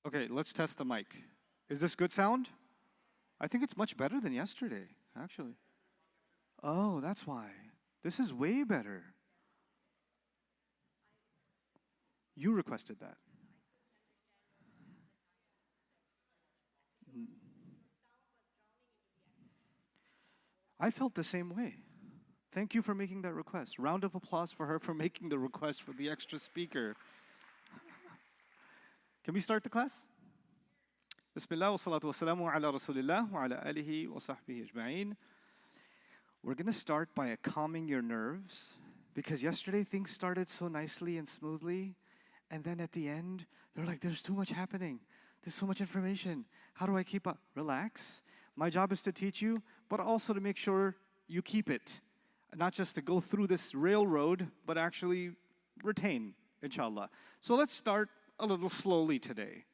Okay, let's test the mic. Is this good sound? I think it's much better than yesterday, actually. Oh, that's why. This is way better. You requested that. I felt the same way. Thank you for making that request. Round of applause for her for making the request for the extra speaker. Can we start the class? Bismillah wa salatu wa salamu ala rasulillah wa ala alihi wa sahbihi ajma'in. We're going to start by calming your nerves because yesterday things started so nicely and smoothly, and then at the end, they're like, there's too much happening. There's so much information. How do I keep up? Relax. My job is to teach you, but also to make sure you keep it. Not just to go through this railroad, but actually retain, inshallah. So let's start a little slowly today.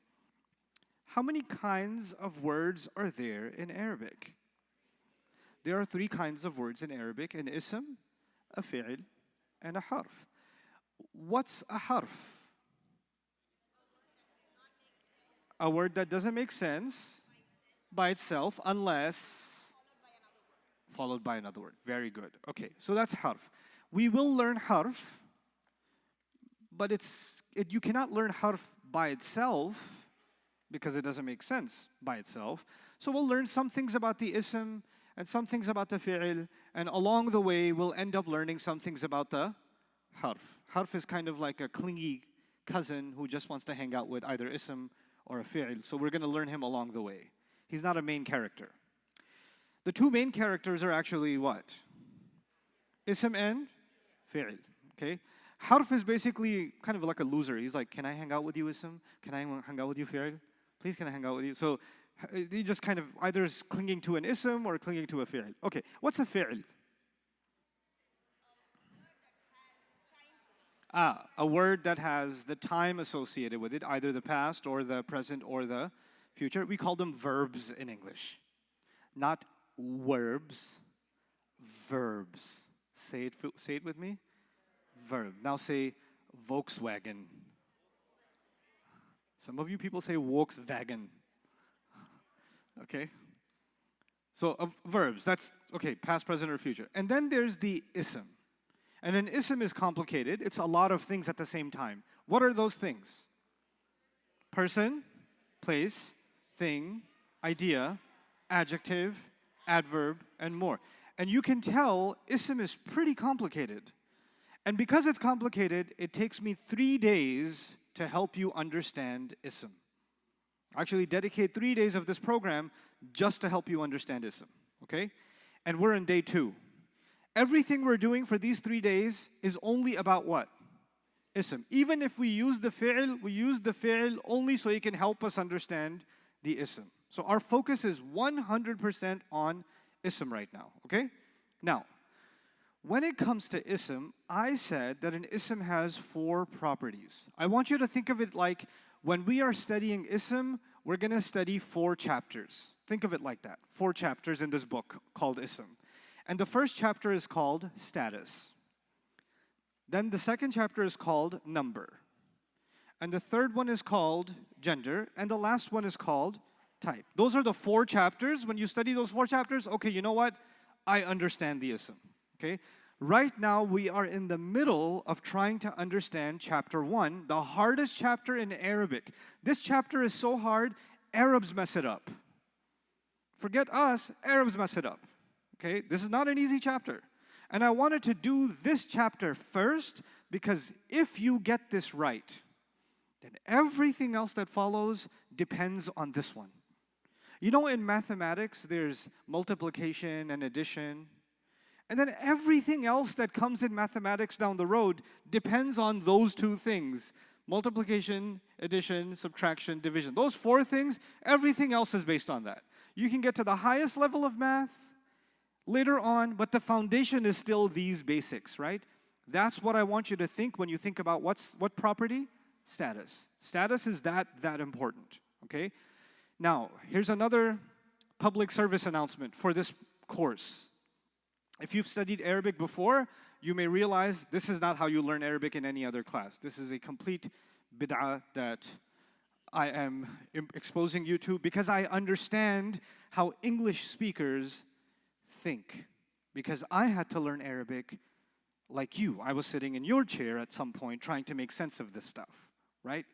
How many kinds of words are there in Arabic? There are 3 kinds of words in Arabic: an ism, a fi'l, and a harf. What's a harf? A word that doesn't make sense by itself unless followed by another word. Very good. Okay, so that's harf. We will learn harf, but you cannot learn harf by itself because it doesn't make sense by itself. So we'll learn some things about the ism and some things about the fi'l, and along the way we'll end up learning some things about the harf. Harf is kind of like a clingy cousin who just wants to hang out with either ism or a fi'l, so we're going to learn him along the way. He's not a main character. The 2 main characters are actually what? Ism and fi'l, okay? Harf is basically kind of like a loser. He's like, can I hang out with you, ism? Can I hang out with you, fi'l? Please, can I hang out with you? So he just kind of either is clinging to an ism or clinging to a fi'l. Okay, what's a fi'l? A word that has the time associated with it, either the past or the present or the future. We call them verbs in English. Not verbs, verbs. Say it with me. Verb. Now say Volkswagen. Some of you people say Volkswagen. Okay? So verbs, that's, okay, past, present, or future. And then there's the ism. And an ism is complicated. It's a lot of things at the same time. What are those things? Person, place, thing, idea, adjective, adverb, and more. And you can tell ism is pretty complicated. And because it's complicated, it takes me 3 days to help you understand ism. I actually dedicate 3 days of this program just to help you understand ism, okay? And we're in day 2. Everything we're doing for these 3 days is only about what? Ism. Even if we use the fi'l, we use the fi'l only so it can help us understand the ism. So our focus is 100% on ism right now, okay? Now, when it comes to ism, I said that an ism has 4 properties. I want you to think of it like when we are studying ism, we're going to study 4 chapters. Think of it like that. 4 chapters in this book called ism. And the first chapter is called status. Then the second chapter is called number. And the third one is called gender. And the last one is called type. Those are the 4 chapters. When you study those 4 chapters, okay, you know what? I understand the ism. Okay? Right now, we are in the middle of trying to understand chapter 1, the hardest chapter in Arabic. This chapter is so hard, Arabs mess it up. Forget us, Arabs mess it up. Okay? This is not an easy chapter. And I wanted to do this chapter first because if you get this right, then everything else that follows depends on this one. You know, in mathematics, there's multiplication and addition. And then everything else that comes in mathematics down the road depends on those 2 things. Multiplication, addition, subtraction, division. Those 4 things, everything else is based on that. You can get to the highest level of math later on, but the foundation is still these basics, right? That's what I want you to think when you think about what property? Status. Status is that important, okay? Now, here's another public service announcement for this course. If you've studied Arabic before, you may realize this is not how you learn Arabic in any other class. This is a complete bid'ah that I am exposing you to, because I understand how English speakers think. Because I had to learn Arabic like you. I was sitting in your chair at some point trying to make sense of this stuff, right?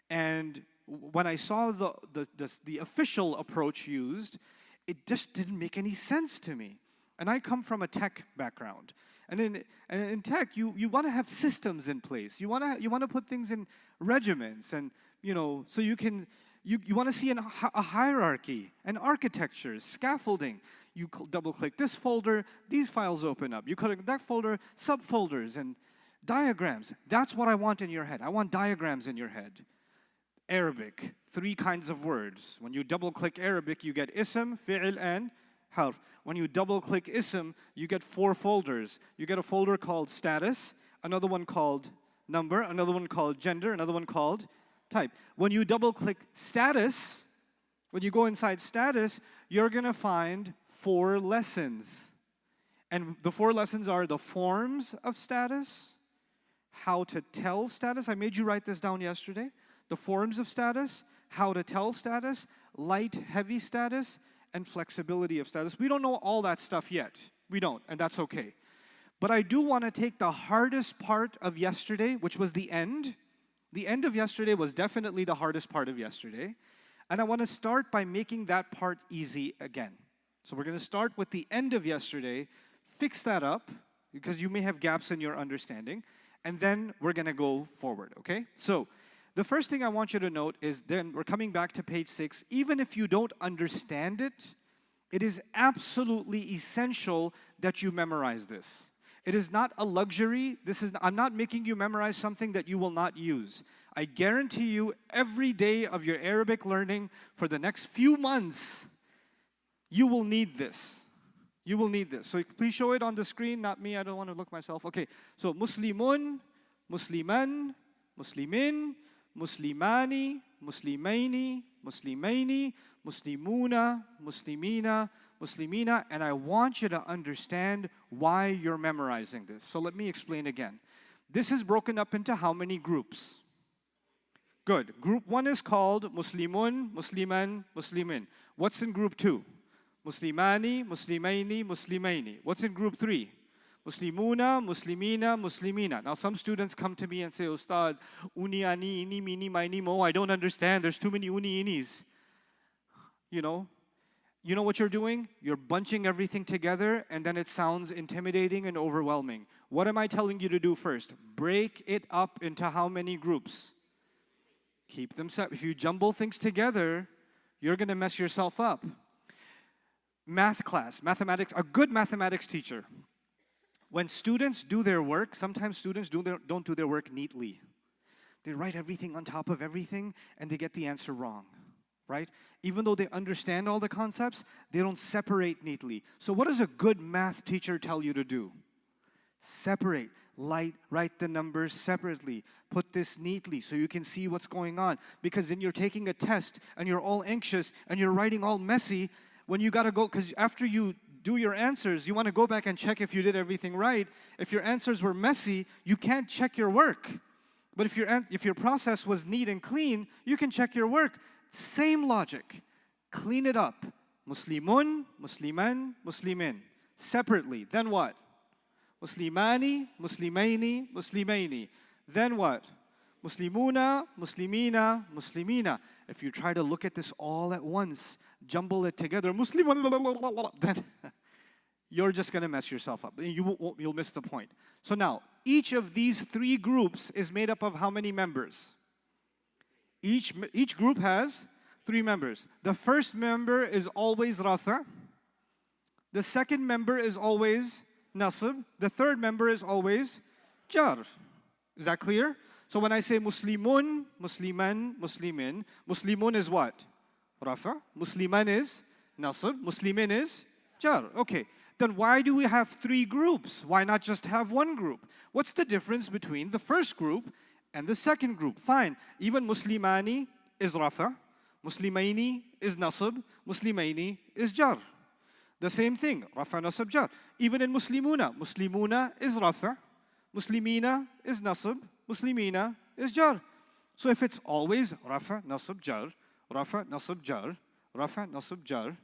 And when I saw the official approach used, it just didn't make any sense to me. And I come from a tech background. And in tech, you want to have systems in place. You want to put things in regiments, and so you want to see a hierarchy, an architecture, scaffolding. You double-click this folder, these files open up. You click that folder, subfolders and diagrams. That's what I want in your head. I want diagrams in your head. Arabic, 3 kinds of words. When you double-click Arabic, you get ism, fi'il, and harf. When you double-click ism, you get 4 folders. You get a folder called status, another one called number, another one called gender, another one called type. When you double-click status, when you go inside status, you're going to find 4 lessons. And the 4 lessons are the forms of status, how to tell status. I made you write this down yesterday. The forms of status, how to tell status, light, heavy status, and flexibility of status. We don't know all that stuff yet. We don't, and that's okay. But I do want to take the hardest part of yesterday, which was the end. The end of yesterday was definitely the hardest part of yesterday. And I want to start by making that part easy again. So we're going to start with the end of yesterday, fix that up, because you may have gaps in your understanding, and then we're going to go forward, okay? So the first thing I want you to note is, then we're coming back to page 6. Even if you don't understand it, it is absolutely essential that you memorize this. It is not a luxury. I'm not making you memorize something that you will not use. I guarantee you, every day of your Arabic learning for the next few months, you will need this. You will need this. So please show it on the screen, not me. I don't want to look myself. Okay, so Muslimun, Musliman, Muslimin, Muslimani, Muslimaini, Muslimaini, Muslimuna, Muslimina, Muslimina, and I want you to understand why you're memorizing this. So let me explain again. This is broken up into how many groups? Good. Group 1 is called Muslimun, Musliman, Muslimin. What's in group 2? Muslimani, Muslimaini, Muslimaini. What's in group 3? Muslimuna, Muslimina, Muslimina. Now some students come to me and say, Ustad, uni, ani, ini, mini, mini, mo. I don't understand. There's too many uni, inis. You know what you're doing? You're bunching everything together, and then it sounds intimidating and overwhelming. What am I telling you to do first? Break it up into how many groups? Keep them separate. If you jumble things together, you're going to mess yourself up. Math class, mathematics, a good mathematics teacher. When students do their work, sometimes students don't do their work neatly. They write everything on top of everything, and they get the answer wrong. Right? Even though they understand all the concepts, they don't separate neatly. So what does a good math teacher tell you to do? Separate. Write the numbers separately. Put this neatly so you can see what's going on. Because then you're taking a test and you're all anxious and you're writing all messy when you got to go, because after you do your answers, you want to go back and check if you did everything right. If your answers were messy, you can't check your work. But if your process was neat and clean, you can check your work. Same logic. Clean it up. Muslimun, Musliman, Muslimin. Separately. Then what? Muslimani, Muslimaini, Muslimaini. Then what? Muslimuna, Muslimina, Muslimina. If you try to look at this all at once, jumble it together, Muslimun, then you're just going to mess yourself up. You'll miss the point. So now, each of these 3 groups is made up of how many members? Each group has 3 members. The first member is always rafa. The second member is always nasib. The third member is always jar. Is that clear? So when I say Muslimun, Musliman, Muslimin, Muslimun is what? Rafa. Musliman is nasib. Muslimin is jar. Okay. Then why do we have 3 groups? Why not just have 1 group? What's the difference between the first group and the second group? Fine. Even Muslimani is rafa. Muslimaini is nasib. Muslimaini is jar. The same thing. Rafa, nasib, jar. Even in Muslimuna. Muslimuna is rafa. Muslimina is nasib. Muslimina is jar. So if it's always rafa, nasab, jar, rafa, nasab, jar, rafa, nasab, jar,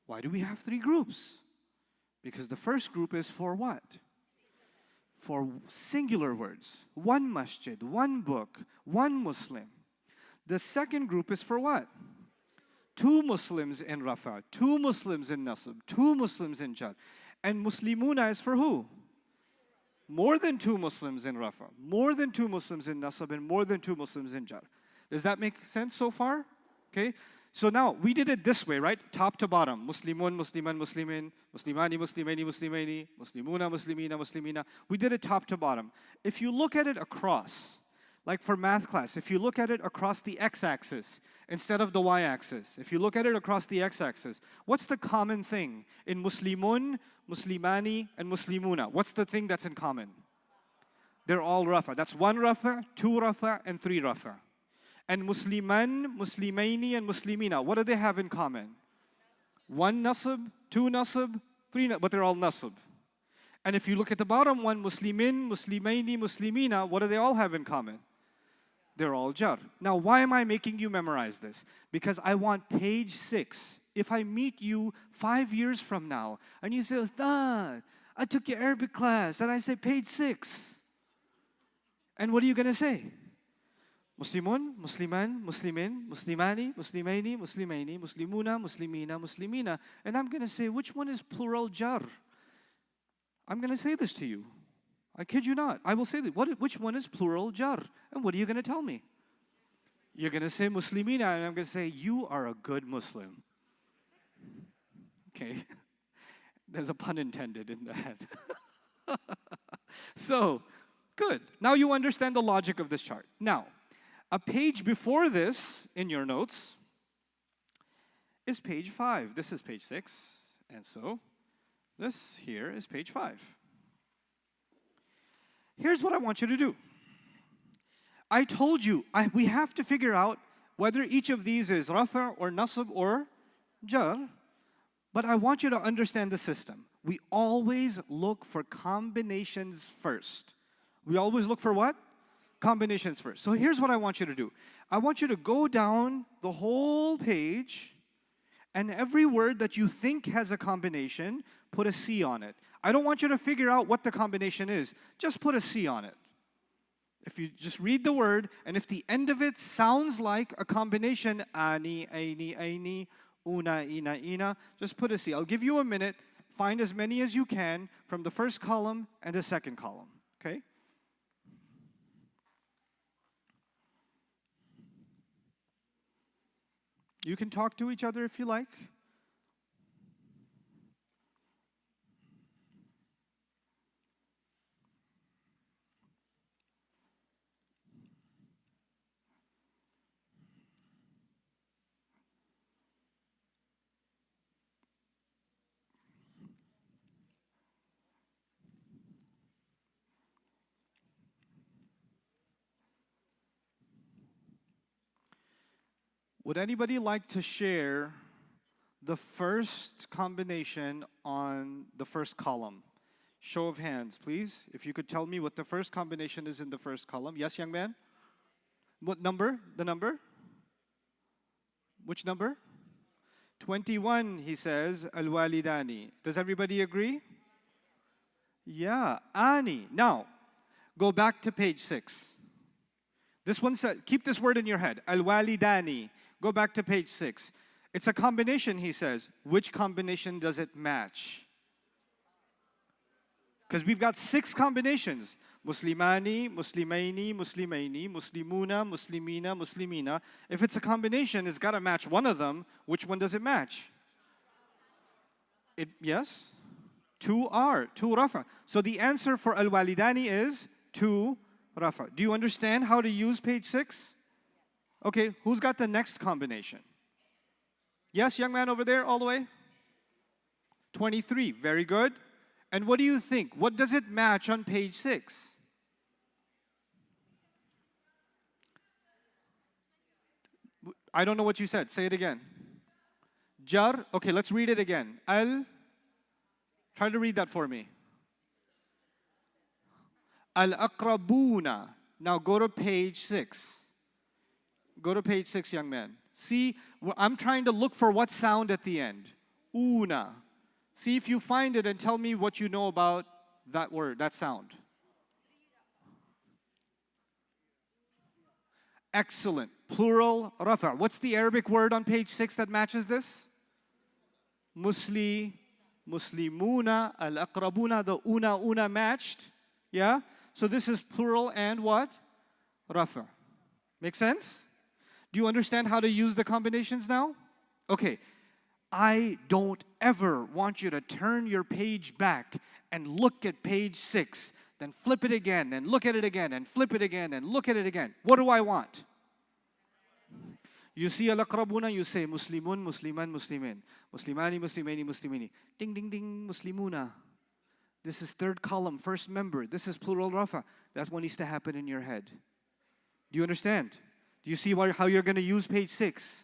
why do we have three groups? Because the first group is for what? For singular words. One masjid, one book, one Muslim. The second group is for what? Two Muslims in rafa, two Muslims in nasab, two Muslims in jar. And muslimuna is for who? More than two Muslims in rafa, more than two Muslims in nasab, and more than two Muslims in jar. Does that make sense so far? Okay. So now, we did it this way, right? Top to bottom. Muslimun, Musliman, Muslimin, Muslimani, Muslimaini, Muslimaini, Muslimuna, Muslimina, Muslimina. We did it top to bottom. If you look at it across, like for math class, if you look at it across the x-axis instead of the y-axis, if you look at it across the x-axis, what's the common thing in Muslimun, Muslimani, and Muslimuna? What's the thing that's in common? They're all rafa. That's one rafa, two rafa, and three rafa. And Musliman, Muslimaini, and Muslimina, what do they have in common? One nasab, two nasab, three nasab, but they're all nasab. And if you look at the bottom one, Muslimin, Muslimaini, Muslimina, what do they all have in common? They're all jar. Now, why am I making you memorize this? Because I want page 6. If I meet you 5 years from now, and you say, Ustad, I took your Arabic class, and I say page 6. And what are you going to say? Muslimun, Musliman, Muslimin, Muslimani, Muslimaini, Muslimaini, Muslimuna, Muslimina, Muslimina. And I'm going to say, which one is plural jar? I'm going to say this to you. I kid you not. I will say that. Which one is plural jar? And what are you going to tell me? You're going to say Muslimina, and I'm going to say, you are a good Muslim. Okay. There's a pun intended in that. So, good. Now you understand the logic of this chart. Now, a page before this in your notes is page 5. This is page 6. And so, this here is page 5. Here's what I want you to do. I told you, we have to figure out whether each of these is rafa or nasab or jar, but I want you to understand the system. We always look for combinations first. We always look for what? Combinations first. So here's what I want you to do. I want you to go down the whole page, and every word that you think has a combination, put a C on it. I don't want you to figure out what the combination is. Just put a C on it. If you just read the word, and if the end of it sounds like a combination, ani, aini, aini, una, ina, ina, just put a C. I'll give you a minute. Find as many as you can from the first column and the second column. Okay? You can talk to each other if you like. Would anybody like to share the first combination on the first column? Show of hands, please. If you could tell me what the first combination is in the first column. Yes, young man? What number? The number? Which number? 21, he says, al-walidani. Does everybody agree? Yeah, ani. Now, go back to page 6. This one says, keep this word in your head, al-walidani. Go back to page 6. It's a combination, he says. Which combination does it match? Because we've got 6 combinations. Muslimani, Muslimaini, Muslimaini, Muslimuna, Muslimina, Muslimina. If it's a combination, it's got to match one of them. Which one does it match? Yes? 2 rafa. So the answer for al-walidani is 2 rafa. Do you understand how to use page 6? Okay, who's got the next combination? Yes, young man over there, all the way? 23, very good. And what do you think? What does it match on page 6? I don't know what you said. Say it again. Jar. Okay, let's read it again. Try to read that for me. Al-aqrabuna. Now go to page 6. Go to page 6, young man. See, I'm trying to look for what sound at the end. Una. See if you find it and tell me what you know about that word, that sound. Excellent. Plural, rafa. What's the Arabic word on page 6 that matches this? Musli, muslimuna, al-aqrabuna, the una matched. Yeah? So this is plural and what? Rafa. Make sense? Do you understand how to use the combinations now? Okay. I don't ever want you to turn your page back and look at page 6, then flip it again, and look at it again, and flip it again, and look at it again. What do I want? You see al-aqrabuna, you say muslimun, musliman, muslimin. Muslimani, muslimani, muslimini. Ding, ding, ding, muslimuna. This is third column, first member. This is plural rafa. That's what needs to happen in your head. Do you understand? Do you see how you're going to use page 6?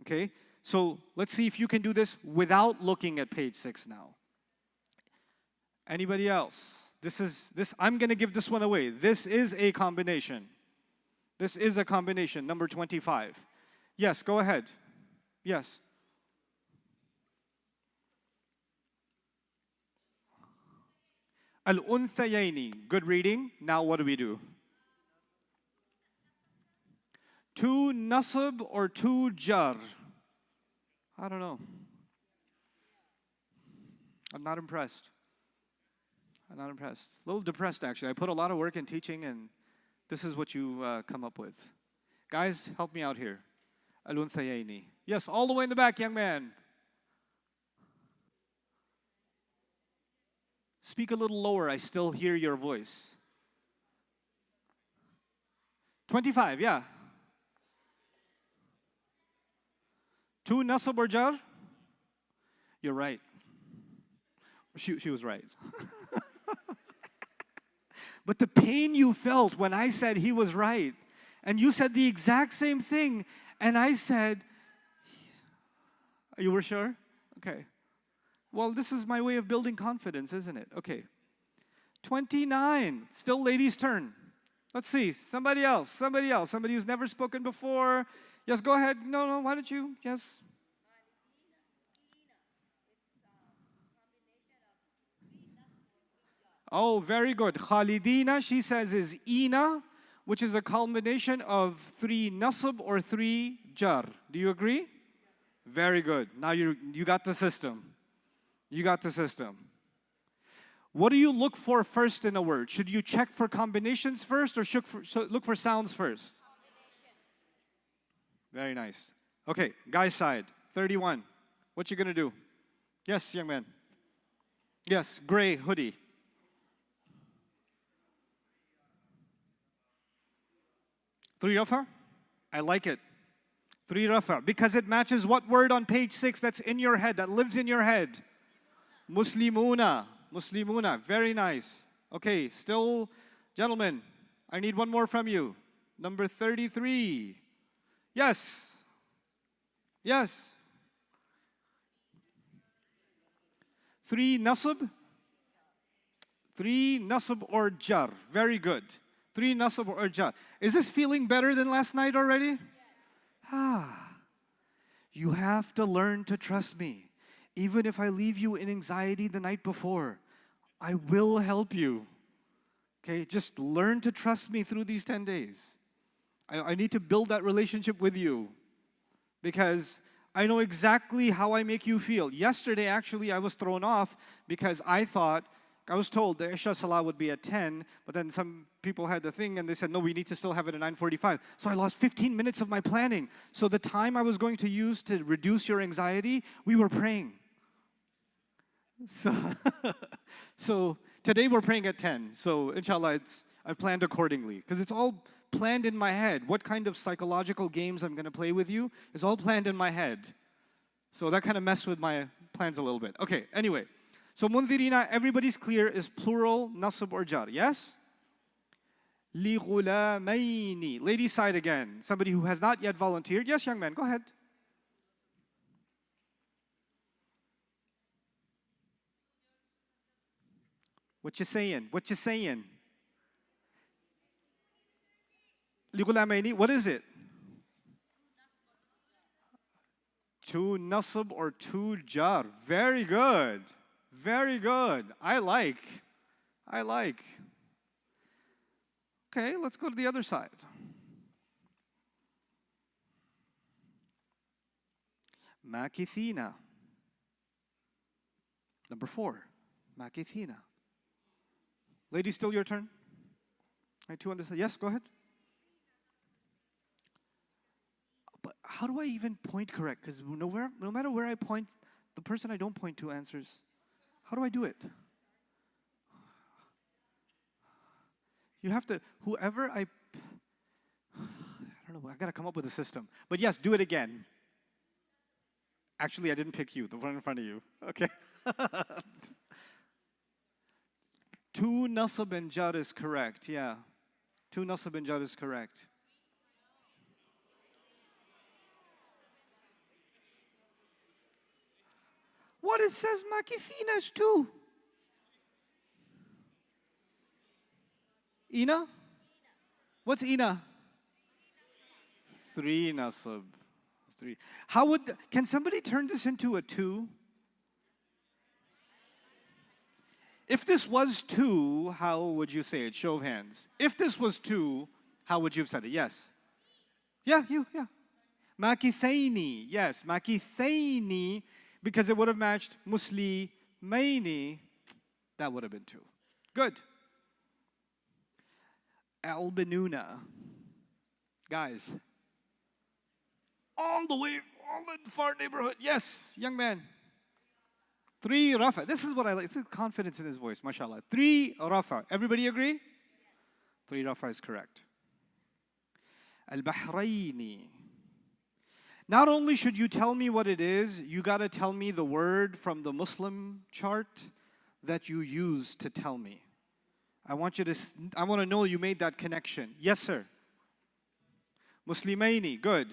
Okay? So let's see if you can do this without looking at page 6 now. Anybody else? I'm going to give this one away. This is a combination. This is a combination, number 25. Yes, go ahead. Yes. Al-unthayayni. Good reading. Now what do we do? Two nasab or two jar? I don't know. I'm not impressed. I'm not impressed. A little depressed, actually. I put a lot of work in teaching, and this is what you come up with. Guys, help me out here. Al-unthayayni. Yes, all the way in the back, young man. Speak a little lower. I still hear your voice. 25, yeah. Two nasab or jar? You're right. She was right. But the pain you felt when I said he was right, and you said the exact same thing, and I said, you were sure? Okay. Well, this is my way of building confidence, isn't it? Okay. 29. Still ladies' turn. Let's see. Somebody else. Somebody who's never spoken before. Yes, go ahead. No, why don't you? Yes. Oh, very good. Khalidina, she says, is ina, which is a combination of 3 nasab or 3 jar. Do you agree? Very good. Now you got the system. You got the system. What do you look for first in a word? Should you check for combinations first or look for sounds first? Very nice. Okay, guy's side, 31. What you gonna do? Yes, young man. Yes, gray hoodie. Three rafa? I like it. 3 rafa. Because it matches what word on page 6 that's in your head, that lives in your head? Muslimuna. Muslimuna. Very nice. Okay, still, gentlemen, I need one more from you. Number 33. Yes. Yes. 3 nasab. 3 nasab or jar. Very good. 3 nasab or jar. Is this feeling better than last night already? You have to learn to trust me. Even if I leave you in anxiety the night before, I will help you. Okay, just learn to trust me through these 10 days. I need to build that relationship with you because I know exactly how I make you feel. Yesterday, actually, I was thrown off because I was told the Isha Salah would be at 10, but then some people had the thing and they said, no, we need to still have it at 9:45. So I lost 15 minutes of my planning. So the time I was going to use to reduce your anxiety, we were praying. So today we're praying at 10. So inshallah, I've planned accordingly because it's all planned in my head. What kind of psychological games I'm going to play with you is all planned in my head. So that kind of messed with my plans a little bit. Okay, anyway. So munzirina, everybody's clear, is plural, nasab or jar. Yes? Li ghulamaini. Ladies' side again. Somebody who has not yet volunteered. Yes, young man, go ahead. What you saying? What you saying? Li ghulamaini, what is it? Two nasab or two jar. Very good. Very good. I like. Okay, let's go to the other side. Makithina. Number 4. Makithina. Ladies, still your turn? Right, 2 on this side. Yes, go ahead. But how do I even point correct? Because no matter where I point, the person I don't point to answers. How do I do it? You have to, whoever I don't know, I gotta come up with a system. But yes, do it again. Actually, I didn't pick you, the one in front of you. Okay. Two nasab and jar is correct, yeah. Two nasab and jar is correct. What it says makithina is 2. Ina? What's ina? 3 nasab. 3. Can somebody turn this into a 2? If this was 2, how would you say it? Show of hands. If this was 2, how would you have said it? Yes. Yeah, you, yeah. Makithaini, yes, makithaini, because it would have matched muslimaini. That would have been 2. Good. Albanuna. Guys. All the far neighborhood. Yes, young man. 3 rafa. This is what I like. It's confidence in his voice, mashallah. 3 rafa. Everybody agree? 3 rafa is correct. Al-Bahraini. Not only should you tell me what it is, you got to tell me the word from the Muslim chart that you use to tell me. I want to know you made that connection. Yes, sir. Muslimaini, good.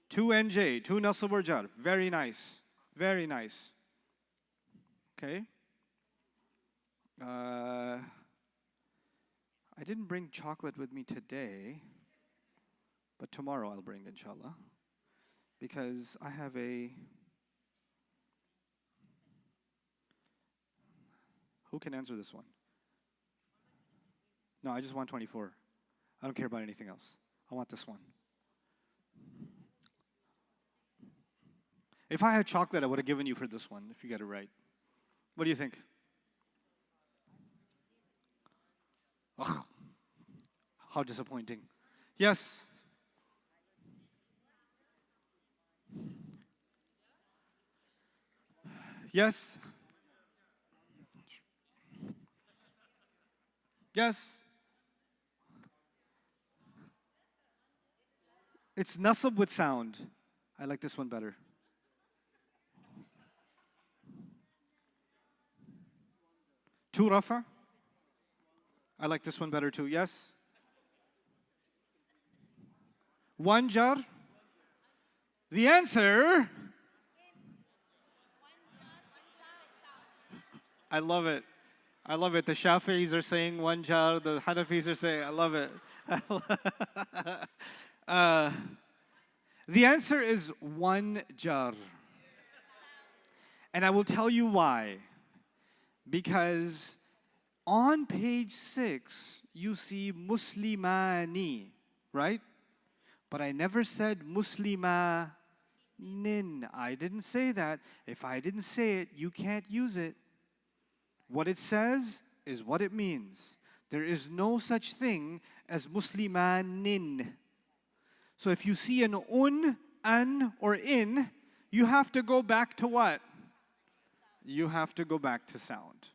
2 NJ, 2 nasab or jar. Very nice. Very nice. Okay. I didn't bring chocolate with me today, but tomorrow I'll bring, inshallah, because I have a... Who can answer this one? No, I just want 24. I don't care about anything else. I want this one. If I had chocolate, I would have given you for this one, if you get it right. What do you think? Ugh. How disappointing. Yes. Yes. Yes. It's nasab with sound. I like this one better. Two rafa. I like this one better too. Yes. 1 jar. The answer. I love it. I love it. The Shafi'is are saying 1 jar. The Hanafis are saying, I love it. The answer is 1 jar. And I will tell you why. Because on page 6, you see muslimani, right? But I never said muslimanin. I didn't say that. If I didn't say it, you can't use it. What it says is what it means. There is no such thing as muslimanin. So if you see an an, or in, you have to go back to what? You have to go back to sound.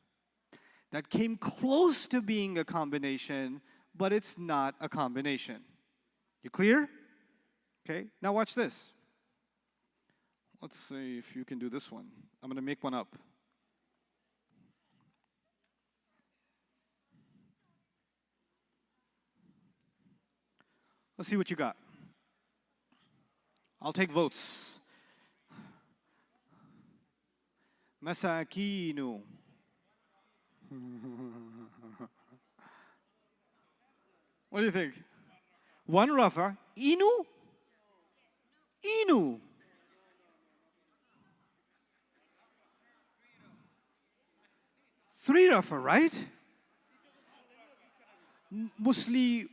That came close to being a combination, but it's not a combination. You clear? Okay, now watch this. Let's see if you can do this one. I'm going to make one up. Let's see what you got. I'll take votes. Masakinu. What do you think? 1 rafa. Inu? Inu. 3 rafa, right? Muslimunu,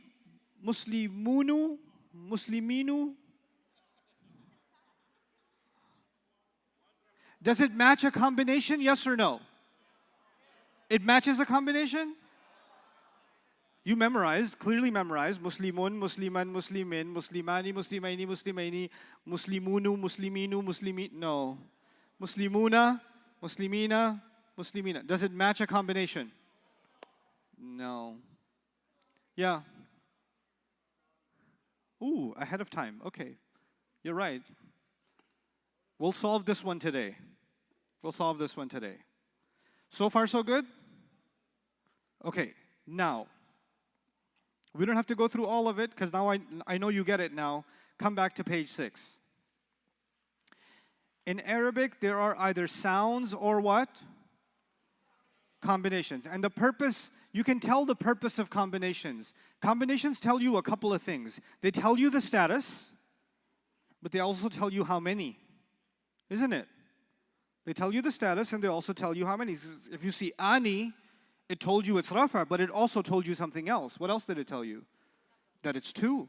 Musliminu. Does it match a combination, yes or no? It matches a combination? You memorized, clearly memorized. Muslimun, Musliman, Muslimin, Muslimani, Muslimaini, Muslimaini, Muslimunu, Musliminu, Muslimin. No. Muslimuna, Muslimina, Muslimina. Does it match a combination? No. Yeah. Ooh, ahead of time. Okay. You're right. We'll solve this one today. We'll solve this one today. So far, so good? Okay, now, we don't have to go through all of it because now I know you get it now. Come back to page 6. In Arabic, there are either sounds or what? Combinations. And the purpose, you can tell the purpose of combinations. Combinations tell you a couple of things. They tell you the status, but they also tell you how many. Isn't it? They tell you the status and they also tell you how many. If you see ani, it told you it's rafa, but it also told you something else. What else did it tell you? That it's 2.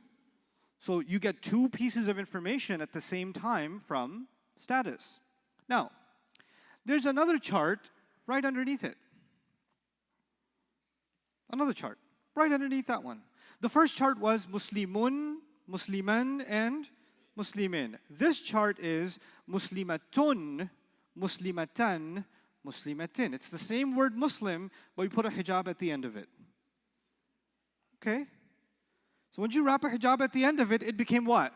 So you get 2 pieces of information at the same time from status. Now, there's another chart right underneath it. Another chart right underneath that one. The first chart was Muslimun, Musliman, and Muslimin. This chart is Muslimatun, Muslimatan, Muslimatin. It's the same word Muslim, but we put a hijab at the end of it. Okay? So once you wrap a hijab at the end of it, it became what?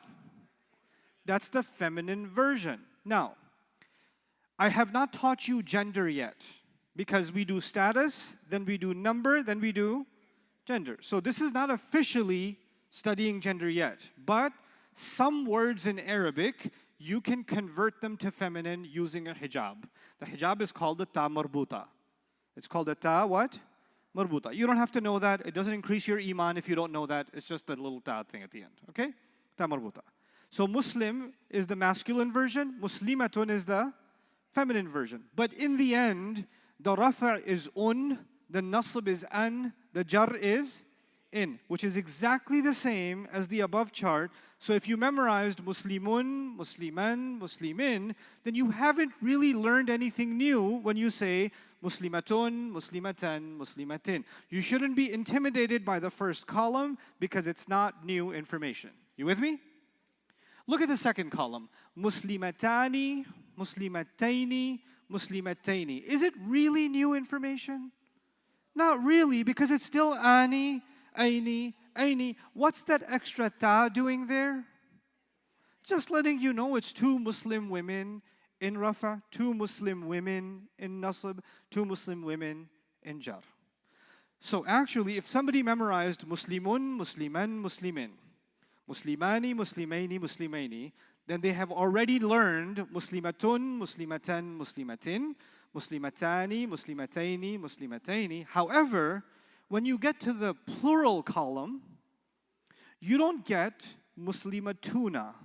That's the feminine version. Now, I have not taught you gender yet, because we do status, then we do number, then we do gender. So this is not officially studying gender yet, but some words in Arabic, you can convert them to feminine using a hijab. The hijab is called the ta marbuta. It's called the ta what? Marbuta. You don't have to know that. It doesn't increase your iman if you don't know that. It's just a little ta thing at the end. Okay? Ta marbuta. So Muslim is the masculine version. Muslimatun is the feminine version. But in the end, the rafa is un, the nasb is an, the jar is in, which is exactly the same as the above chart. So if you memorized Muslimun, Musliman, Muslimin, then you haven't really learned anything new when you say Muslimatun, Muslimatan, Muslimatin. You shouldn't be intimidated by the first column because it's not new information. You with me? Look at the second column. Muslimatani, Muslimataini, Muslimataini. Is it really new information? Not really, because it's still ani, aini, aini. What's that extra ta doing there? Just letting you know it's 2 Muslim women in rafa, 2 Muslim women in nasb, 2 Muslim women in jar. So actually, if somebody memorized Muslimun, Musliman, Muslimin, Muslimani, Muslimaini, Muslimaini, then they have already learned Muslimatun, Muslimatan, Muslimatin, Muslimatani, Muslimataini, Muslimataini. However, when you get to the plural column, you don't get Muslimatuna.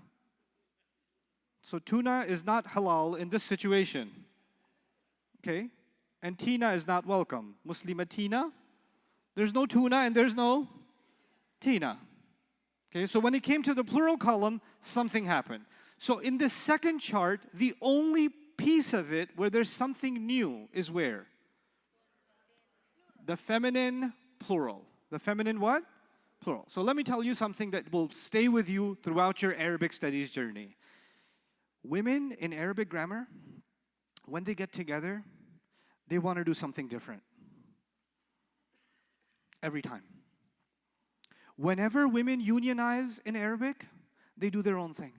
So tuna is not halal in this situation. Okay? And tina is not welcome. Muslimatina, there's no tuna and there's no tina. Okay, so when it came to the plural column, something happened. So in this second chart, the only piece of it where there's something new is where? The feminine plural. The feminine what? Plural. So let me tell you something that will stay with you throughout your Arabic studies journey. Women in Arabic grammar, when they get together, they want to do something different. Every time. Whenever women unionize in Arabic, they do their own thing.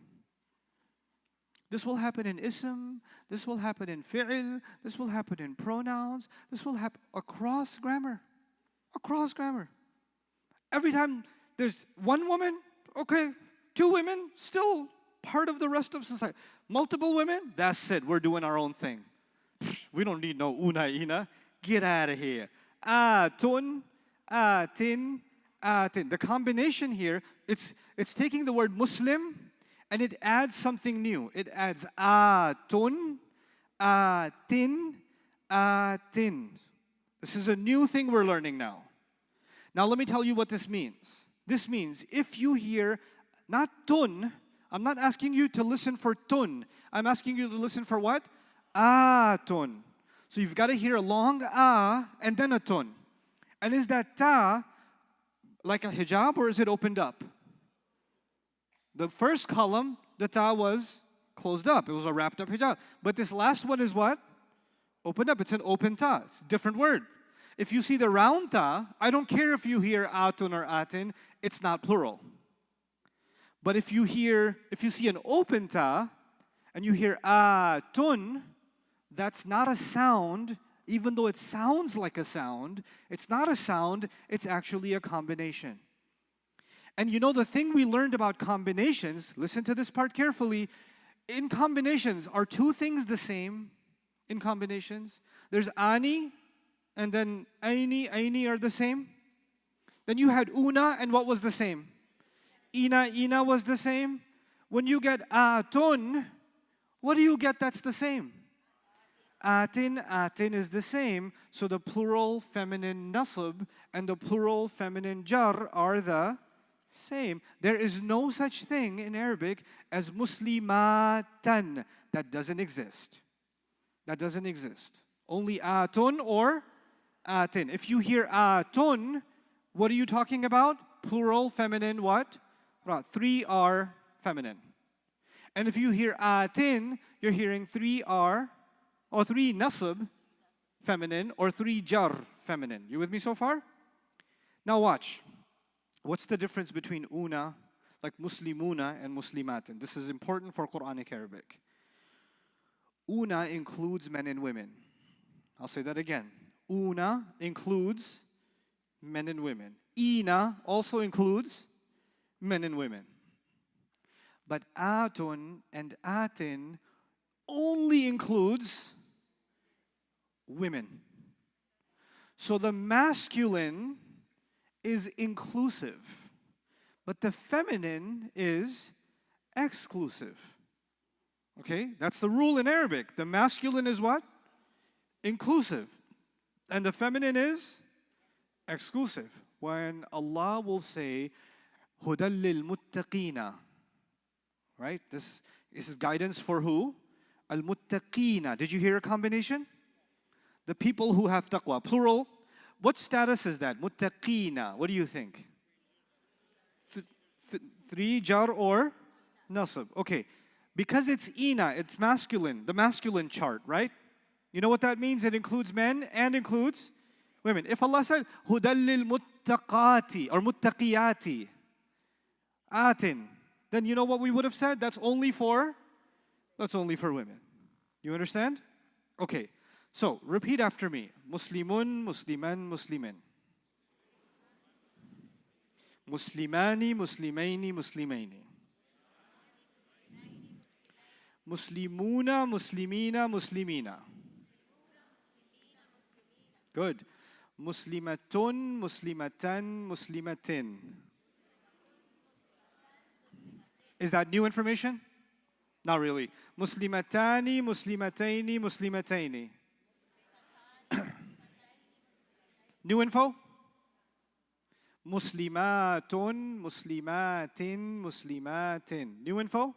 This will happen in ism, this will happen in fi'il, this will happen in pronouns, this will happen across grammar. Across grammar. Every time there's one woman, okay, 2 women, still part of the rest of society. Multiple women, that's it, we're doing our own thing. We don't need no una, ina. Get out of here. Atun, atin, atin. The combination here, it's taking the word Muslim and it adds something new. It adds atun, atin, atin. This is a new thing we're learning now. Now let me tell you what this means. This means if you hear not tun, I'm not asking you to listen for tun. I'm asking you to listen for what? Tun. So you've got to hear a long and then a tun. And is that ta like a hijab or is it opened up? The first column, the ta was closed up. It was a wrapped up hijab. But this last one is what? Opened up. It's an open ta. It's a different word. If you see the round ta, I don't care if you hear atun or atin, it's not plural. But if you see an open ta and you hear atun, that's not a sound, even though it sounds like a sound. It's not a sound, it's actually a combination. And you know the thing we learned about combinations, listen to this part carefully. In combinations, are two things the same in combinations? There's ani and then aini are the same. Then you had una and what was the same? Ina was the same. When you get atun, what do you get that's the same? Atin is the same. So the plural feminine nasab and the plural feminine jar are the same. There is no such thing in Arabic as muslimatan. That doesn't exist. That doesn't exist. Only atun or atin. If you hear atun, what are you talking about? Plural feminine what? Three are feminine. And if you hear atin, you're hearing three are or three nasab feminine or three jar feminine. You with me so far? Now watch. What's the difference between una, like muslimuna and muslimatin? This is important for Quranic Arabic. Una includes men and women. I'll say that again. Una includes men and women. Ina also includes men and women. But atun and atin only includes women. So the masculine is inclusive, but the feminine is exclusive. Okay? That's the rule in Arabic. The masculine is what? Inclusive. And the feminine is exclusive. When Allah will say, Hudal lil muttaqina. Right? This is guidance for who? Al-muttaqina. Did you hear a combination? The people who have taqwa. Plural. What status is that? Muttaqina. What do you think? Three jar or nasab. Okay. Because it's ina, it's masculine. The masculine chart, right? You know what that means? It includes men and includes women. If Allah said, Hudallil muttaqati or muttaqiyati, atin, then you know what we would have said? That's only for women. You understand? Okay. So, repeat after me. Muslimun, Musliman, Muslimin. Muslimani, Muslimaini, Muslimaini. Muslimuna, Muslimina, Muslimina. Good. Muslimatun, Muslimatan, Muslimatin. Is that new information? Not really. Muslimatani, Muslimataini, Muslimataini. New info? Muslimatun, Muslimatin, Muslimatin. New info?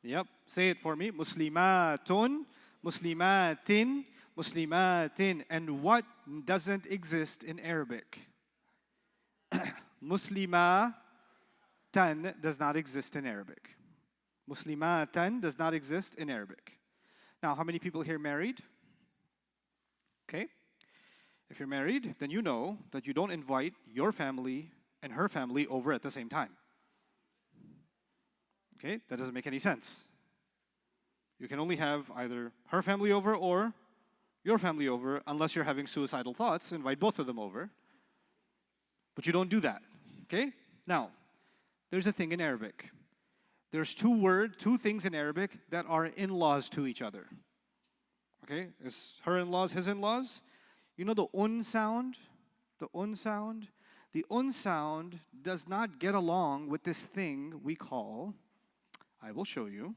Yep. Say it for me. Muslimatun, Muslimatin, Muslimatin. And what doesn't exist in Arabic? Muslimatan does not exist in Arabic. Muslimatan does not exist in Arabic. Now, how many people here married? Okay. If you're married, then you know that you don't invite your family and her family over at the same time. Okay, that doesn't make any sense. You can only have either her family over or your family over, unless you're having suicidal thoughts, invite both of them over. But you don't do that, okay? Now, there's a thing in Arabic. There's two things in Arabic that are in-laws to each other. Okay, is her in-laws, his in-laws? You know the un sound? The un sound? The un sound does not get along with this thing we call, I will show you,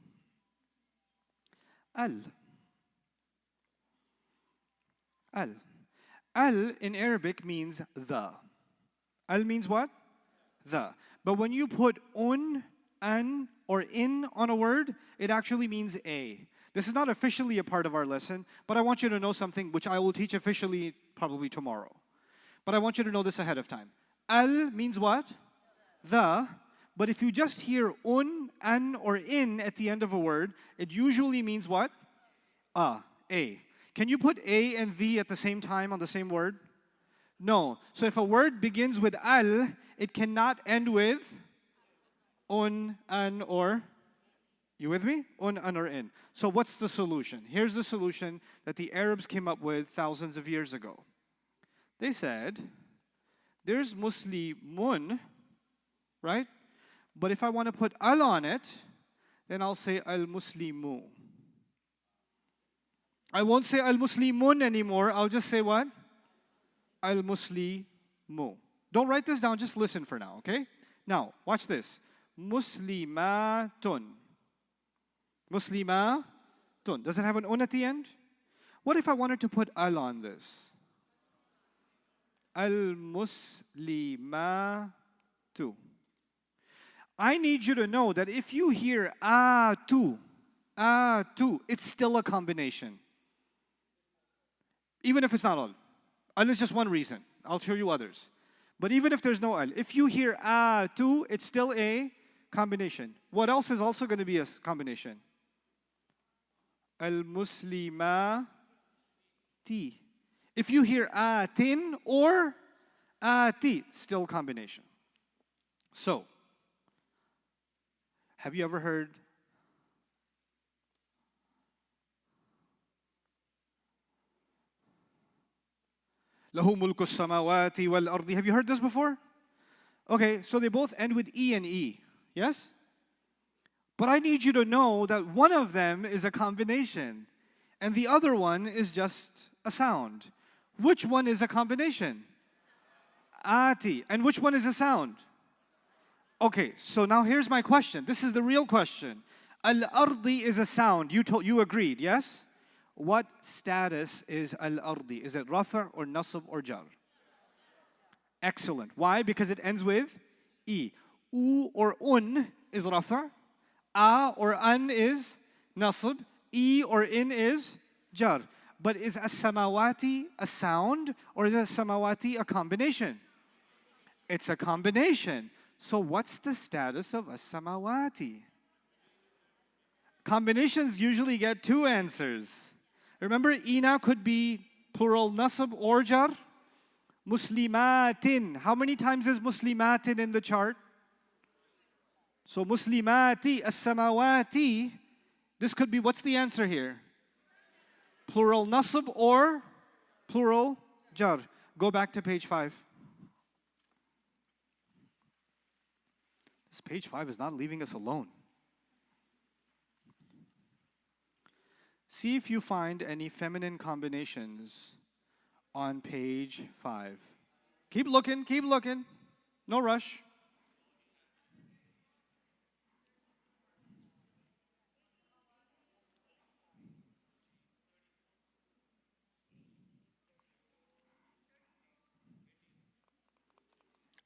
al. Al. Al in Arabic means the. Al means what? The. But when you put un, an, or in on a word, it actually means a. This is not officially a part of our lesson, but I want you to know something which I will teach officially probably tomorrow. But I want you to know this ahead of time. Al means what? The. But if you just hear un, an, or in at the end of a word, it usually means what? A. Can you put a and the at the same time on the same word? No. So if a word begins with al, it cannot end with un, an, or. You with me? Un, an, or in. So what's the solution? Here's the solution that the Arabs came up with thousands of years ago. They said, there's Muslimun, right? But if I want to put al on it, then I'll say al-Muslimu. I won't say al-Muslimun anymore. I'll just say what? Al-Muslimu. Don't write this down. Just listen for now, okay? Now, watch this. Muslimatun. Muslimatun. Does it have an un at the end? What if I wanted to put al on this? Al-Muslimatu. I need you to know that if you hear tu, it's still a combination. Even if it's not al. Al is just one reason. I'll show you others. But even if there's no al, if you hear tu, it's still a combination. What else is also going to be a combination? Al-Muslimati. If you hear atin or ati, still combination. So, have you ever heard Lahu mulku samawati wal ardi? Have you heard this before? Okay, so they both end with E and E. Yes? But I need you to know that one of them is a combination and the other one is just a sound. Which one is a combination? Ati. And which one is a sound? Okay, so now here's my question. This is the real question. Al-ardi is a sound. You agreed, yes? What status is al-ardi? Is it rafa' or nasb or jar? Excellent. Why? Because it ends with E. U or un is rafa'. A or an is nasb. E or in is jar. But is as-samawati a sound or is as-samawati a combination? It's a combination. So what's the status of as-samawati? Combinations usually get two answers. Remember, ina could be plural nasab or jar. Muslimatin. How many times is muslimatin in the chart? So muslimati, as-samawati. This could be, what's the answer here? Plural nasab or plural jar. Go back to page 5. This page 5 is not leaving us alone. See if you find any feminine combinations on page 5. Keep looking, keep looking. No rush.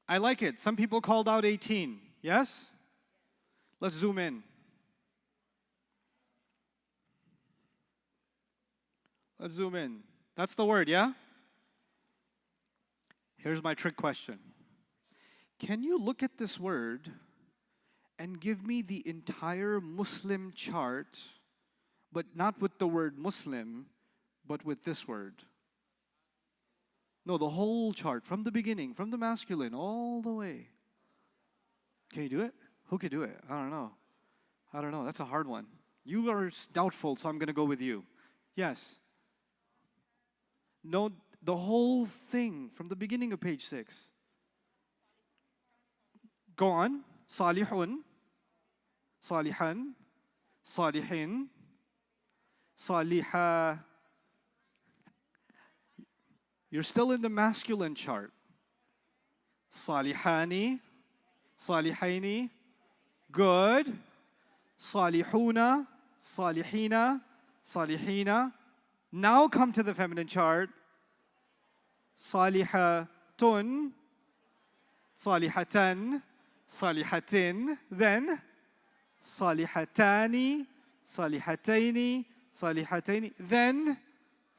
I like it. Some people called out 18. Yes? Let's zoom in. Let's zoom in. That's the word, yeah? Here's my trick question. Can you look at this word and give me the entire Muslim chart, but not with the word Muslim, but with this word? No, the whole chart, from the beginning, from the masculine, all the way. Can you do it? Who could do it? I don't know. I don't know. That's a hard one. You are doubtful, so I'm going to go with you. Yes. No, the whole thing from the beginning of page 6. Go on. Salihun, Salihan, Salihin, Saliha. You're still in the masculine chart. Salihani, Salihaini, good. Salihuna, Salihina, Salihina. Now come to the feminine chart. Salihatun, salihatan, salihatin. Then salihatani, salihataini, salihataini. Then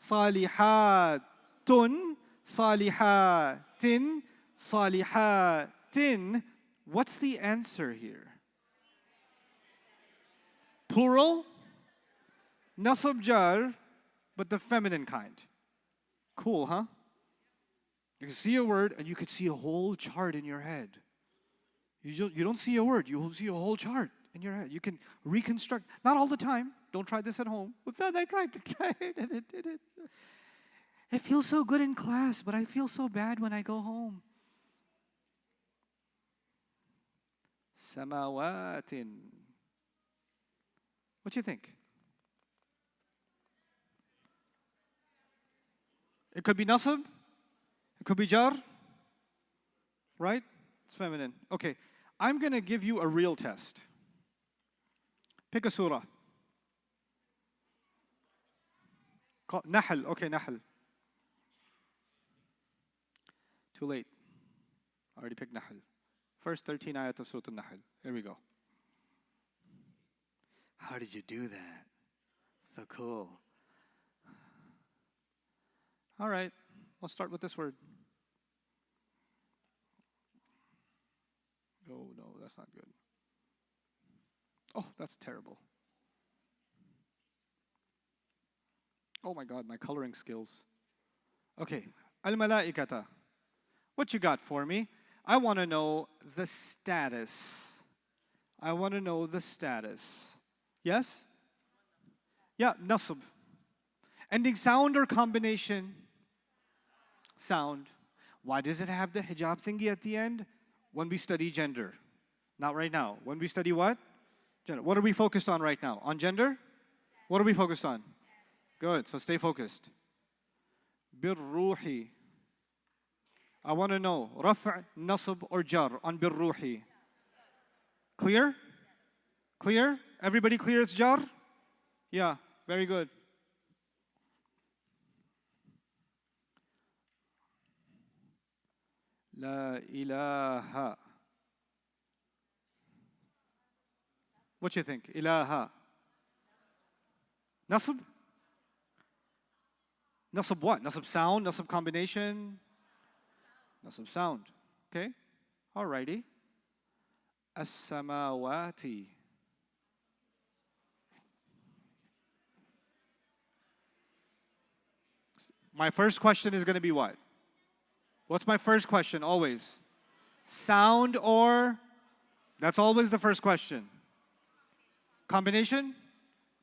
salihatun, salihatin, salihatin. What's the answer here? Plural? Nasab jar, but the feminine kind. Cool, huh? You can see a word and you could see a whole chart in your head. You don't see a word, you see a whole chart in your head. You can reconstruct, not all the time. Don't try this at home. With that, I tried to try it and it did it. It feels so good in class, but I feel so bad when I go home. Samawatin. What do you think? It could be nasab. It could be jar. Right? It's feminine. Okay. I'm going to give you a real test. Pick a surah. Nahl. Okay, Nahl. Too late. I already picked Nahl. First 13 ayat of Surah Al-Nahl. Here we go. How did you do that? So cool. All right. Let's start with this word. Oh, no, that's not good. Oh, that's terrible. Oh my God, my coloring skills. Okay. Al-Malaikata. What you got for me? I want to know the status. I want to know the status. Yes? Yeah, nasab. Ending sound or combination? Sound. Why does it have the hijab thingy at the end? When we study gender. Not right now. When we study what? Gender. What are we focused on right now? On gender? What are we focused on? Good, so stay focused. Birruhi. I want to know, raf', nasab, or jar on birruhi. Clear? Clear? Everybody clear it's jar? Yeah, very good. La ilaha. What you think? Ilaha. Nasab? Nasab what? Nasab sound? Nasab combination? Nasab sound. Okay? Alrighty. As-samawati. My first question is going to be what? What's my first question always? Sound or? That's always the first question. Combination?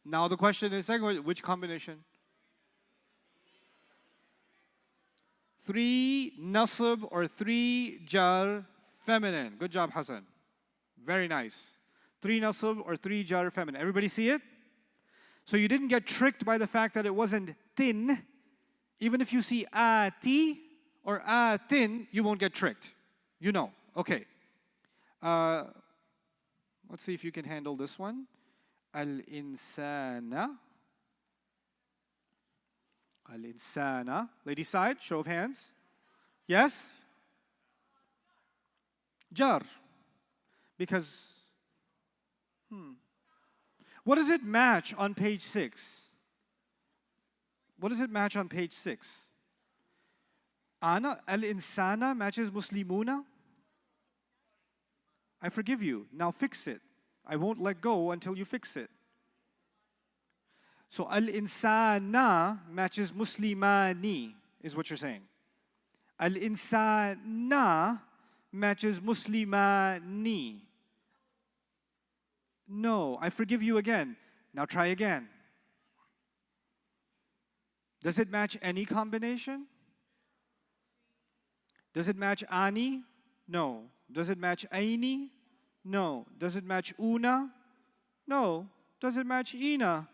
Now the question is, which combination? 3 nasab or 3 jar feminine. Good job, Hassan. Very nice. 3 nasab or 3 jar feminine. Everybody see it? So you didn't get tricked by the fact that it wasn't tin. Even if you see ati or atin, you won't get tricked. You know. Okay. Let's see if you can handle this one. Al-insana. Al-insana. Lady side, show of hands. Yes? Jar. Because, what does it match on page 6? What does it match on page 6? Ana, al-insana matches muslimuna. I forgive you. Now fix it. I won't let go until you fix it. So al-insana matches muslimani, is what you're saying. Al-insana matches muslimani. No, I forgive you again. Now try again. Does it match any combination? Does it match ani? No. Does it match aini? No. Does it match una? No. Does it match ina?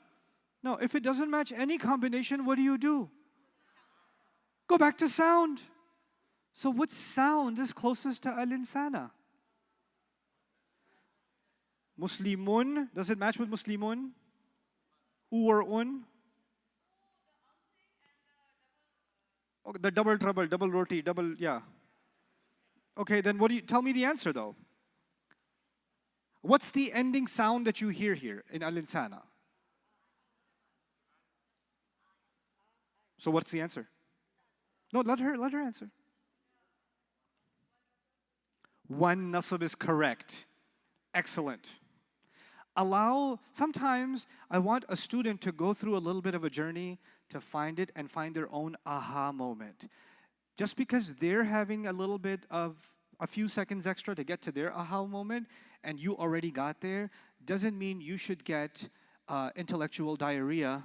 No. If it doesn't match any combination, what do? Go back to sound. So what sound is closest to al-insana? Muslimun. Does it match with muslimun? U or un? Okay, the double trouble, double roti, double, yeah. Okay, then what do you, tell me the answer though. What's the ending sound that you hear here in al-insana? So what's the answer? No, let her answer. One nasab is correct. Excellent. Sometimes I want a student to go through a little bit of a journey to find it and find their own aha moment. Just because they're having a little bit of a few seconds extra to get to their aha moment and you already got there, doesn't mean you should get intellectual diarrhea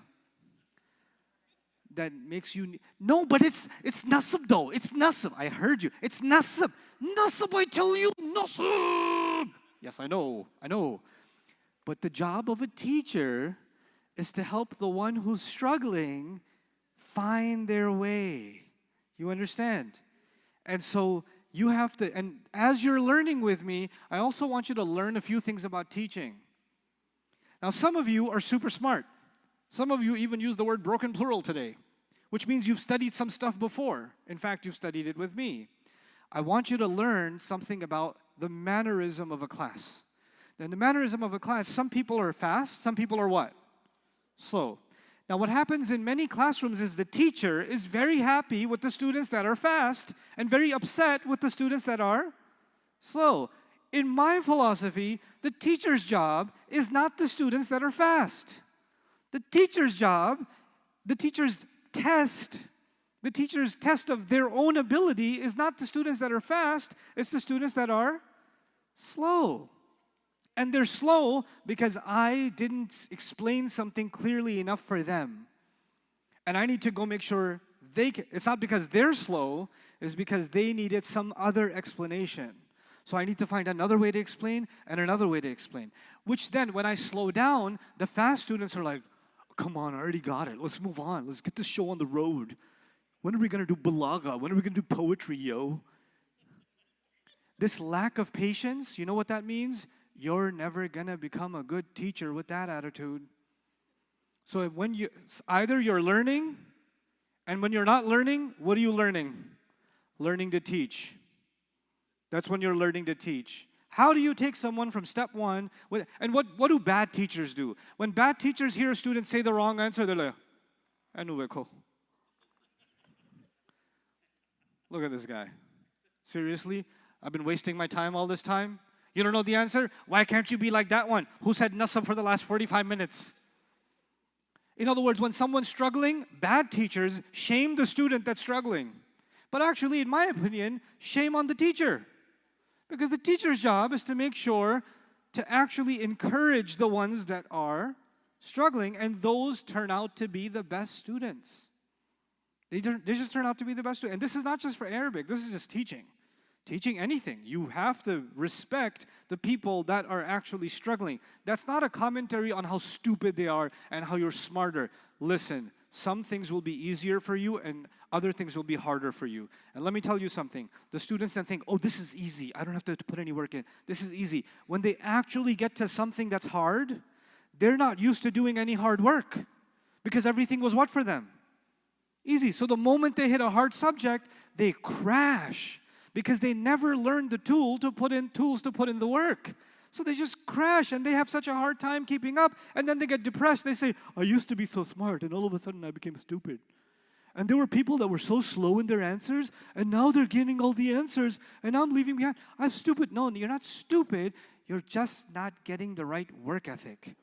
that makes you... No, but it's nasab though. It's nasab. I heard you. It's nasab. Nasab, I tell you, nasab. Yes, I know. But the job of a teacher is to help the one who's struggling find their way. You understand? And so you have to, and as you're learning with me, I also want you to learn a few things about teaching. Now, some of you are super smart. Some of you even use the word broken plural today, which means you've studied some stuff before. In fact, you've studied it with me. I want you to learn something about the mannerism of a class. Now, in the mannerism of a class, some people are fast, some people are what? Slow. Now, what happens in many classrooms is the teacher is very happy with the students that are fast and very upset with the students that are slow. In my philosophy, the teacher's job is not the students that are fast. The teacher's job, the teacher's test of their own ability is not the students that are fast, it's the students that are slow. And they're slow because I didn't explain something clearly enough for them. And I need to go make sure it's not because they're slow, it's because they needed some other explanation. So I need to find another way to explain and another way to explain. Which then, when I slow down, the fast students are like, come on, I already got it. Let's move on. Let's get this show on the road. When are we going to do balaga? When are we going to do poetry, yo? This lack of patience, you know what that means? You're never going to become a good teacher with that attitude. So when either you're learning, and when you're not learning, what are you learning? Learning to teach. That's when you're learning to teach. How do you take someone from step one? And what do bad teachers do? When bad teachers hear a student say the wrong answer, they're like, "Anu weko." Look at this guy. Seriously? I've been wasting my time all this time? You don't know the answer? Why can't you be like that one who said nasab for the last 45 minutes? In other words, when someone's struggling, bad teachers shame the student that's struggling. But actually, in my opinion, shame on the teacher. Because the teacher's job is to make sure to actually encourage the ones that are struggling, and those turn out to be the best students. They just turn out to be the best students. And this is not just for Arabic, this is just teaching. Teaching anything, you have to respect the people that are actually struggling. That's not a commentary on how stupid they are and how you're smarter. Listen, some things will be easier for you and other things will be harder for you. And let me tell you something. The students then think, oh, this is easy. I don't have to put any work in. This is easy. When they actually get to something that's hard, they're not used to doing any hard work because everything was what for them? Easy. So the moment they hit a hard subject, they crash. Because they never learned the tools to put in the work. So they just crash and they have such a hard time keeping up. And then they get depressed. They say, I used to be so smart and all of a sudden I became stupid. And there were people that were so slow in their answers and now they're getting all the answers and I'm leaving behind. I'm stupid. No, you're not stupid. You're just not getting the right work ethic.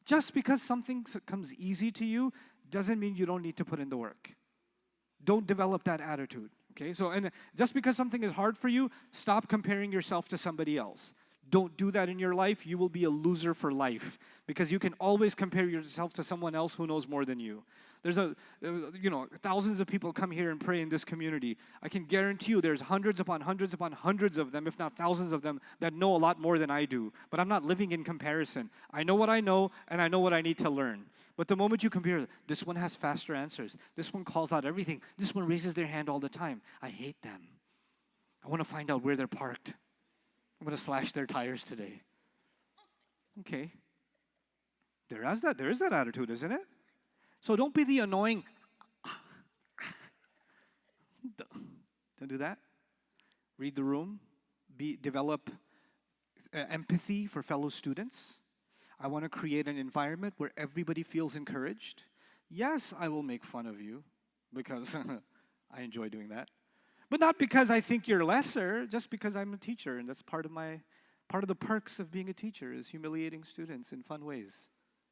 Just because something comes easy to you doesn't mean you don't need to put in the work. Don't develop that attitude. Okay, so and just because something is hard for you, stop comparing yourself to somebody else. Don't do that in your life. You will be a loser for life because you can always compare yourself to someone else who knows more than you. There's thousands of people come here and pray in this community. I can guarantee you there's hundreds upon hundreds upon hundreds of them, if not thousands of them, that know a lot more than I do. But I'm not living in comparison. I know what I know and I know what I need to learn. But the moment you compare, this one has faster answers. This one calls out everything. This one raises their hand all the time. I hate them. I want to find out where they're parked. I'm going to slash their tires today. Okay. There is that attitude, isn't it? So don't be the annoying. Don't do that. Read the room. Develop empathy for fellow students. I want to create an environment where everybody feels encouraged. Yes, I will make fun of you because I enjoy doing that. But not because I think you're lesser, just because I'm a teacher, and that's part of the perks of being a teacher is humiliating students in fun ways.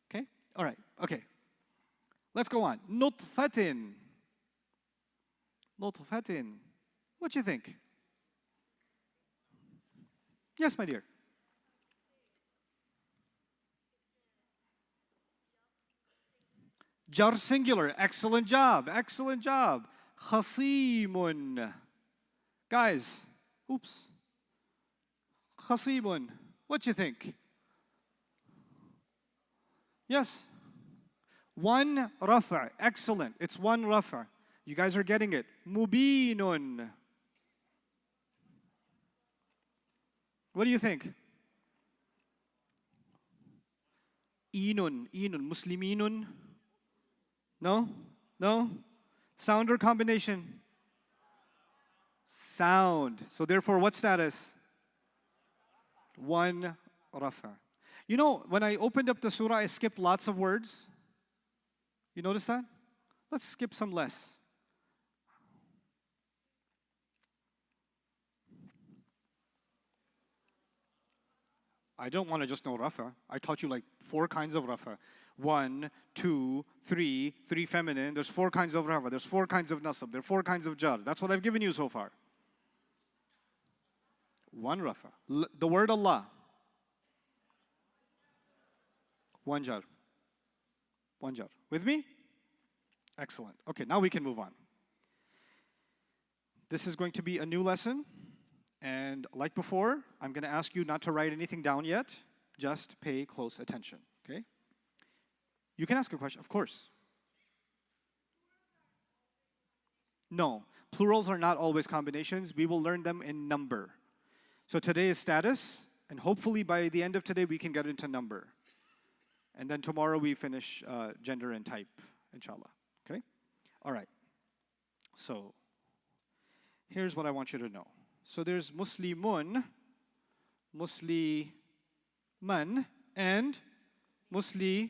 Okay? All right. Okay. Let's go on. Nutfatin. Nutfatin. What do you think? Yes, my dear. Jar singular. Excellent job. Excellent job. Khasimun. Guys, oops. Khasimun. What do you think? Yes. One rafa. Excellent. It's one rafa. You guys are getting it. Mubinun. What do you think? Inun. Inun. Musliminun. No? No? Sound or combination? Sound. So therefore, what status? One rafa. You know, when I opened up the surah, I skipped lots of words. You notice that? Let's skip some less. I don't want to just know rafa. I taught you like 4 kinds of rafa. 1, 2, 3, 3 feminine. There's 4 kinds of rafa. There's 4 kinds of nasab. There are 4 kinds of jar. That's what I've given you so far. One rafa. The word Allah. One jar. One jar. With me? Excellent. Okay, now we can move on. This is going to be a new lesson. And like before, I'm going to ask you not to write anything down yet. Just pay close attention, okay? You can ask a question, of course. No, plurals are not always combinations. We will learn them in number. So today is status, and hopefully by the end of today we can get into number. And then tomorrow we finish gender and type, inshallah, okay? All right, so here's what I want you to know. So there's Muslimun, Musliman, and Muslimin.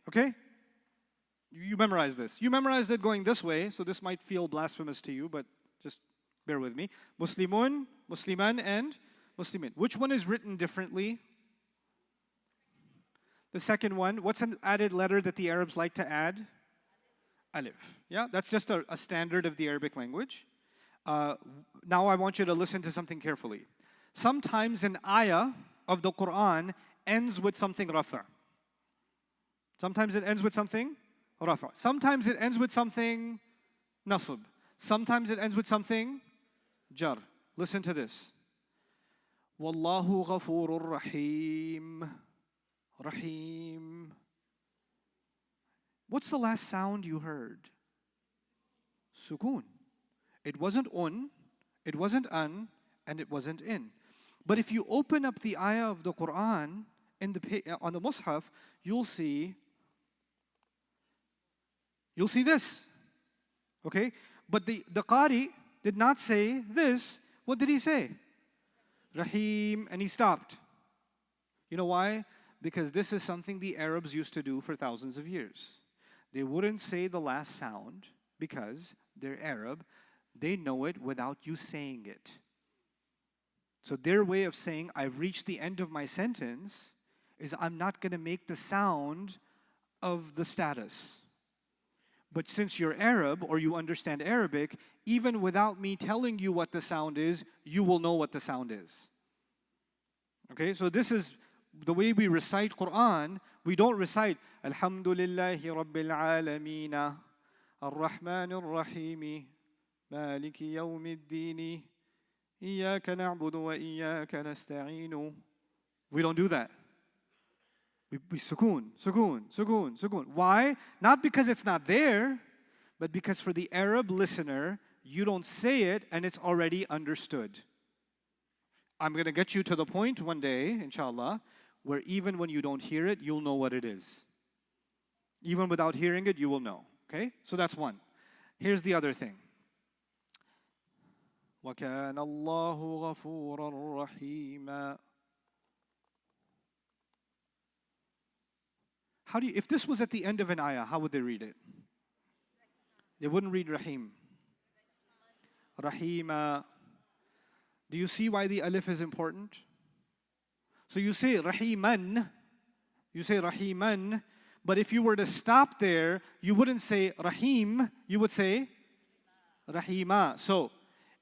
Okay? You memorize this. You memorized it going this way, so this might feel blasphemous to you, but just bear with me. Muslimun, Musliman, and Muslimin. Which one is written differently? The second one, what's an added letter that the Arabs like to add? Alif. Yeah, that's just a standard of the Arabic language. Now I want you to listen to something carefully. Sometimes an ayah of the Quran ends with something rafa. Sometimes it ends with something rafa. Sometimes it ends with something nasb. Sometimes it ends with something jar. Listen to this. Wallahu ghafurur rahim. Rahim. What's the last sound you heard? Sukoon. It wasn't un, it wasn't an, and it wasn't in. But if you open up the ayah of the Quran on the Mus'haf, you'll see this. Okay? But the Qari did not say this. What did he say? Rahim, and he stopped. You know why? Because this is something the Arabs used to do for thousands of years. They wouldn't say the last sound because they're Arab. They know it without you saying it. So their way of saying, I've reached the end of my sentence, is I'm not going to make the sound of the status. But since you're Arab or you understand Arabic, even without me telling you what the sound is, you will know what the sound is. Okay, so this is the way we recite Quran. We don't recite Alhamdulillahi Rabbil Alameen, Ar-Rahmanir Rahim, Maliki Yawmiddin, Iyyaka na'budu wa iyyaka nasta'inu. We don't do that. We sukoon, sukoon, sukoon, sukoon. Why? Not because it's not there, but because for the Arab listener, you don't say it and it's already understood. I'm going to get you to the point one day, inshallah, where even when you don't hear it, you'll know what it is. Even without hearing it, you will know. Okay? So that's one. Here's the other thing. وَكَانَ اللَّهُ غَفُورًا رَحِيمًا. How do you, if this was at the end of an ayah, how would they read it? They wouldn't read Rahim. Rahima. Do you see why the alif is important? So you say Rahiman, but if you were to stop there, you wouldn't say Rahim, you would say Rahima. So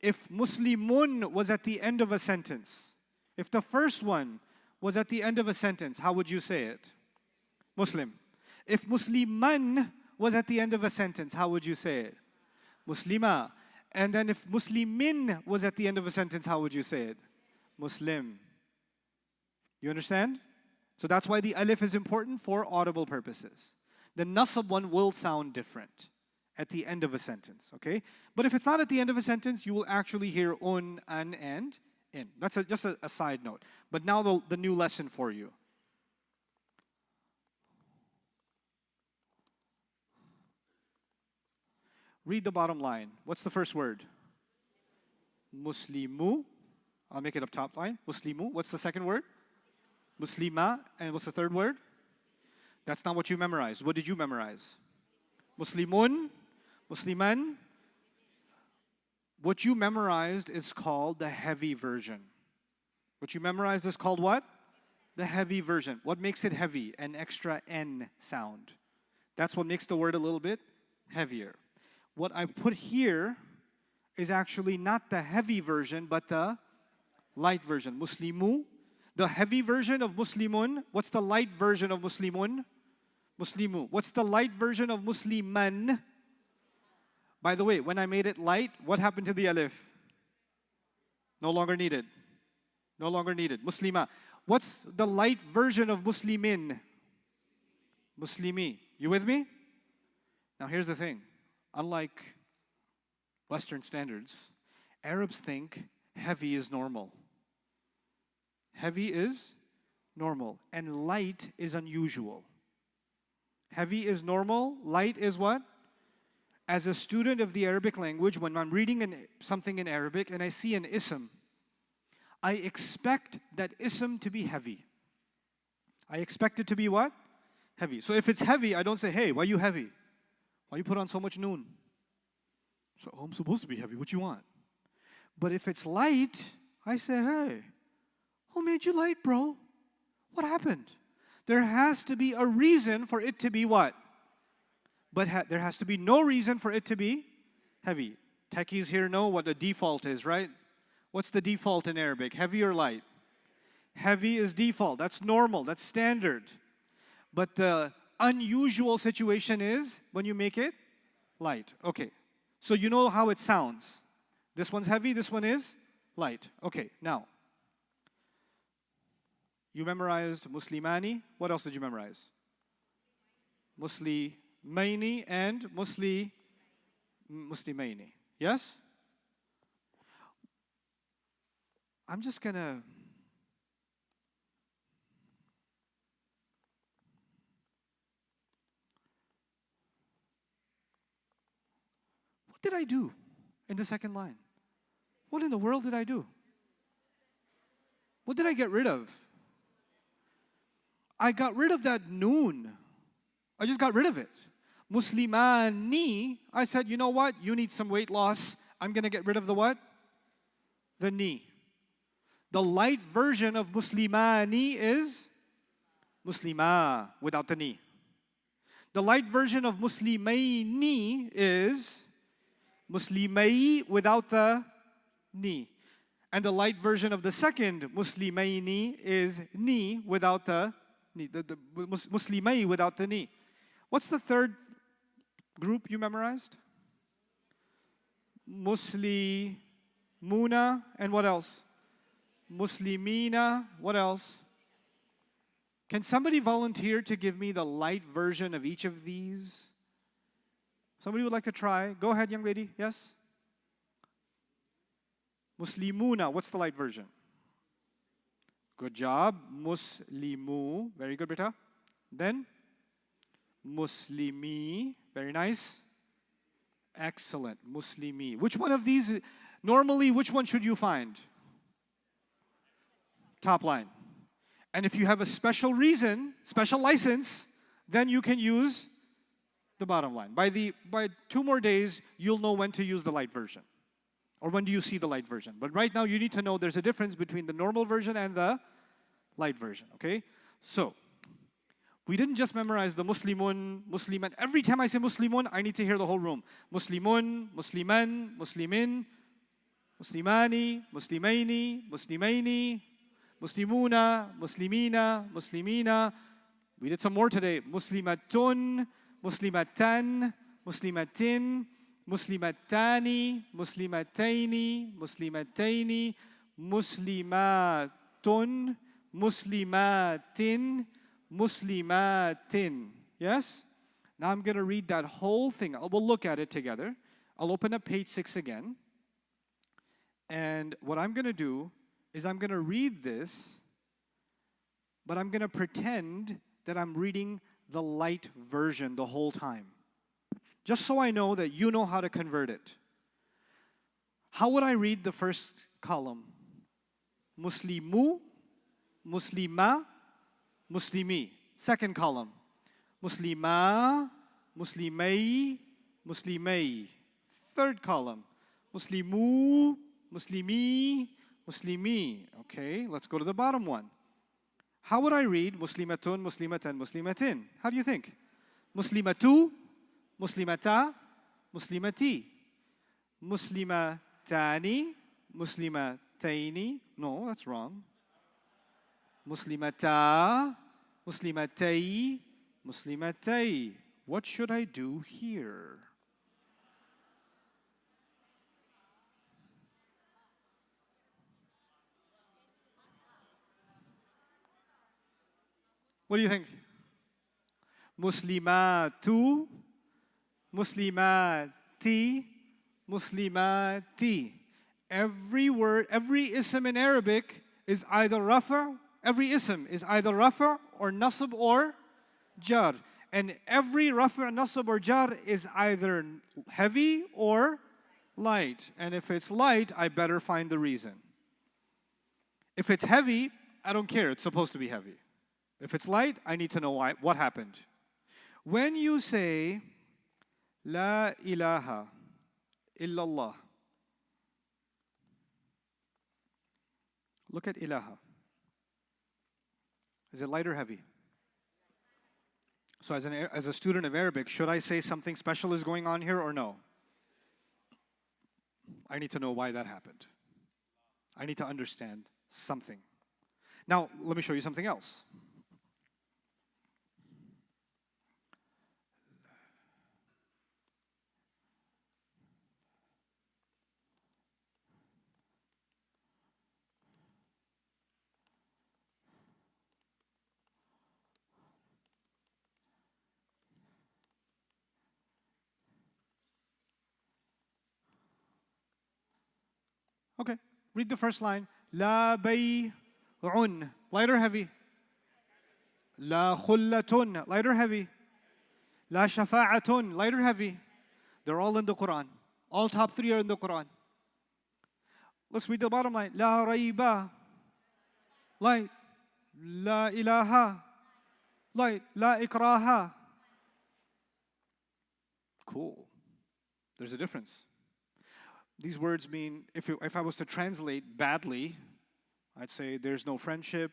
if Muslimun was at the end of a sentence, if the first one was at the end of a sentence, how would you say it? Muslim. If Musliman was at the end of a sentence, how would you say it? Muslima. And then if Muslimin was at the end of a sentence, how would you say it? Muslim. You understand? So that's why the alif is important for audible purposes. The nasab one will sound different at the end of a sentence, okay? But if it's not at the end of a sentence, you will actually hear un, an, and in. That's just a side note. But now the new lesson for you. Read the bottom line. What's the first word? Muslimu. I'll make it up top line. Muslimu. What's the second word? Muslima. And what's the third word? That's not what you memorized. What did you memorize? Muslimun. Musliman. What you memorized is called the heavy version. What you memorized is called what? The heavy version. What makes it heavy? An extra N sound. That's what makes the word a little bit heavier. What I put here is actually not the heavy version, but the light version. Muslimu. The heavy version of Muslimun. What's the light version of Muslimun? Muslimu. What's the light version of Musliman? By the way, when I made it light, what happened to the alif? No longer needed. No longer needed. Muslima. What's the light version of Muslimin? Muslimi. You with me? Now here's the thing. Unlike Western standards, Arabs think heavy is normal. Heavy is normal, and light is unusual. Heavy is normal, light is what? As a student of the Arabic language, when I'm reading something in Arabic and I see an ism, I expect that ism to be heavy. I expect it to be what? Heavy. So if it's heavy, I don't say, hey, why are you heavy? Why you put on so much noon? So I'm supposed to be heavy. What you want? But if it's light, I say, hey, who made you light, bro? What happened? There has to be a reason for it to be what? But there has to be no reason for it to be heavy. Techies here know what the default is, right? What's the default in Arabic? Heavy or light? Heavy is default. That's normal. That's standard. But the unusual situation is when you make it light. Okay. So you know how it sounds. This one's heavy, this one is light. Okay, now. You memorized Muslimani. What else did you memorize? Muslimaini and Muslimaini. Yes? I'm just gonna what did I do in the second line? What in the world did I do? What did I get rid of? I got rid of that noon. I just got rid of it. Muslimani, I said, you know what? You need some weight loss. I'm going to get rid of the what? The ni. The light version of Muslimani is Muslima without the ni. The light version of Muslimaini is Muslimai without the ni. And the light version of the second Muslimaini is ni without the ni. The Muslimai without the ni. What's the third group you memorized? Muslimuna and what else? Muslimina. What else? Can somebody volunteer to give me the light version of each of these? Somebody would like to try? Go ahead, young lady. Yes? Muslimuna. What's the light version? Good job. Muslimu. Very good, beta. Then? Muslimi. Very nice. Excellent. Muslimi. Which one of these Normally, which one should you find? Top line. And if you have a special reason, special license, then you can use the bottom line. By 2 more days, you'll know when to use the light version. Or when do you see the light version. But right now, you need to know there's a difference between the normal version and the light version, okay? So, we didn't just memorize the Muslimun, Musliman. Every time I say Muslimun, I need to hear the whole room. Muslimun, Musliman, Muslimin, Muslimani, Muslimaini, Muslimaini, Muslimuna, Muslimina, Muslimina. We did some more today. Muslimatun, Muslimatan, Muslimatin, Muslimatani, Muslimataini, Muslimataini, Muslimatun, Muslimatin, Muslimatin. Yes? Now I'm going to read that whole thing. We'll look at it together. I'll open up page 6 again. And what I'm going to do is I'm going to read this, but I'm going to pretend that I'm reading the light version the whole time. Just so I know that you know how to convert it. How would I read the first column? Muslimu, Muslima, Muslimi. Second column. Muslima, Muslimai, Muslimai. Third column. Muslimu, Muslimi, Muslimi. Okay, let's go to the bottom one. How would I read Muslimatun, Muslimatan, Muslimatin? How do you think? Muslimatu, Muslimata, Muslimati. Muslimatani, Muslimataini. No, that's wrong. Muslimata, Muslimatai, Muslimatai. What should I do here? What do you think? Muslimatu, Muslimati, Muslimati. Every word, every ism in Arabic is either rafa, every ism is either rafa or nasab or jar. And every rafa, nasab or jar is either heavy or light. And if it's light, I better find the reason. If it's heavy, I don't care, it's supposed to be heavy. If it's light, I need to know why, what happened. When you say, La ilaha illallah, look at ilaha. Is it light or heavy? So as a student of Arabic, should I say something special is going on here or no? I need to know why that happened. I need to understand something. Now, let me show you something else. Okay, read the first line. La bay'un. Light or heavy? La khullatun. Light or heavy? La shafa'atun. Light or heavy? They're all in the Quran. All top 3 are in the Quran. Let's read the bottom line. La rayba. Light. La ilaha. Light. La ikraha. Cool. There's a difference. These words mean, if I was to translate badly, I'd say there's no friendship,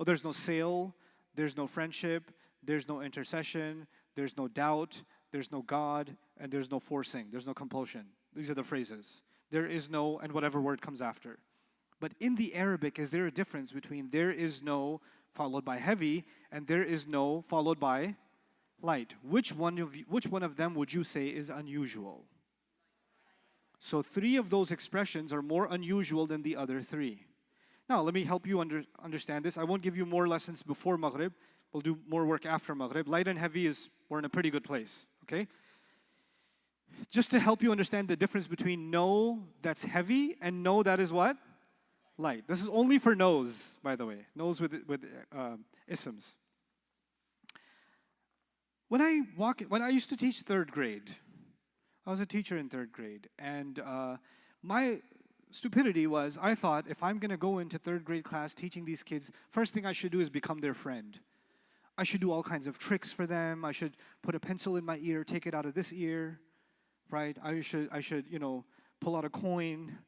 there's no sale, there's no friendship, there's no intercession, there's no doubt, there's no God, and there's no forcing, there's no compulsion. These are the phrases. There is no, and whatever word comes after. But in the Arabic, is there a difference between there is no followed by heavy, and there is no followed by light? Which one of them would you say is unusual? So 3 of those expressions are more unusual than the other 3. Now, let me help you understand this. I won't give you more lessons before Maghrib. We'll do more work after Maghrib. Light and heavy we're in a pretty good place, okay? Just to help you understand the difference between no that's heavy and no that is what? Light. This is only for no's, by the way. No's with isms. When I used to teach 3rd grade, I was a teacher in 3rd grade, and my stupidity was I thought if I'm going to go into third grade class teaching these kids, first thing I should do is become their friend. I should do all kinds of tricks for them. I should put a pencil in my ear, take it out of this ear, right? I should, pull out a coin.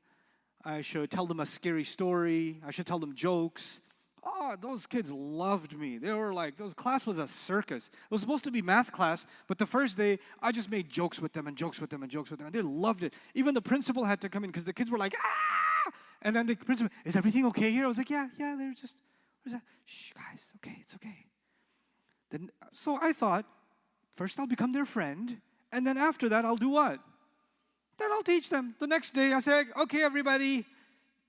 I should tell them a scary story. I should tell them jokes. Oh, those kids loved me. They were like, class was a circus. It was supposed to be math class, but the first day, I just made jokes with them and jokes with them and jokes with them. And they loved it. Even the principal had to come in because the kids were like, ah! And then the principal, is everything okay here? I was like, yeah, they're just, where's that? Shh, guys, okay, it's okay. Then, so I thought, first I'll become their friend, and then after that, I'll do what? Then I'll teach them. The next day, I say, okay, everybody,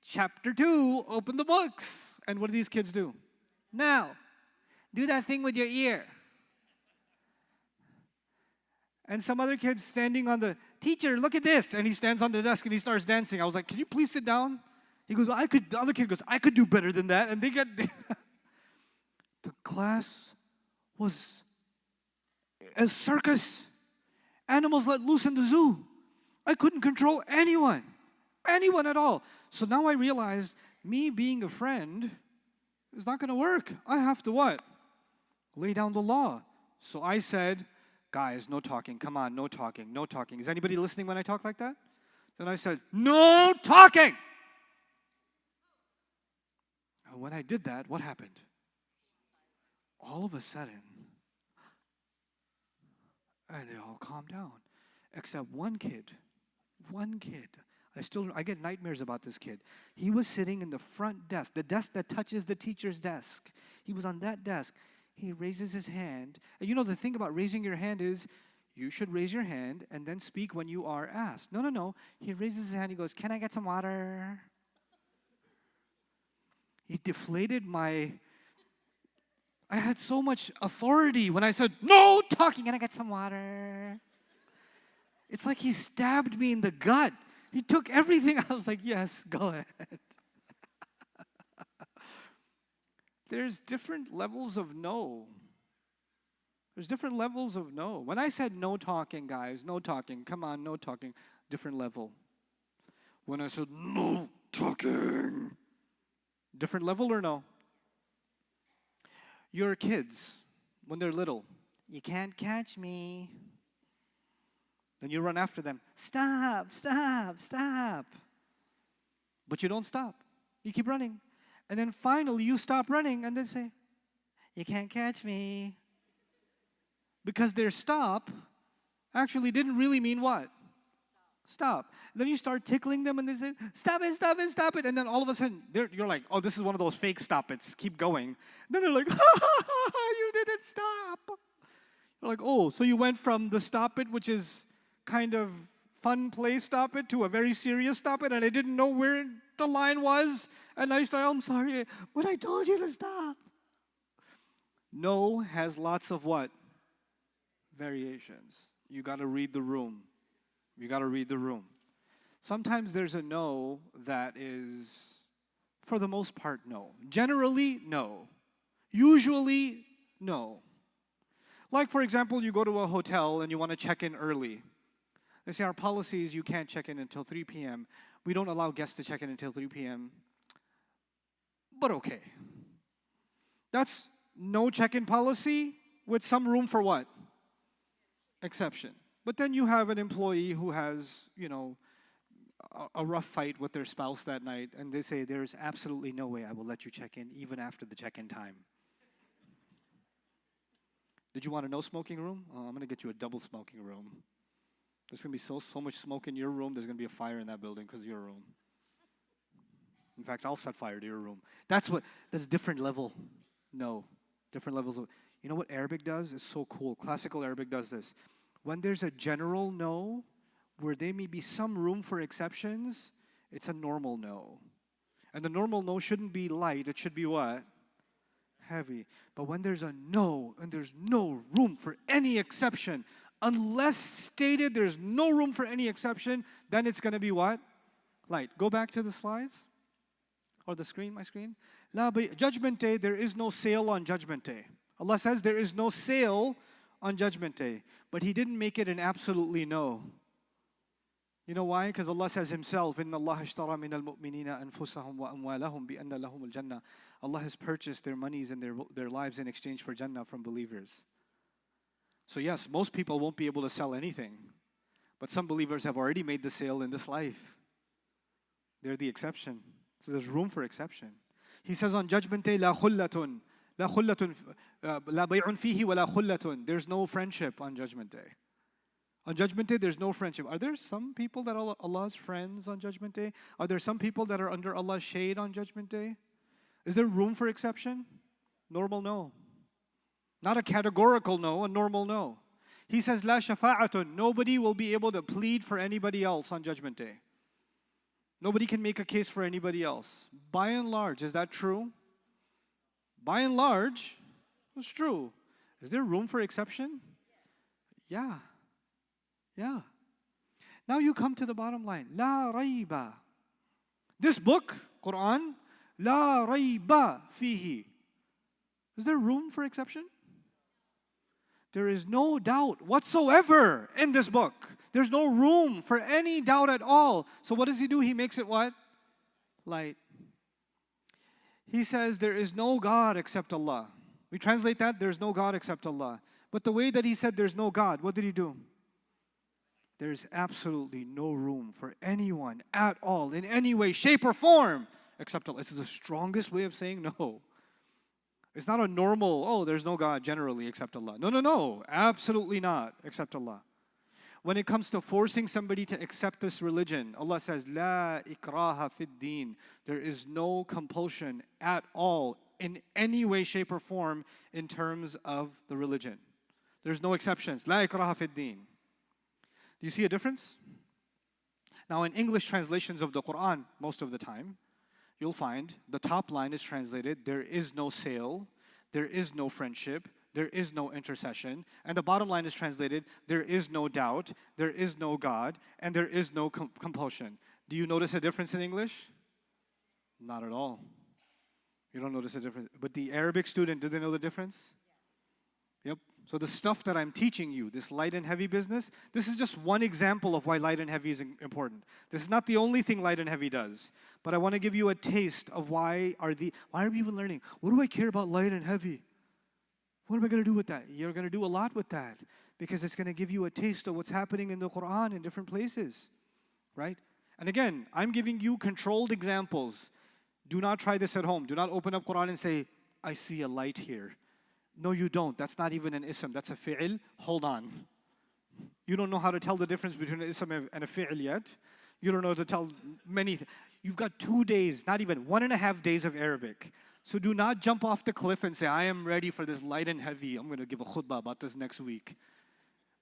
chapter 2, open the books. And what do these kids do? Now, do that thing with your ear. And some other kid's standing on the, teacher, look at this. And he stands on the desk and he starts dancing. I was like, can you please sit down? He goes, the other kid goes, I could do better than that. And they get, the class was a circus. Animals let loose in the zoo. I couldn't control anyone at all. So now I realized me being a friend is not going to work. I have to what? Lay down the law. So I said, guys, no talking. Come on, no talking, no talking. Is anybody listening when I talk like that? Then I said, no talking. And when I did that, what happened? All of a sudden, and they all calmed down, except one kid. I get nightmares about this kid. He was sitting in the front desk, the desk that touches the teacher's desk. He was on that desk. He raises his hand. And you know, the thing about raising your hand is you should raise your hand and then speak when you are asked. No. He raises his hand. He goes, can I get some water? He deflated I had so much authority when I said, no talking, can I get some water? It's like he stabbed me in the gut. He took everything. I was like, yes, go ahead. There's different levels of no. There's different levels of no. When I said no talking, guys, no talking, come on, no talking, different level. When I said no talking, different level or no? Your kids, when they're little, you can't catch me. Then you run after them. Stop. But you don't stop. You keep running. And then finally you stop running and they say, you can't catch me. Because their stop actually didn't really mean what? Stop. Then you start tickling them and they say, stop it. And then all of a sudden, you're like, oh, this is one of those fake stop-its. Keep going. Then they're like, you didn't stop. You're like, oh, so you went from the stop-it, which is kind of fun play stop it, to a very serious stop it, and I didn't know where the line was. And I started, I'm sorry, but I told you to stop. No has lots of what? Variations. You got to read the room. Sometimes there's a no that is, for the most part, no. Generally, no. Usually, no. Like, for example, you go to a hotel and you want to check in early. They say our policy is you can't check in until 3 p.m. We don't allow guests to check in until 3 p.m. But okay. That's no check-in policy with some room for what? Exception. But then you have an employee who has, a rough fight with their spouse that night, and they say, there's absolutely no way I will let you check in even after the check-in time. Did you want a no smoking room? Oh, I'm going to get you a double smoking room. There's going to be so much smoke in your room, there's going to be a fire in that building because of your room. In fact, I'll set fire to your room. That's a different level. No. Different levels of, you know what Arabic does? It's so cool. Classical Arabic does this. When there's a general no, where there may be some room for exceptions, it's a normal no. And the normal no shouldn't be light, it should be what? Heavy. But when there's a no, and there's no room for any exception, unless stated there's no room for any exception, then it's going to be what? Light. Go back to the slides. Or the screen, my screen. Judgment Day, there is no sale on Judgment Day. Allah says there is no sale on Judgment Day. But He didn't make it an absolutely no. You know why? Because Allah says Himself, إِنَّ اللَّهَ اشْتَرَى مِنَ الْمُؤْمِنِينَ أَنفُسَهُمْ وَأَمْوَالَهُم بِأَنَّ لَهُمُ الْجَنَّةِ. Allah has purchased their monies and their lives in exchange for Jannah from believers. So yes, most people won't be able to sell anything. But some believers have already made the sale in this life. They're the exception. So there's room for exception. He says on Judgment Day, لا خلة لا خلة لا بيع فيه ولا خلة. There's no friendship on Judgment Day. On Judgment Day, there's no friendship. Are there some people that are Allah's friends on Judgment Day? Are there some people that are under Allah's shade on Judgment Day? Is there room for exception? Normal no. Not a categorical no, a normal no. He says, La shafa'atun. Nobody will be able to plead for anybody else on Judgment Day. Nobody can make a case for anybody else. By and large, is that true? By and large, it's true. Is there room for exception? Yeah. Yeah. Now you come to the bottom line. La rayba. This book, Quran, la rayba fihi. Is there room for exception? There is no doubt whatsoever in this book. There's no room for any doubt at all. So what does He do? He makes it what? Light. He says there is no God except Allah. We translate that, there's no God except Allah. But the way that He said there's no God, what did He do? There's absolutely no room for anyone at all, in any way, shape, or form, except Allah. This is the strongest way of saying no. It's not a normal, oh, there's no God generally except Allah. No, no, no. Absolutely not except Allah. When it comes to forcing somebody to accept this religion, Allah says, La ikraha fid deen. There is no compulsion at all in any way, shape, or form in terms of the religion. There's no exceptions. La ikraha fid deen. Do you see a difference? Now, in English translations of the Quran, most of the time, you'll find the top line is translated, there is no sale, there is no friendship, there is no intercession. And the bottom line is translated, there is no doubt, there is no God, and there is no compulsion. Do you notice a difference in English? Not at all. You don't notice a difference. But the Arabic student, do they know the difference? Yep. So the stuff that I'm teaching you, this light and heavy business, this is just one example of why light and heavy is important. This is not the only thing light and heavy does. But I want to give you a taste of why are we even learning? What do I care about light and heavy? What am I going to do with that? You're going to do a lot with that because it's going to give you a taste of what's happening in the Quran in different places, right? And again, I'm giving you controlled examples. Do not try this at home. Do not open up Quran and say, I see a light here. No, you don't. That's not even an ism. That's a fi'il. Hold on. You don't know how to tell the difference between an ism and a fi'il yet. You don't know how to tell many. You've got 2 days, not even 1.5 days of Arabic. So do not jump off the cliff and say, I am ready for this light and heavy. I'm going to give a khutbah about this next week.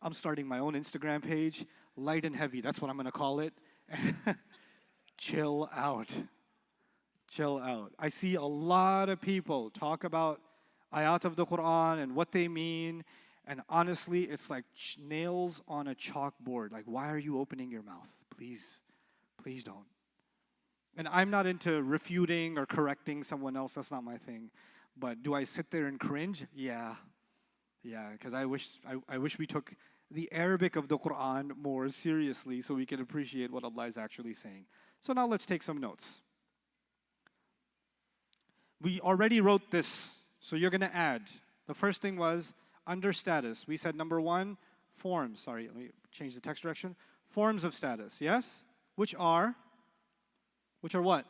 I'm starting my own Instagram page, light and heavy. That's what I'm going to call it. Chill out. Chill out. I see a lot of people talk about ayat of the Quran and what they mean. And honestly, it's like nails on a chalkboard. Like, why are you opening your mouth? Please, please don't. And I'm not into refuting or correcting someone else. That's not my thing. But do I sit there and cringe? Yeah. Yeah, because I wish we took the Arabic of the Quran more seriously so we can appreciate what Allah is actually saying. So now let's take some notes. We already wrote this, so you're going to add. The first thing was under status. We said number 1, forms. Sorry, let me change the text direction. Forms of status, yes? Which are what?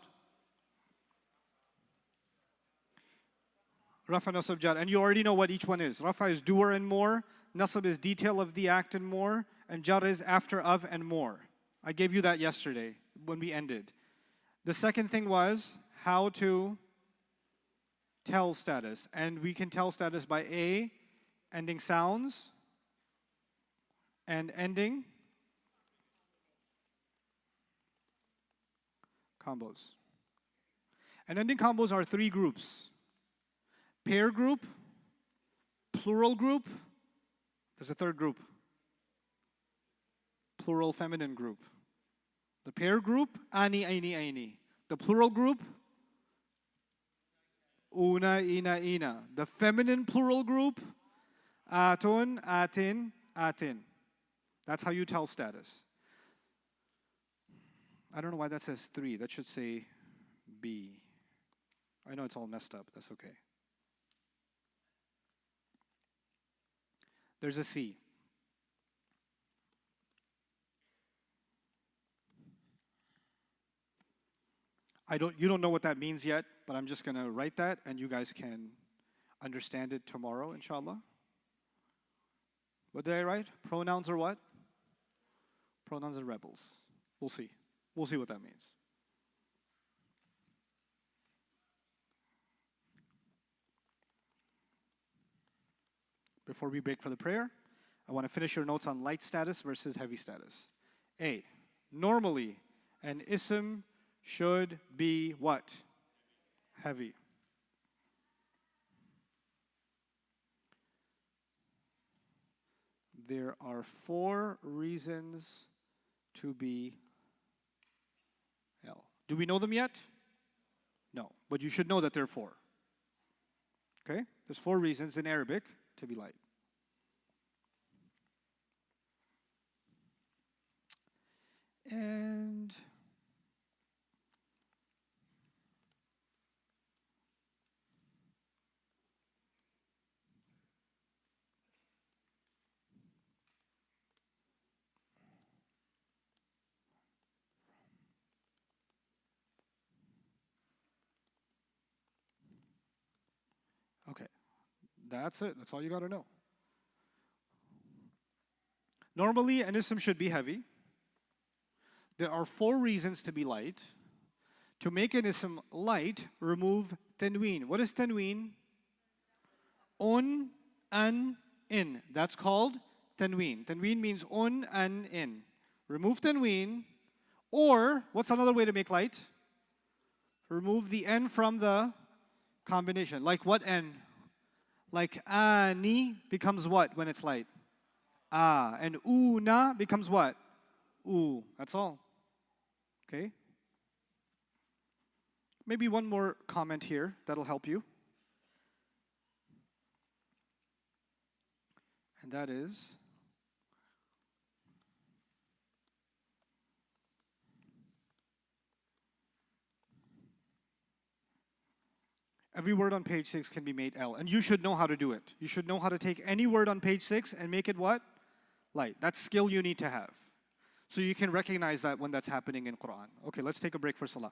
Rafa, nasab, jar. And you already know what each one is. Rafa is doer and more. Nasab is detail of the act and more. And jar is after of and more. I gave you that yesterday when we ended. The second thing was how to tell status. And we can tell status by A, ending sounds, and ending combos. And ending combos are 3 groups. Pair group, plural group, there's a third group. Plural feminine group. The pair group, ani, aini, aini. The plural group, una, ina, ina. The feminine plural group, atun, atin, atin. That's how you tell status. I don't know why that says 3. That should say B. I know it's all messed up. That's okay. There's a C. You don't know what that means yet, but I'm just going to write that and you guys can understand it tomorrow, inshallah. What did I write? Pronouns are what? Pronouns are rebels. We'll see. We'll see what that means. Before we break for the prayer, I want to finish your notes on light status versus heavy status. A, normally an ism should be what? Heavy. There are 4 reasons to be L. Do we know them yet? No, but you should know that there are 4. Okay? There's 4 reasons in Arabic to be light. And okay, that's it. That's all you got to know. Normally, an ism should be heavy. There are 4 reasons to be light. To make an ism light, remove tanween. What is tanween? Un, an, in. That's called tanween. Tanween means un, an, in. Remove tanween. Or, what's another way to make light? Remove the n from the combination. Like what n? Like ani becomes what when it's light? Ah. And una becomes what? Oo. That's all. Okay? Maybe one more comment here that'll help you. And that is, every word on page 6 can be made L. And you should know how to do it. You should know how to take any word on page 6 and make it what? Light. That's skill you need to have. So you can recognize that when that's happening in Quran. Okay, let's take a break for Salah.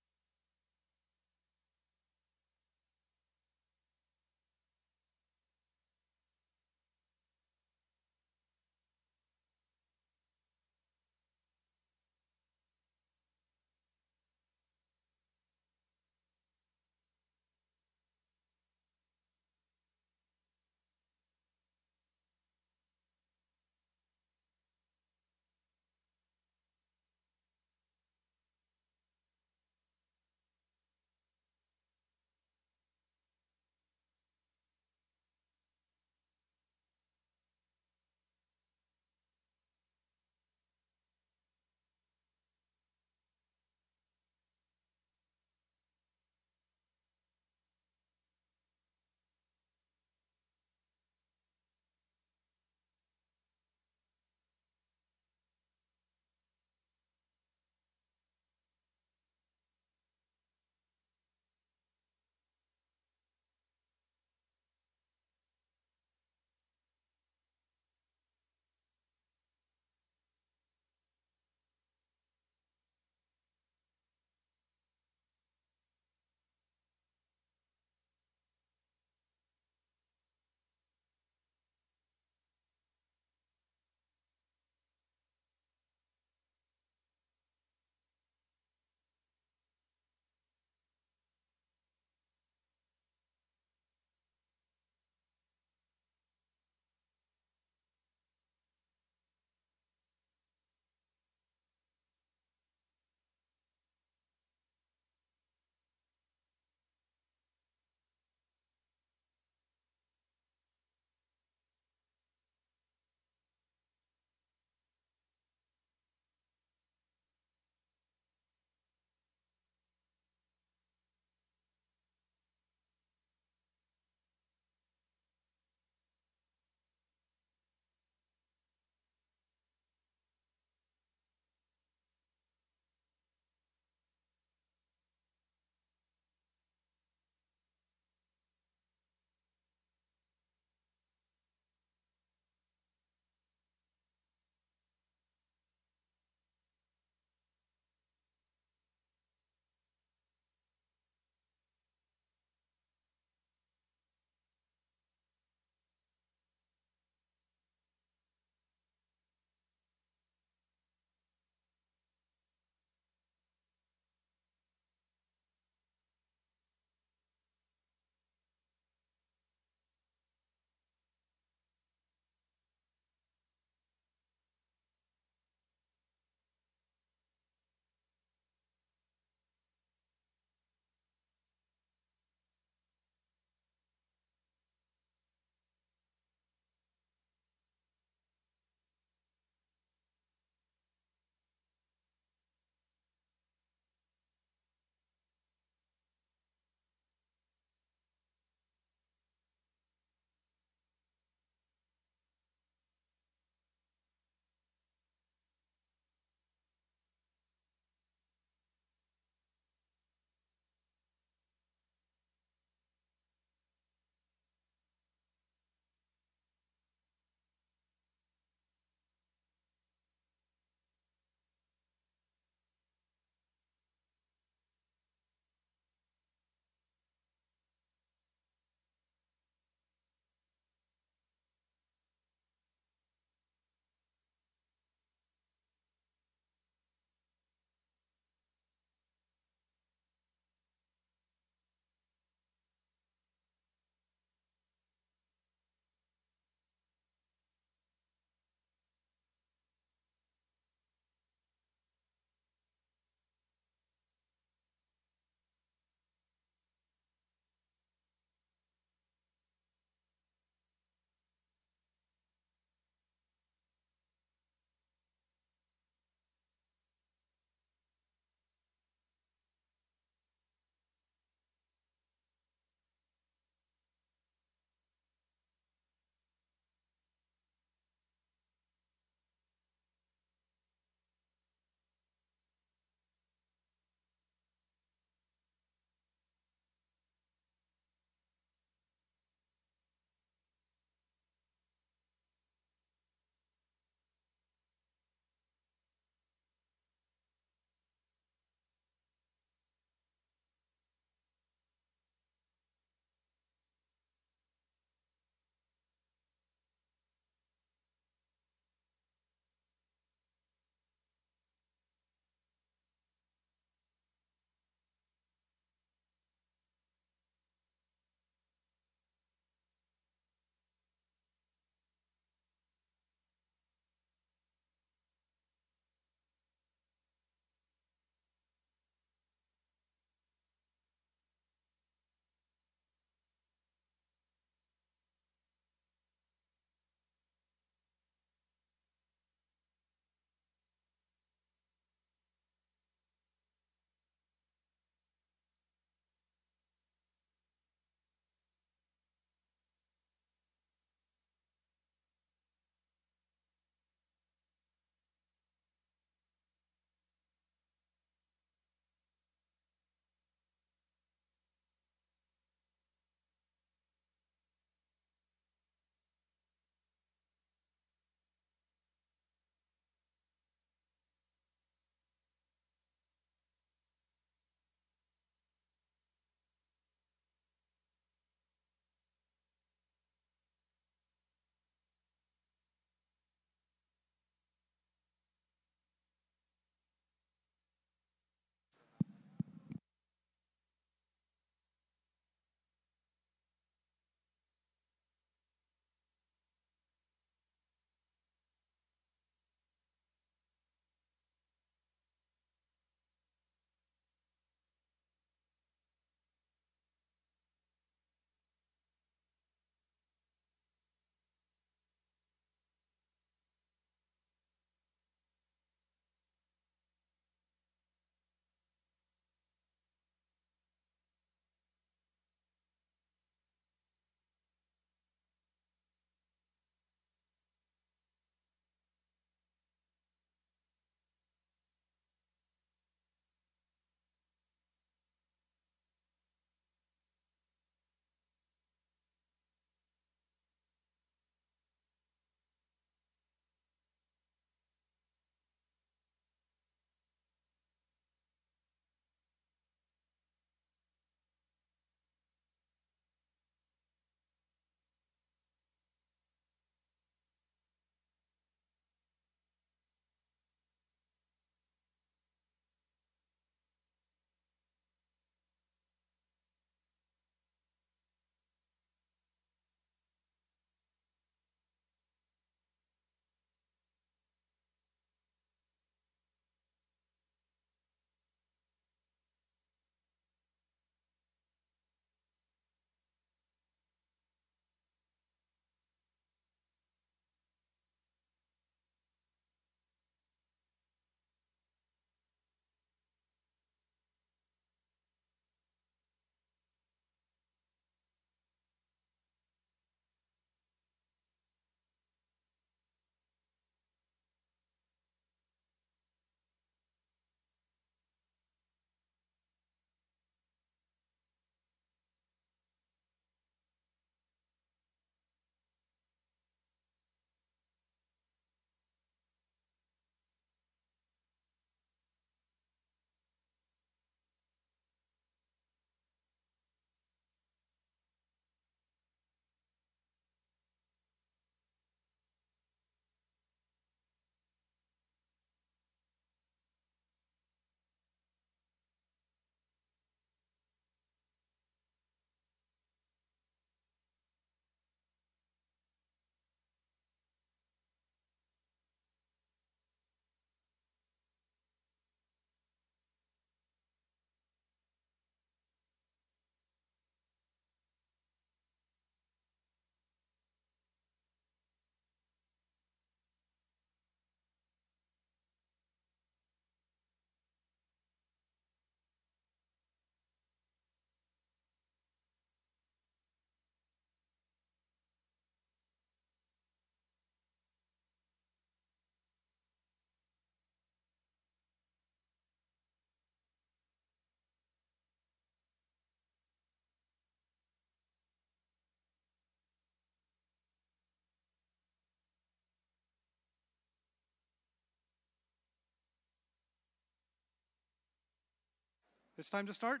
It's time to start?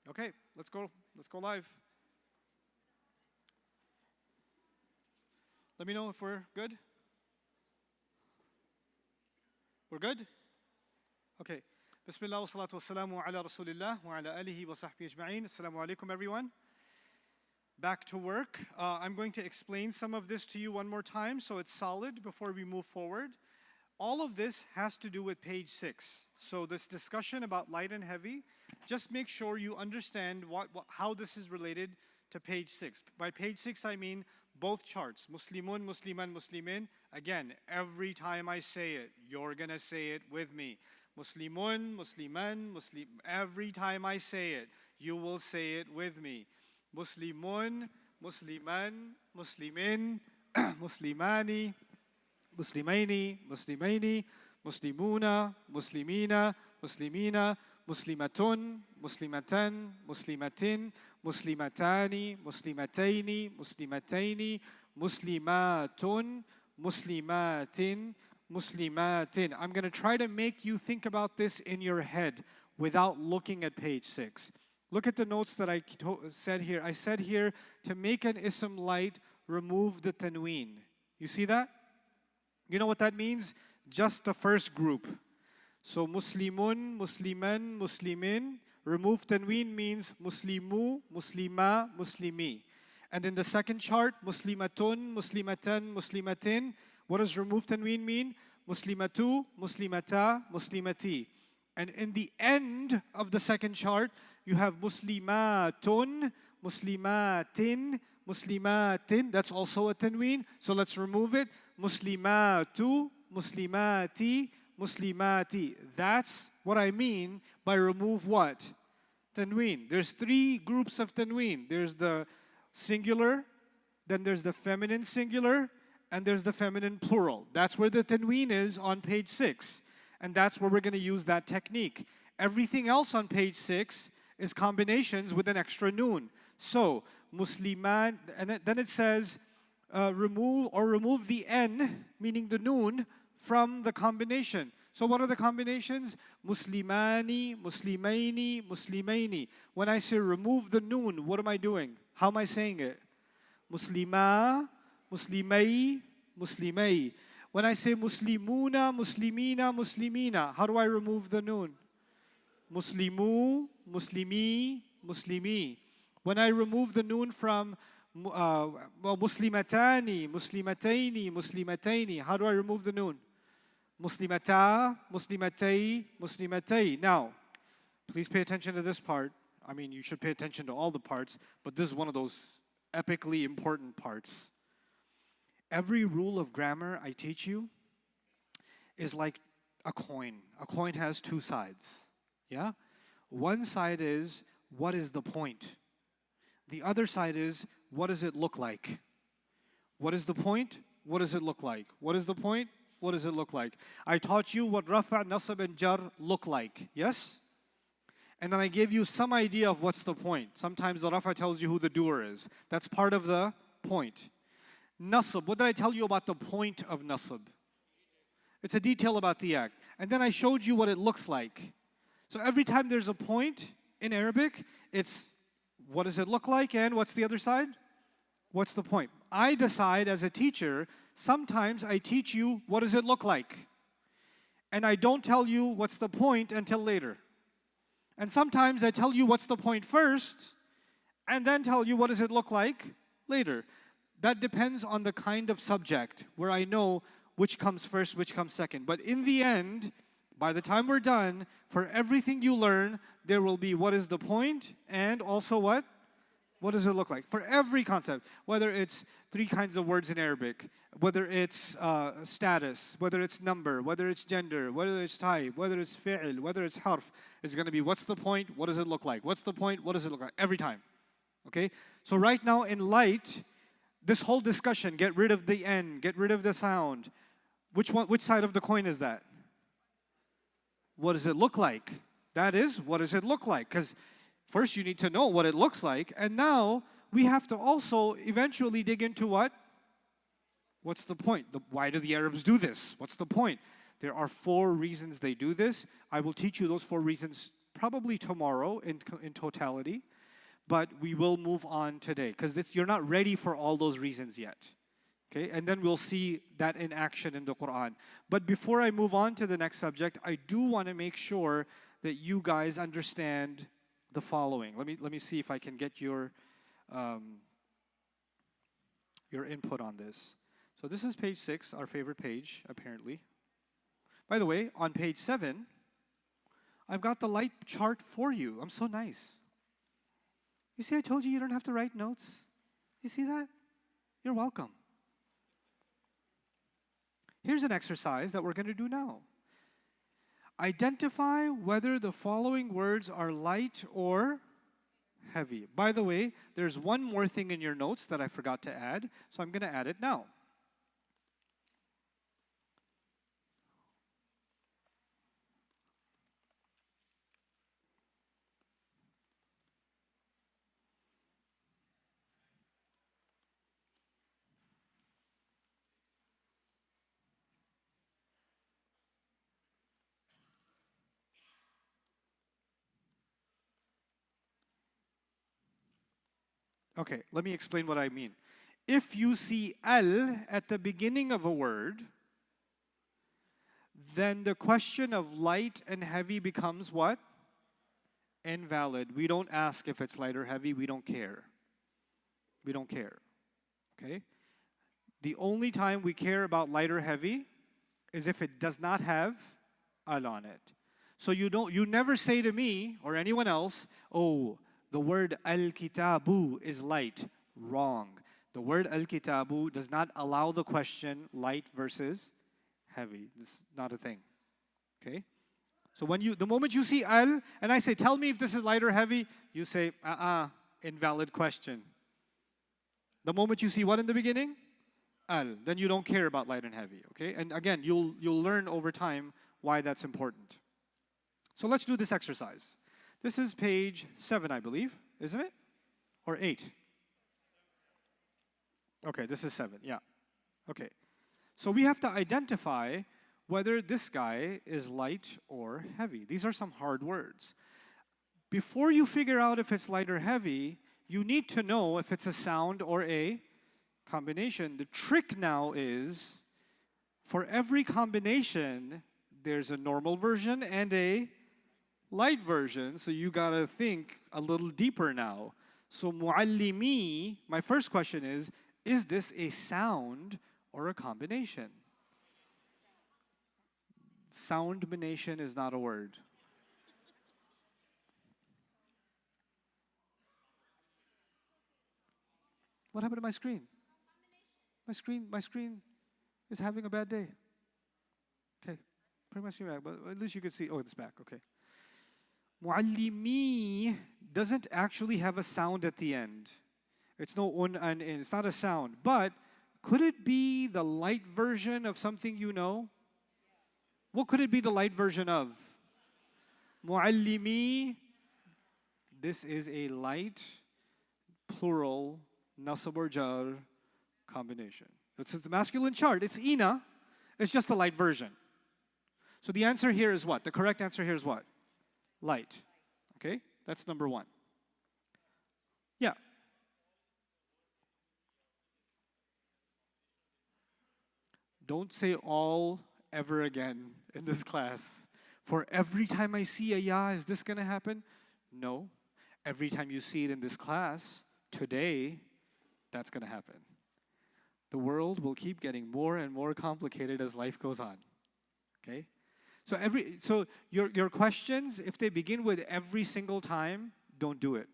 Okay, let's go. Let's go live. Let me know if we're good. We're good? Okay. Bismillah wa salatu wa salamu ala rasulillah wa ala alihi wa sahbihi ajma'in. Assalamu alaikum, everyone. Back to work. I'm going to explain some of this to you one more time so it's solid before we move forward. All of this has to do with page 6. So this discussion about light and heavy, just make sure you understand how this is related to page 6. By page 6, I mean both charts. Muslimun, Musliman, Muslimin. Again, every time I say it, you're going to say it with me. Muslimun, Musliman, Muslim. Every time I say it, you will say it with me. Muslimun, Musliman, Muslimin, Muslimani, Muslimaini, Muslimaini, Muslimuna, Muslimina, Muslimina, Muslimatun, Muslimatan, Muslimatin, Muslimatani, Muslimataini, Muslimataini, Muslimatun, Muslimatin, Muslimatin. I'm going to try to make you think about this in your head without looking at page 6. Look at the notes that I said here. I said here, to make an ism light, remove the tanween. You see that? You know what that means? Just the first group. So Muslimun, Musliman, Muslimin. Remove tanween means Muslimu, Muslima, Muslimi. And in the second chart, Muslimatun, Muslimatan, Muslimatin. What does remove tanween mean? Muslimatu, Muslimata, Muslimati. And in the end of the second chart, you have Muslimatun, Muslimatin, Muslimatin. That's also a tanween. So let's remove it. Muslimatu, Muslimati, Muslimati. That's what I mean by remove what? Tanween. There's 3 groups of tanween. There's the singular, then there's the feminine singular, and there's the feminine plural. That's where the tanween is on page 6. And that's where we're going to use that technique. Everything else on page 6 is combinations with an extra noon. So, Musliman, and then it says, remove the n, meaning the noon, from the combination. So what are the combinations? Muslimani, Muslimaini, Muslimaini. When I say remove the noon, what am I doing? How am I saying it? Muslima, Muslimai, Muslimai. When I say Muslimuna, Muslimina, Muslimina, how do I remove the noon? Muslimu, Muslimi, Muslimi. When I remove the noon from Muslimatani, Muslimataini, Muslimataini, how do I remove the noon? Muslimata, Muslimatai, Muslimatai. Now, please pay attention to this part. I mean, you should pay attention to all the parts, but this is one of those epically important parts. Every rule of grammar I teach you is like a coin. A coin has 2 sides. Yeah? One side is, what is the point? The other side is, what does it look like? What is the point? What does it look like? What is the point? What does it look like? I taught you what rafa', nasab, and jar look like. Yes? And then I gave you some idea of what's the point. Sometimes the rafa tells you who the doer is. That's part of the point. Nasab, what did I tell you about the point of nasab? It's a detail about the act. And then I showed you what it looks like. So every time there's a point in Arabic, it's what does it look like and what's the other side? What's the point? I decide as a teacher, sometimes I teach you what does it look like. And I don't tell you what's the point until later. And sometimes I tell you what's the point first, and then tell you what does it look like later. That depends on the kind of subject, where I know which comes first, which comes second. But in the end, by the time we're done, for everything you learn, there will be what is the point, and also what? What does it look like? For every concept, whether it's 3 kinds of words in Arabic, whether it's status, whether it's number, whether it's gender, whether it's type, whether it's fi'l, whether it's harf, it's going to be what's the point, what does it look like? What's the point, what does it look like? Every time. Okay? So right now in light, this whole discussion, get rid of the N, get rid of the sound. Which side of the coin is that? What does it look like? That is, what does it look like? Because first you need to know what it looks like, and now we have to also eventually dig into what? What's the point? Why do the Arabs do this? What's the point? There are 4 reasons they do this. I will teach you those 4 reasons probably tomorrow in totality, but we will move on today because you're not ready for all those reasons yet. Okay, and then we'll see that in action in the Quran. But before I move on to the next subject, I do want to make sure that you guys understand the following. Let me see if I can get your input on this. So this is page 6, our favorite page, apparently. By the way, on page 7, I've got the light chart for you. I'm so nice. You see, I told you don't have to write notes. You see that? You're welcome. Here's an exercise that we're going to do now. Identify whether the following words are light or heavy. By the way, there's one more thing in your notes that I forgot to add, so I'm going to add it now. Okay, let me explain what I mean. If you see al at the beginning of a word, then the question of light and heavy becomes what? Invalid. We don't ask if it's light or heavy. We don't care. We don't care. Okay? The only time we care about light or heavy is if it does not have al on it. So you never say to me or anyone else, oh, the word al-kitabu is light. Wrong. The word al-kitabu does not allow the question light versus heavy. It's not a thing. Okay? So the moment you see al, and I say, tell me if this is light or heavy, you say, invalid question. The moment you see what in the beginning? Al. Then you don't care about light and heavy. Okay? And again, you'll learn over time why that's important. So let's do this exercise. This is page 7, I believe, isn't it? Or 8? Okay, this is 7, yeah. Okay. So we have to identify whether this guy is light or heavy. These are some hard words. Before you figure out if it's light or heavy, you need to know if it's a sound or a combination. The trick now is, for every combination, there's a normal version and a light version, so you gotta think a little deeper now. So muallimi, my first question is this a sound or a combination? Soundmination is not a word. What happened to my screen? My screen is having a bad day. Okay, bring my screen back, but at least you can see, oh, it's back, okay. Muallimi doesn't actually have a sound at the end. It's no un and in. It's not a sound. But could it be the light version of something you know? What could it be the light version of? Muallimi. This is a light, plural, nasab or jar combination. It's the masculine chart. It's ina. It's just the light version. So the answer here is what? The correct answer here is what? Light. Okay? That's number 1. Yeah. Don't say all ever again in this class. For every time I see a ya, is this going to happen? No. Every time you see it in this class, today, that's going to happen. The world will keep getting more and more complicated as life goes on. Okay? So your questions, if they begin with every single time, don't do it.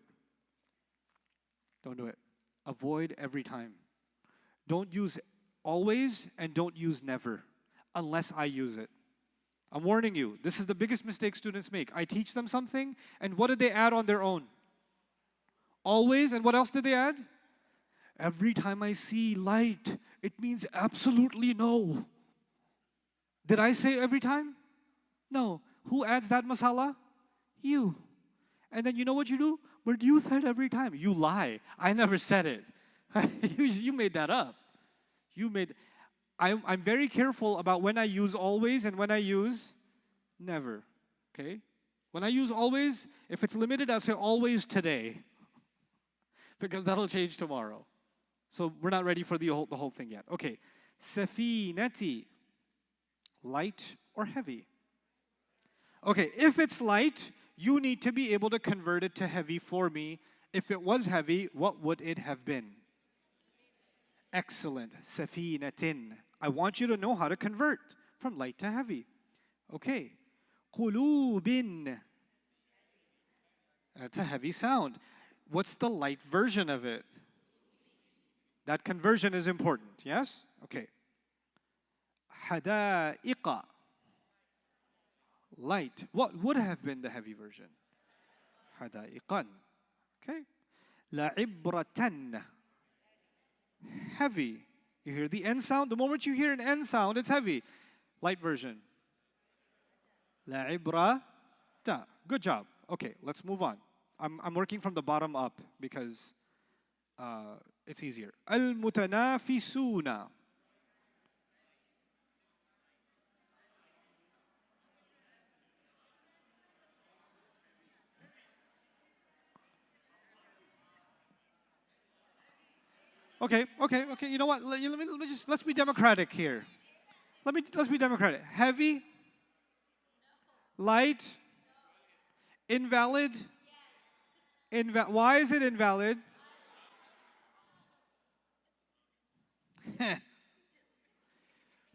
Don't do it. Avoid every time. Don't use always and don't use never unless I use it. I'm warning you, this is the biggest mistake students make. I teach them something, and what did they add on their own? Always, and what else did they add? Every time I see light, it means absolutely no. Did I say every time? No. Who adds that masala? You. And then you know what you do? But you said every time. You lie. I never said it. You made that up. I'm very careful about when I use always and when I use never. Okay? When I use always, if it's limited, I'll say always today. Because that'll change tomorrow. So we're not ready for the whole thing yet. Okay. Safinati. Light or heavy? Okay, if it's light, you need to be able to convert it to heavy for me. If it was heavy, what would it have been? Excellent. Safinatin. I want you to know how to convert from light to heavy. Okay. Qulubin. That's a heavy sound. What's the light version of it? That conversion is important, yes? Okay. Hadaiqa. Light. What would have been the heavy version? Hadaiqan. Okay. La'ibratan. Heavy. You hear the N sound? The moment you hear an N sound, it's heavy. Light version. La'ibrata. Good job. Okay, let's move on. I'm working from the bottom up because it's easier. Al-mutanafisuna. Okay. You know what? Let's be democratic here. Let's be democratic. Heavy, light, invalid. Why is it invalid?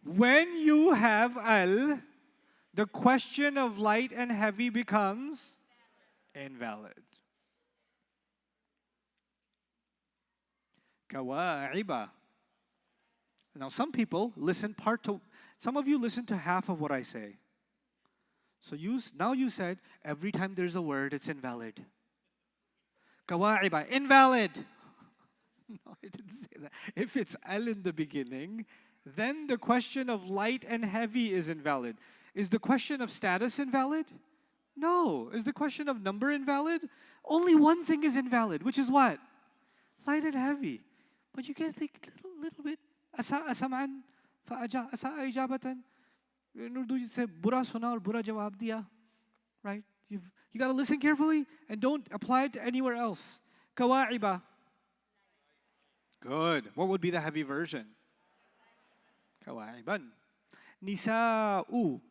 When you have al, the question of light and heavy becomes invalid. Kawa'iba. Now some people listen some of you listen to half of what I say. So now you said every time there's a word it's invalid. Kawa'iba, invalid. No, I didn't say that. If it's al in the beginning, then the question of light and heavy is invalid. Is the question of status invalid? No. Is the question of number invalid? Only one thing is invalid, which is what? Light and heavy. But you get like little bit. Asa'a sam'an, asa'a ijabatan. You say bura suna or bura jawab diya. Right? You got to listen carefully and don't apply it to anywhere else. Kawa'iba. Good. What would be the heavy version? Kawa'iban. Nisa'u.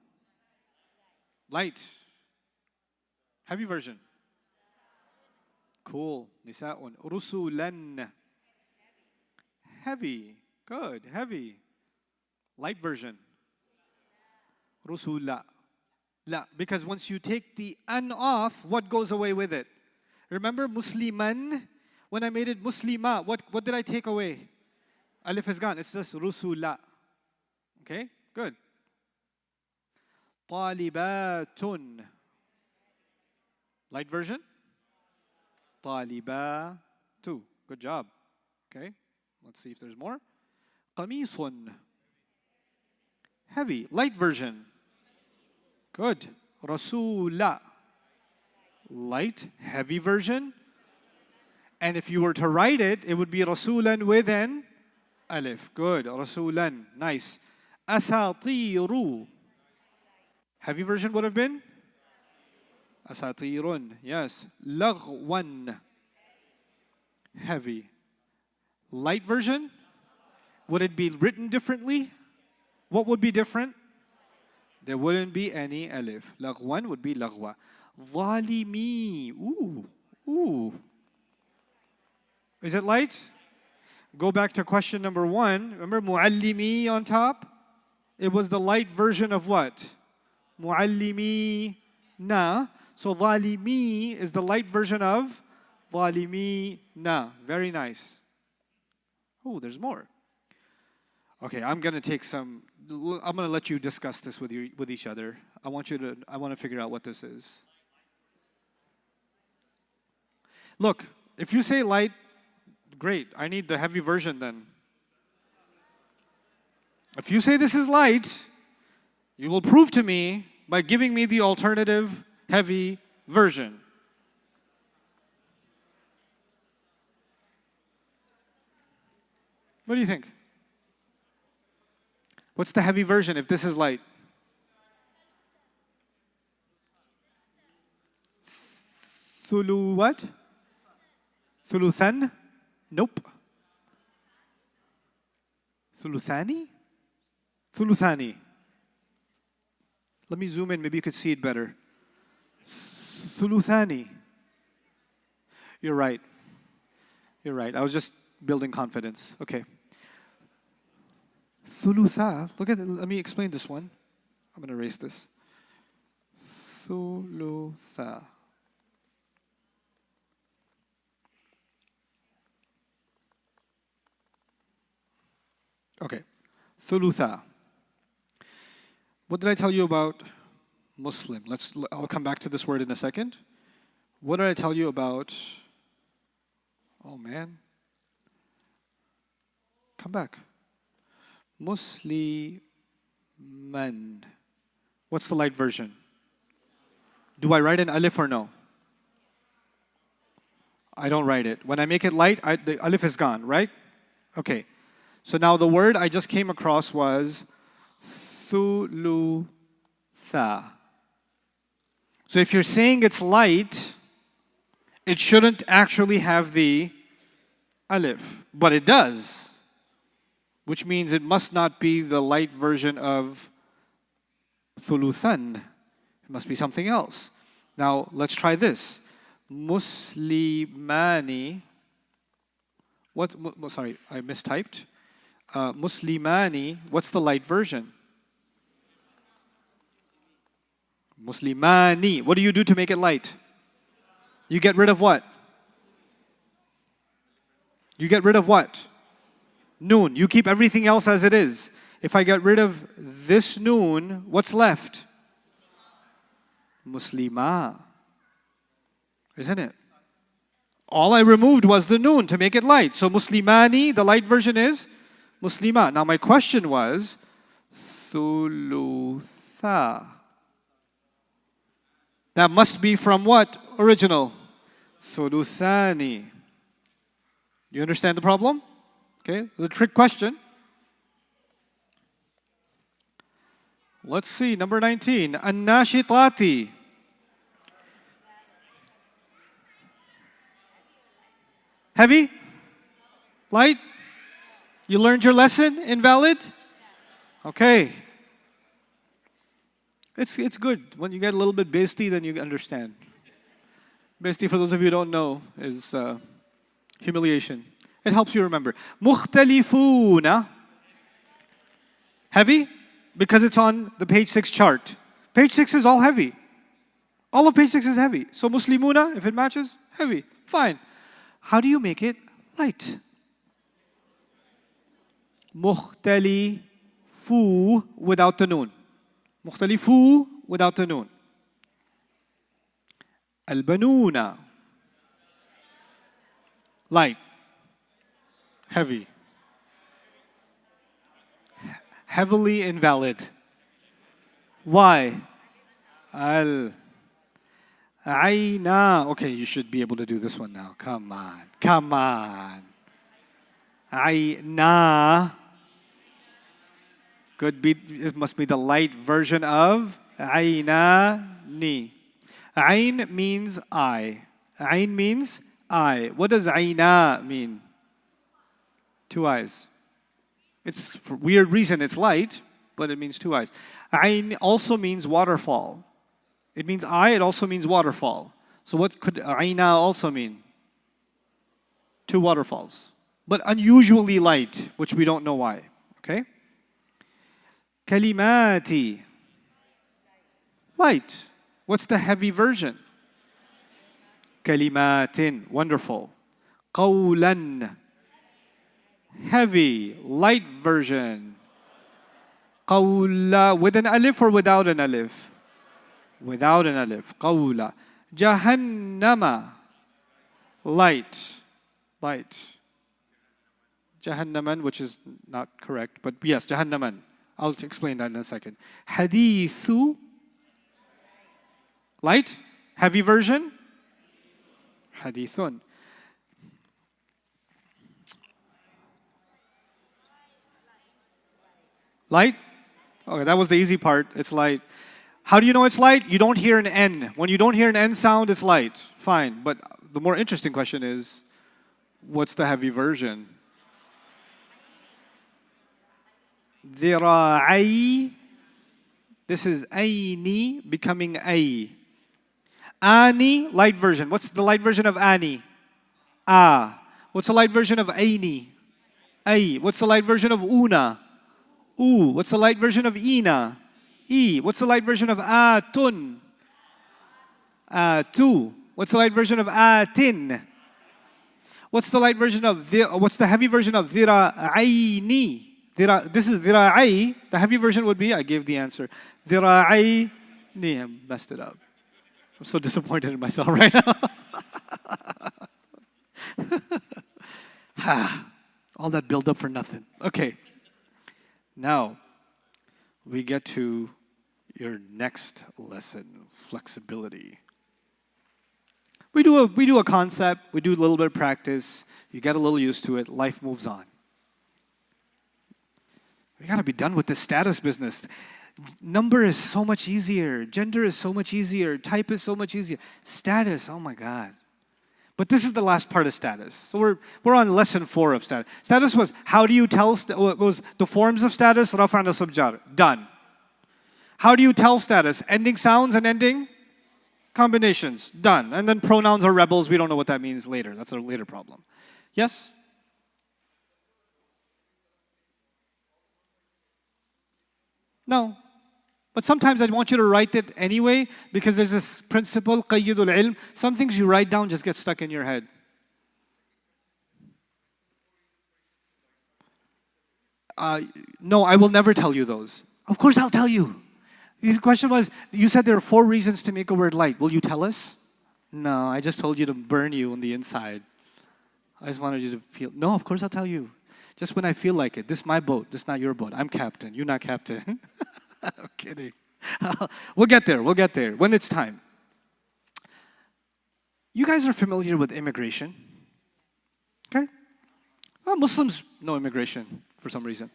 Light. Heavy version. Cool. Nisa'un. Rusulan. Heavy. Good. Heavy. Light version. Rusula. La. Because once you take the an off, what goes away with it? Remember Musliman? When I made it Muslima, what did I take away? Alif is gone. It's just Rusula. Okay? Good. Talibatun. Light version? Talibatu. Good job. Okay? Let's see if there's more. Qamisun. Heavy. Light version. Good. Rasula. Light. Heavy version. And if you were to write it, it would be Rasulan with an alif. Good. Rasulan. Nice. Asatiru. Heavy version would have been? Asatirun. Yes. Laghwan. Heavy. Light version? Would it be written differently? What would be different? There wouldn't be any alif. Laghwan would be laghwa. Zalimi. Ooh. Is it light? Go back to question number 1. Remember muallimi on top? It was the light version of what? Muallimi na. So zalimi is the light version of zalimi na. Very nice. Oh, there's more. Okay, I'm going to let you discuss this with each other. I want to figure out what this is. Look, if you say light, great. I need the heavy version then. If you say this is light, you will prove to me by giving me the alternative heavy version. What do you think? What's the heavy version if this is light? Thulu what? Thuluthan? Nope. Thuluthani? Thuluthani. Let me zoom in, maybe you could see it better. Thuluthani. You're right. You're right. I was just building confidence. Okay. Thulutha. Look at it. Let me explain this one. I'm going to erase this. Thulutha. Okay. Thulutha. What did I tell you about Muslim? I'll come back to this word in a second. What did I tell you about? Oh man. Come back. Musliman. What's the light version? Do I write an alif or no? I don't write it. When I make it light, the alif is gone, right? Okay. So now the word I just came across was thulutha. So if you're saying it's light, it shouldn't actually have the alif, but it does, which means it must not be the light version of thuluthan. It must be something else. Now let's try this. Muslimani. Sorry, I mistyped. Muslimani. What's the light version? Muslimani. What do you do to make it light? You get rid of what? You get rid of what? Noon. You keep everything else as it is. If I get rid of this noon, what's left? Muslima. Isn't it? All I removed was the noon to make it light. So Muslimani, the light version is Muslima. Now my question was, Thulutha. That must be from what? Original. Thuluthani. You understand the problem? Okay, it's a trick question. Let's see, number 19. An-nashitati. Heavy? Light? You learned your lesson? Invalid? Okay. It's good. When you get a little bit bestie, then you understand. Bestie, for those of you who don't know, is humiliation. It helps you remember. Mukhtalifuna. Heavy? Because it's on the page 6 chart. Page 6 is all heavy. All of page 6 is heavy. So Muslimuna, if it matches, heavy. Fine. How do you make it light? Mukhtalifu without the noon. Mukhtalifu without the noon. Al-banuna. Light. Heavy. Heavily invalid. Why? Al-aina. Okay, you should be able to do this one now. Come on. Come on. Aina. It must be the light version of aina ni. Ain means eye. Ain means eye. What does aina mean? 2 eyes. It's for weird reason it's light, but it means 2 eyes. Ain also means waterfall. It means eye, it also means waterfall. So what could aina also mean? 2 waterfalls. But unusually light, which we don't know why. Okay? Kalimati. Light. What's the heavy version? Kalimatin. Wonderful. Qawlan. Heavy. Light version. Qawla. With an alif or without an alif? Without an alif. Qawla. Jahannama. Light. Light. Jahannaman, which is not correct, but yes, Jahannaman. I'll explain that in a second. Hadithu. Light. Heavy version. Hadithun. Light. Okay, that was the easy part. It's light. How do you know it's light? You don't hear an N. When you don't hear an N sound, it's light. Fine. But the more interesting question is, what's the heavy version? Dhira'i. This is aini becoming ay. Ani, light version. What's the light version of ani? Ah. What's the light version of aini? Ay. What's the light version of una? U. What's the light version of ina? E. What's the light version of atun? Atu. What's the light version of atin? What's the light version of what's the heavy version of dhira'aini? This is dhira'i. The heavy version would be, I gave the answer. Dhira'aini. I messed it up. I'm so disappointed in myself right now. All that build up for nothing. Okay. Now, we get to your next lesson, flexibility. We do a concept, we do a little bit of practice, you get a little used to it, life moves on. We gotta be done with this status business. Number is so much easier, gender is so much easier, type is so much easier. Status, oh my God. But this is the last part of status. So we're on lesson 4 of status. Status was, how do you tell, was the forms of status, rafa' nasab jar, done. How do you tell status? Ending sounds and ending combinations, done. And then pronouns are rebels, we don't know what that means later. That's a later problem. Yes? No. But sometimes I want you to write it anyway because there's this principle, qayyidul ilm. Some things you write down just get stuck in your head. No, I will never tell you those. Of course I'll tell you. The question was, you said there are 4 reasons to make a word light. Will you tell us? No, I just told you to burn you on the inside. I just wanted you to feel, no, of course I'll tell you. Just when I feel like it. This is my boat, this is not your boat. I'm captain, you're not captain. I'm kidding. We'll get there, when it's time. You guys are familiar with immigration, okay? Well, Muslims know immigration for some reason.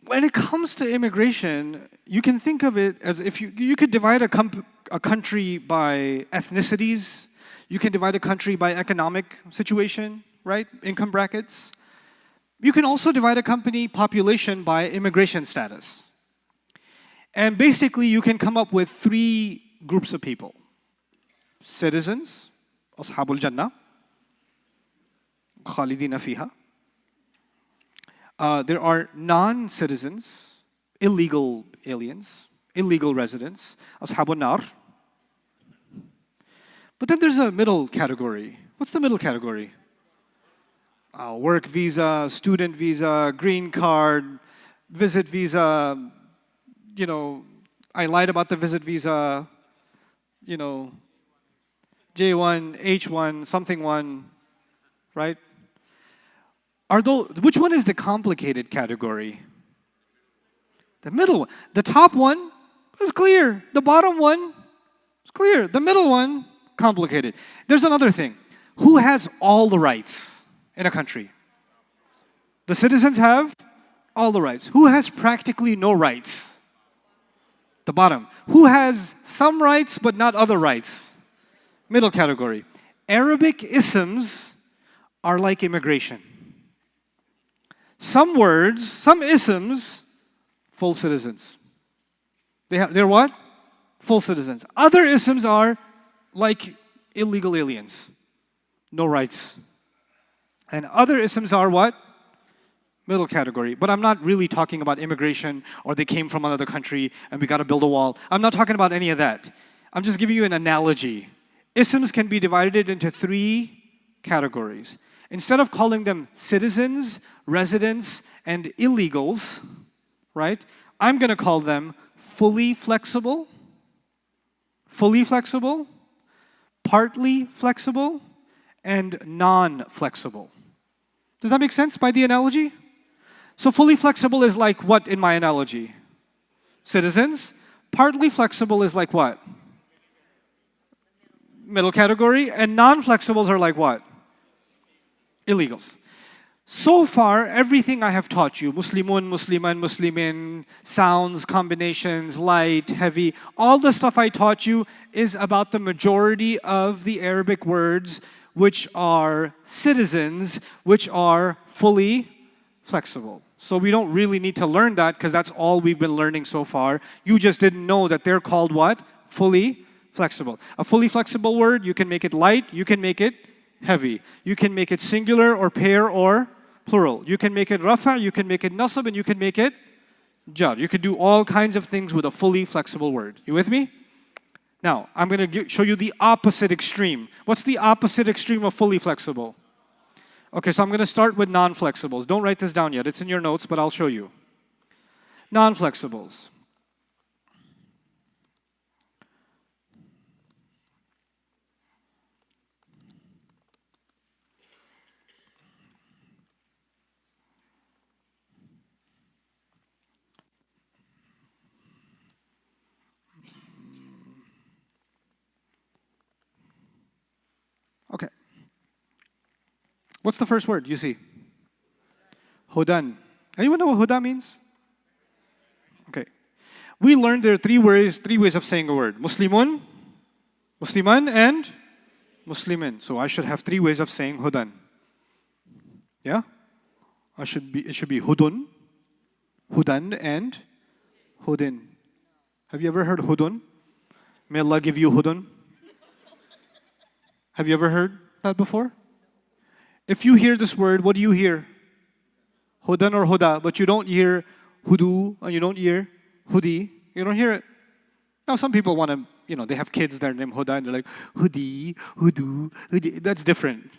When it comes to immigration, you can think of it as if you could divide a country by ethnicities, you can divide a country by economic situation, right? Income brackets. You can also divide a company population by immigration status. And basically, you can come up with 3 groups of people. Citizens, Ashabul Jannah, Khalidina fiha. There are non-citizens, illegal aliens, illegal residents, Ashabul Nar. But then there's a middle category. What's the middle category? Work visa, student visa, green card, visit visa. You know, I lied about the visit visa, you know, J1, H1, something 1, right? Which one is the complicated category? The middle one. The top one is clear. The bottom one is clear. The middle one, complicated. There's another thing. Who has all the rights in a country? The citizens have all the rights. Who has practically no rights? The bottom. Who has some rights but not other rights? Middle category. Arabic isms are like immigration. Some words, some isms, full citizens. They're what? Full citizens. Other isms are like illegal aliens. No rights. And other isms are what? Middle category. But I'm not really talking about immigration or they came from another country and we got to build a wall. I'm not talking about any of that. I'm just giving you an analogy. Isms can be divided into 3 categories. Instead of calling them citizens, residents, and illegals, right? I'm going to call them fully flexible, partly flexible, and non-flexible. Does that make sense by the analogy? So fully flexible is like what in my analogy? Citizens. Partly flexible is like what? Middle category. And non-flexibles are like what? Illegals. So far, everything I have taught you, Muslimun, Musliman, Muslimin, sounds, combinations, light, heavy, all the stuff I taught you is about the majority of the Arabic words which are citizens, which are fully flexible. So we don't really need to learn that because that's all we've been learning so far. You just didn't know that they're called what? Fully flexible. A fully flexible word, you can make it light, you can make it heavy. You can make it singular or pair or plural. You can make it rafa, you can make it nasab, and you can make it jar. You could do all kinds of things with a fully flexible word. You with me? Now, I'm going to show you the opposite extreme. What's the opposite extreme of fully flexible? Okay, so I'm going to start with non-flexibles. Don't write this down yet. It's in your notes, but I'll show you. Non-flexibles. Okay. What's the first word you see? Hudan. Anyone know what huda means? Okay. We learned there are three ways of saying a word. Muslimun, Musliman, and Muslimin. So I should have three ways of saying hudan. Yeah? It should be hudun, hudan, and hudin. Have you ever heard hudun? May Allah give you hudun. Have you ever heard that before? If you hear this word, what do you hear? Hudan or huda, but you don't hear hudu, and you don't hear hudi. You don't hear it. Now some people want to, they have kids that are named Huda, and they're like, hudi, hudu, hudi. That's different.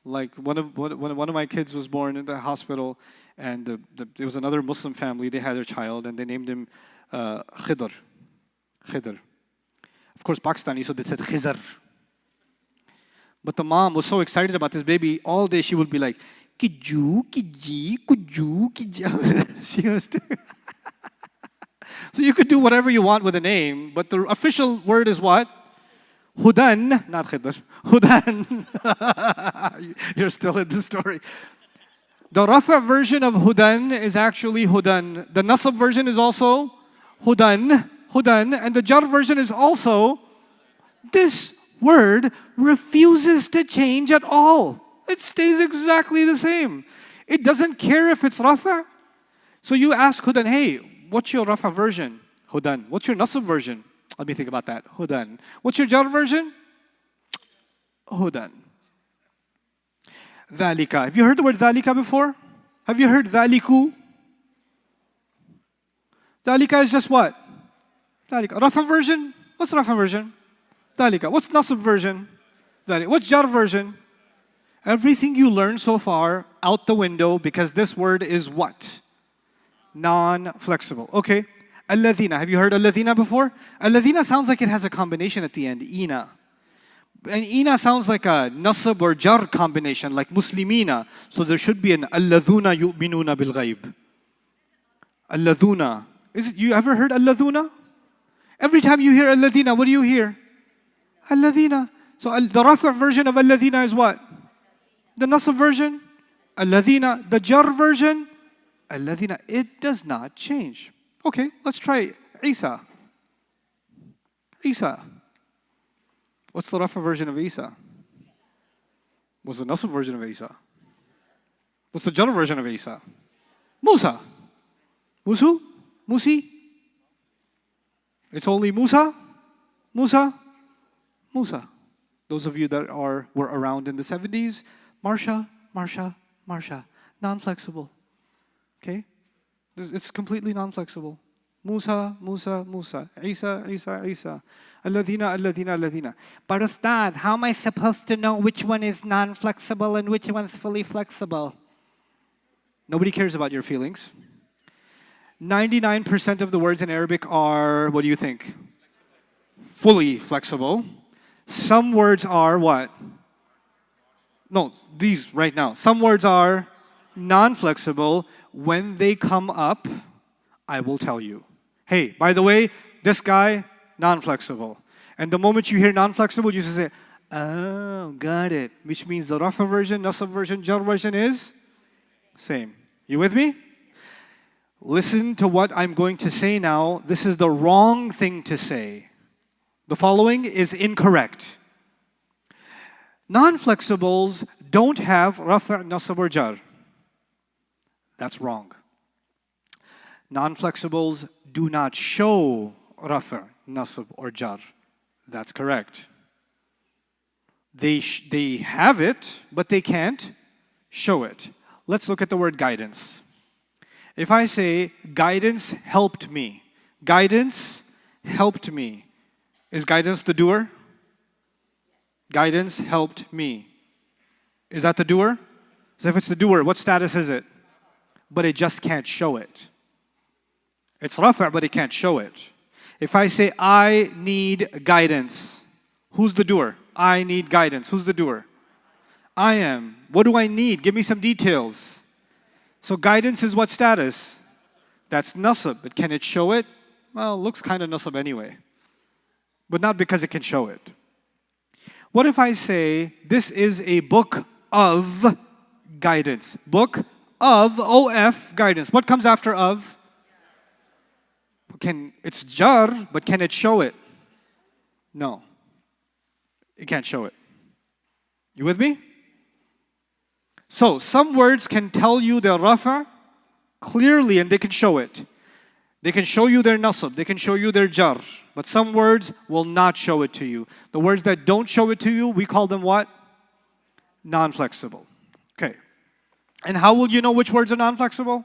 Like one of my kids was born in the hospital, and there was another Muslim family. They had their child, and they named him Khidr. Khidr. Of course, Pakistani, so they said Khizr. But the mom was so excited about this baby, all day she would be like, Kiju, Kiji, Kuju, Kija. She was So you could do whatever you want with a name, but the official word is what? Hudan, not Khidr. Hudan. You're still in the story. The Rafa version of Hudan is actually Hudan. The Nasab version is also Hudan. Hudan, and the jar version is also, this word refuses to change at all. It stays exactly the same. It doesn't care if it's rafa. So you ask Hudan, hey, what's your rafa version? Hudan. What's your nasab version? Let me think about that. Hudan. What's your jar version? Hudan. Dhalika. Have you heard the word dhalika before? Have you heard dhaliku? Dhalika is just what? Dhalika. Rafa version? What's Rafa version? Dhalika. What's Nasab version? Dhalika. What's Jar version? Everything you learned so far, out the window, because this word is what? Non-flexible. Okay. Alladhina. Have you heard alladhina before? Alladhina sounds like it has a combination at the end. Ina. And ina sounds like a nasab or jar combination, like muslimina. So there should be an alladhuna yu'minuna bil ghaib. Alladhuna. You ever heard alladhuna? Every time you hear alladhina, what do you hear? Alladhina. So the rafa version of alladhina is what? The nasab version? Alladhina. The jar version? Alladhina. It does not change. Okay, let's try Isa. Isa. What's the rafa version of Isa? What's the nasab version of Isa? What's the jar version of Isa? Musa. Musu? Musi? It's only Musa, Musa, Musa. Those of you that were around in the 70s, Marsha, Marsha, Marsha. Non-flexible. Okay? It's completely non-flexible. Musa, Musa, Musa. Isa, Isa, Isa. Alladhina, Alladhina, Alladhina. But Ustad, how am I supposed to know which one is non-flexible and which one's fully flexible? Nobody cares about your feelings. 99% of the words in Arabic are, what do you think? Fully flexible. Some words are what? No, these right now. Some words are non-flexible. When they come up, I will tell you. Hey, by the way, this guy, non-flexible. And the moment you hear non-flexible, you just say, Oh, got it. Which means the rafa version, nasab version, jar version is same. You with me? Listen to what I'm going to say now. This is the wrong thing to say. The following is incorrect. Non-flexibles don't have rafa', nasab, or jar. That's wrong. Non-flexibles do not show rafa', nasab, or jar. That's correct. They have it, but they can't show it. Let's look at the word guidance. If I say, guidance helped me, guidance helped me, is guidance the doer? Guidance helped me. Is that the doer? So if it's the doer, what status is it? But it just can't show it. It's rafa', but it can't show it. If I say, I need guidance, who's the doer? I need guidance. Who's the doer? I am. What do I need? Give me some details. So guidance is what status? That's nasab, but can it show it? Well, it looks kind of nasab anyway. But not because it can show it. What if I say, this is a book of guidance? Book of, O-F, guidance. What comes after of? It's jar, but can it show it? No. It can't show it. You with me? So, some words can tell you their rafa clearly and they can show it. They can show you their nasab, they can show you their jar. But some words will not show it to you. The words that don't show it to you, we call them what? Non-flexible. Okay. And how will you know which words are non-flexible?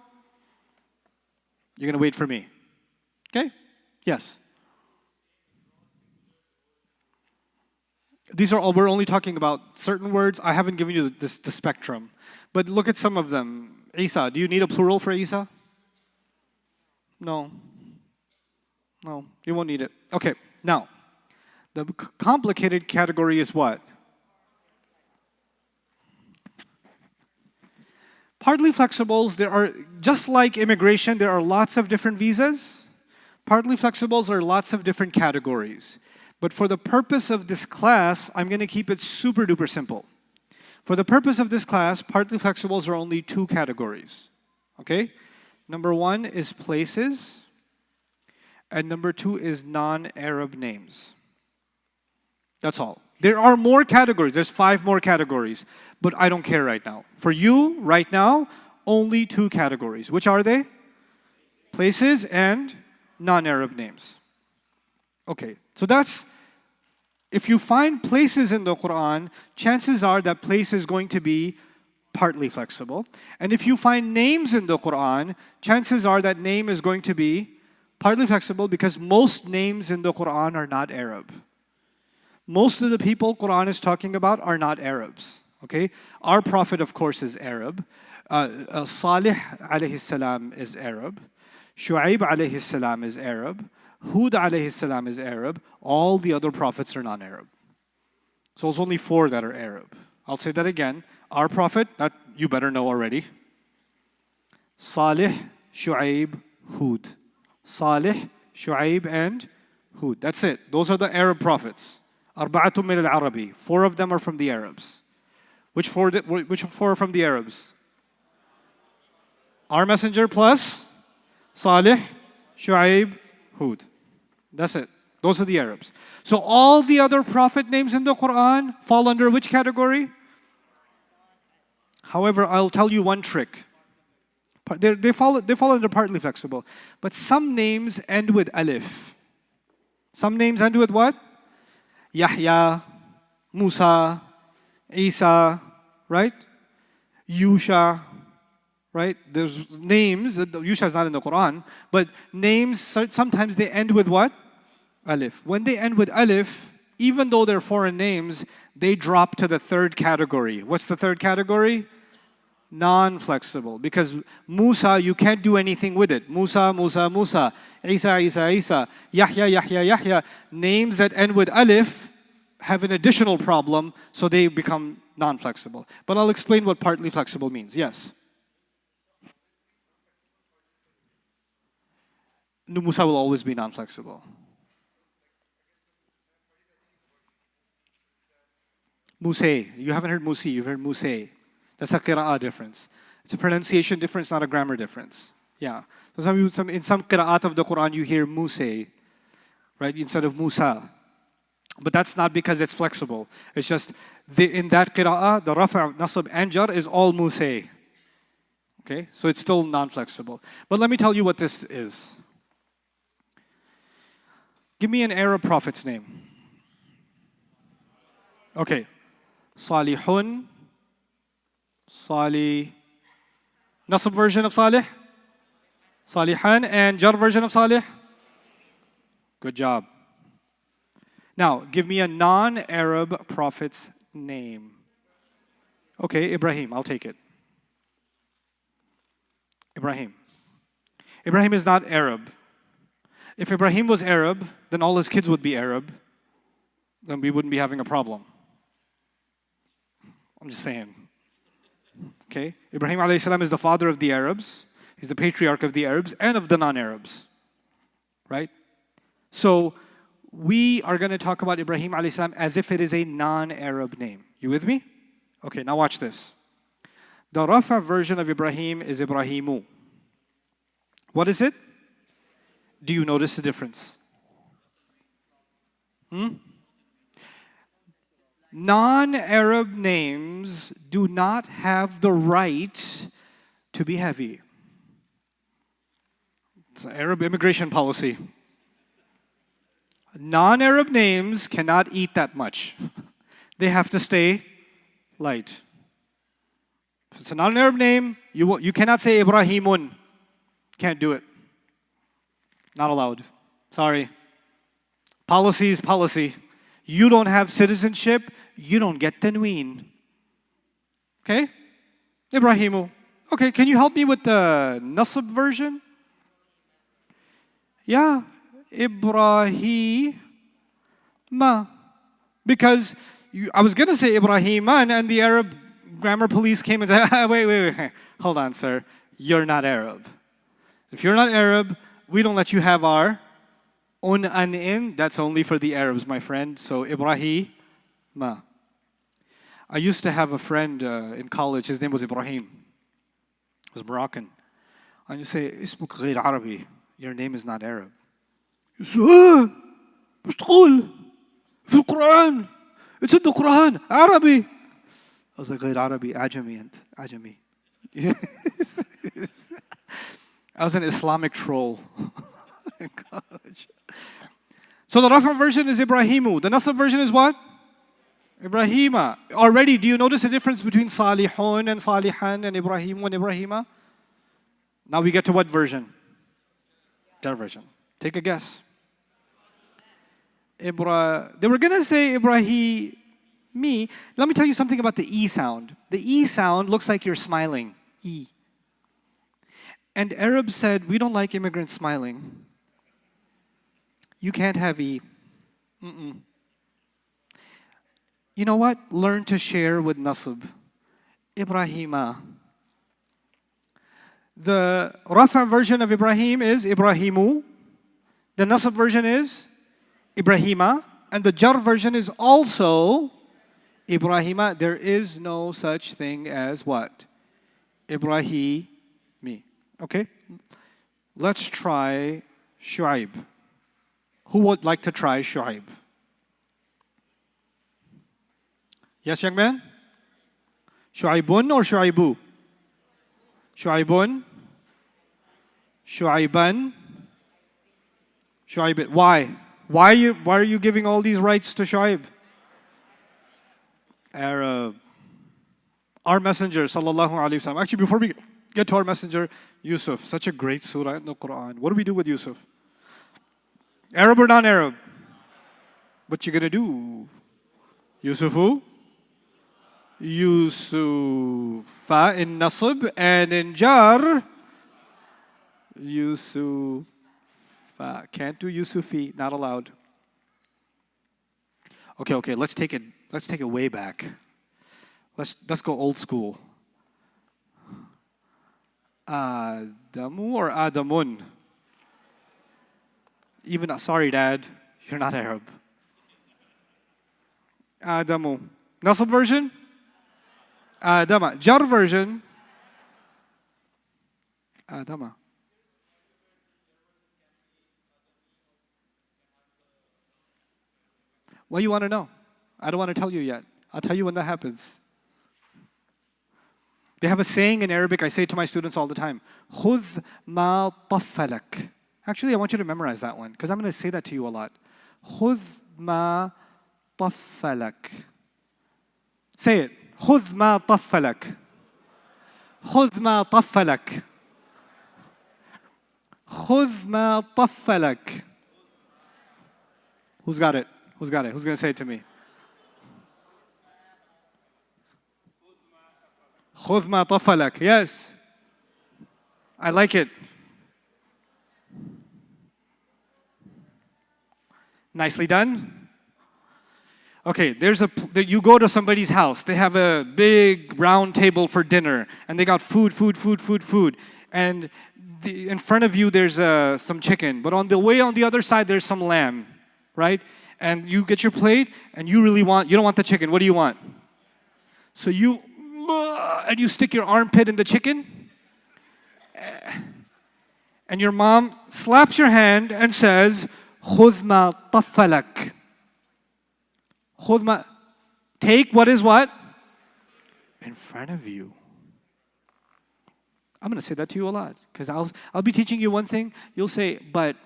You're going to wait for me. Okay? Yes. These are all, we're only talking about certain words. I haven't given you the spectrum. But look at some of them. Isa, do you need a plural for Isa? No. No, you won't need it. Okay, now, the complicated category is what? Partly flexibles, there are, just like immigration, there are lots of different visas. Partly flexibles are lots of different categories. But for the purpose of this class, I'm going to keep it super duper simple. For the purpose of this class, partly flexibles are only two categories. Okay? Number one is places, and number two is non-Arab names. That's all. There are more categories. There's 5 more categories, but I don't care right now. For you, right now, only 2 categories. Which are they? Places and non-Arab names. Okay, so that's, if you find places in the Quran, chances are that place is going to be partly flexible. And if you find names in the Quran, chances are that name is going to be partly flexible because most names in the Quran are not Arab. Most of the people Quran is talking about are not Arabs. Okay? Our Prophet, of course, is Arab. Salih alayhi salam is Arab. Shu'aib alayhi salam is Arab. Hud alayhi salam is Arab. All the other prophets are non-Arab. So it's only 4 that are Arab. I'll say that again. Our Prophet, that you better know already. Salih, Shu'aib, Hud. Salih, Shu'aib, and Hud. That's it. Those are the Arab prophets. Arba'atum min al-Arabi. 4 of them are from the Arabs. Which 4 are from the Arabs? Our messenger plus Salih, Shu'aib, Hud. That's it. Those are the Arabs. So all the other prophet names in the Quran fall under which category? However, I'll tell you one trick. They fall under partly flexible. But some names end with alif. Some names end with what? Yahya, Musa, Isa, right? Yusha, right? There's names, Yusha is not in the Quran, but names, sometimes they end with what? Alif. When they end with alif, even though they're foreign names, they drop to the 3rd category. What's the 3rd category? Non-flexible. Because Musa, you can't do anything with it. Musa, Musa, Musa. Isa, Isa, Isa. Yahya, Yahya, Yahya. Names that end with alif have an additional problem, so they become non-flexible. But I'll explain what partly flexible means. Yes? Musa will always be non-flexible. Musay. You haven't heard Musi, you've heard Musay. That's a qira'ah difference. It's a pronunciation difference, not a grammar difference. Yeah. So in some qira'at of the Quran, you hear Musay, right, instead of Musa. But that's not because it's flexible. It's just in that qira'ah, the rafa', nasab, and jar is all Musay. Okay? So it's still non-flexible. But let me tell you what this is. Give me an Arab prophet's name. Okay. Salihun. Salih. Nasab version of Salih? Salihan. And jar version of Salih? Good job. Now, give me a non-Arab prophet's name. Okay, Ibrahim. I'll take it. Ibrahim. Ibrahim is not Arab. If Ibrahim was Arab, then all his kids would be Arab. Then we wouldn't be having a problem. I'm just saying. Okay? Ibrahim alayhi salam is the father of the Arabs. He's the patriarch of the Arabs and of the non-Arabs. Right? So, we are going to talk about Ibrahim alayhi salam as if it is a non-Arab name. You with me? Okay, now watch this. The Rafa version of Ibrahim is Ibrahimu. What is it? Do you notice the difference? Non-Arab names do not have the right to be heavy. It's an Arab immigration policy. Non-Arab names cannot eat that much. They have to stay light. If it's a non-Arab name, you cannot say Ibrahimun. Can't do it. Not allowed. Sorry. Policy is policy. You don't have citizenship, you don't get tanween. Okay? Ibrahimu. Okay, can you help me with the nasab version? Yeah. Ibrahima. Because I was going to say Ibrahiman, and the Arab grammar police came and said, wait. Hold on, sir. You're not Arab. If you're not Arab, we don't let you have our un and in. That's only for the Arabs, my friend. So Ibrahima. I used to have a friend in college. His name was Ibrahim. He was Moroccan. And you say, اسمك غير عربي. Your name is not Arab. You say, مش تقول في القرآن. It's in the Quran. عربي. I was like, غير عربي. عجمي أنت. عجمي. I was an Islamic troll in college. So the Rafa version is Ibrahimu. The Nasab version is what? Ibrahima. Already, do you notice the difference between Salihun and Salihan and Ibrahimu and Ibrahima? Now we get to what version? That version. Take a guess. They were going to say Ibrahimi. Let me tell you something about the E sound. The E sound looks like you're smiling. E. And Arabs said, we don't like immigrants smiling. You can't have E. You know what? Learn to share with Nasab. Ibrahima. The Rafa version of Ibrahim is Ibrahimu. The Nasab version is Ibrahima. And the Jar version is also Ibrahima. There is no such thing as what? Ibrahimi. Okay? Let's try Shu'aib. Who would like to try Shu'aib? Yes, young man? Shu'aibun or Shu'aibu? Shu'aibun? Shu'aiban? Shu'aib. Why? Why are you giving all these rights to Shu'aib? Arab. Our messenger, sallallahu alaihi wasallam. Actually, before we get to our messenger, Yusuf. Such a great surah in the Quran. What do we do with Yusuf? Arab or non-Arab? What you gonna do? Yusufu? Yusufa in Nasib and in Jar. Yusufa. Can't do Yusufi. Not allowed. Okay. Let's take it way back. Let's go old school. Adamu or Adamun? Sorry, Dad, you're not Arab. Adamu. Nasab version? Adama. Jar version? Adama. What do you want to know? I don't want to tell you yet. I'll tell you when that happens. They have a saying in Arabic I say to my students all the time. خُذْ مَا طَفَّلَكَ. Actually, I want you to memorize that one because I'm going to say that to you a lot. خُذْ مَا طَفَّلَكَ. Say it. خُذْ مَا طَفَّلَكَ. خُذْ مَا طَفَّلَكَ. خُذْ مَا طَفَّلَكَ. Who's got it? Who's got it? Who's going to say it to me? خُذْ مَا طَفَّلَكَ. Yes. I like it. Nicely done. Okay, you go to somebody's house. They have a big round table for dinner, and they got food. And in front of you, there's some chicken. But on the other side, there's some lamb, right? And you get your plate, and you don't want the chicken. What do you want? So you stick your armpit in the chicken, and your mom slaps your hand and says, خُذْ مَا طَفَّلَكَ. Take what is what? In front of you. I'm going to say that to you a lot because I'll be teaching you one thing. You'll say, but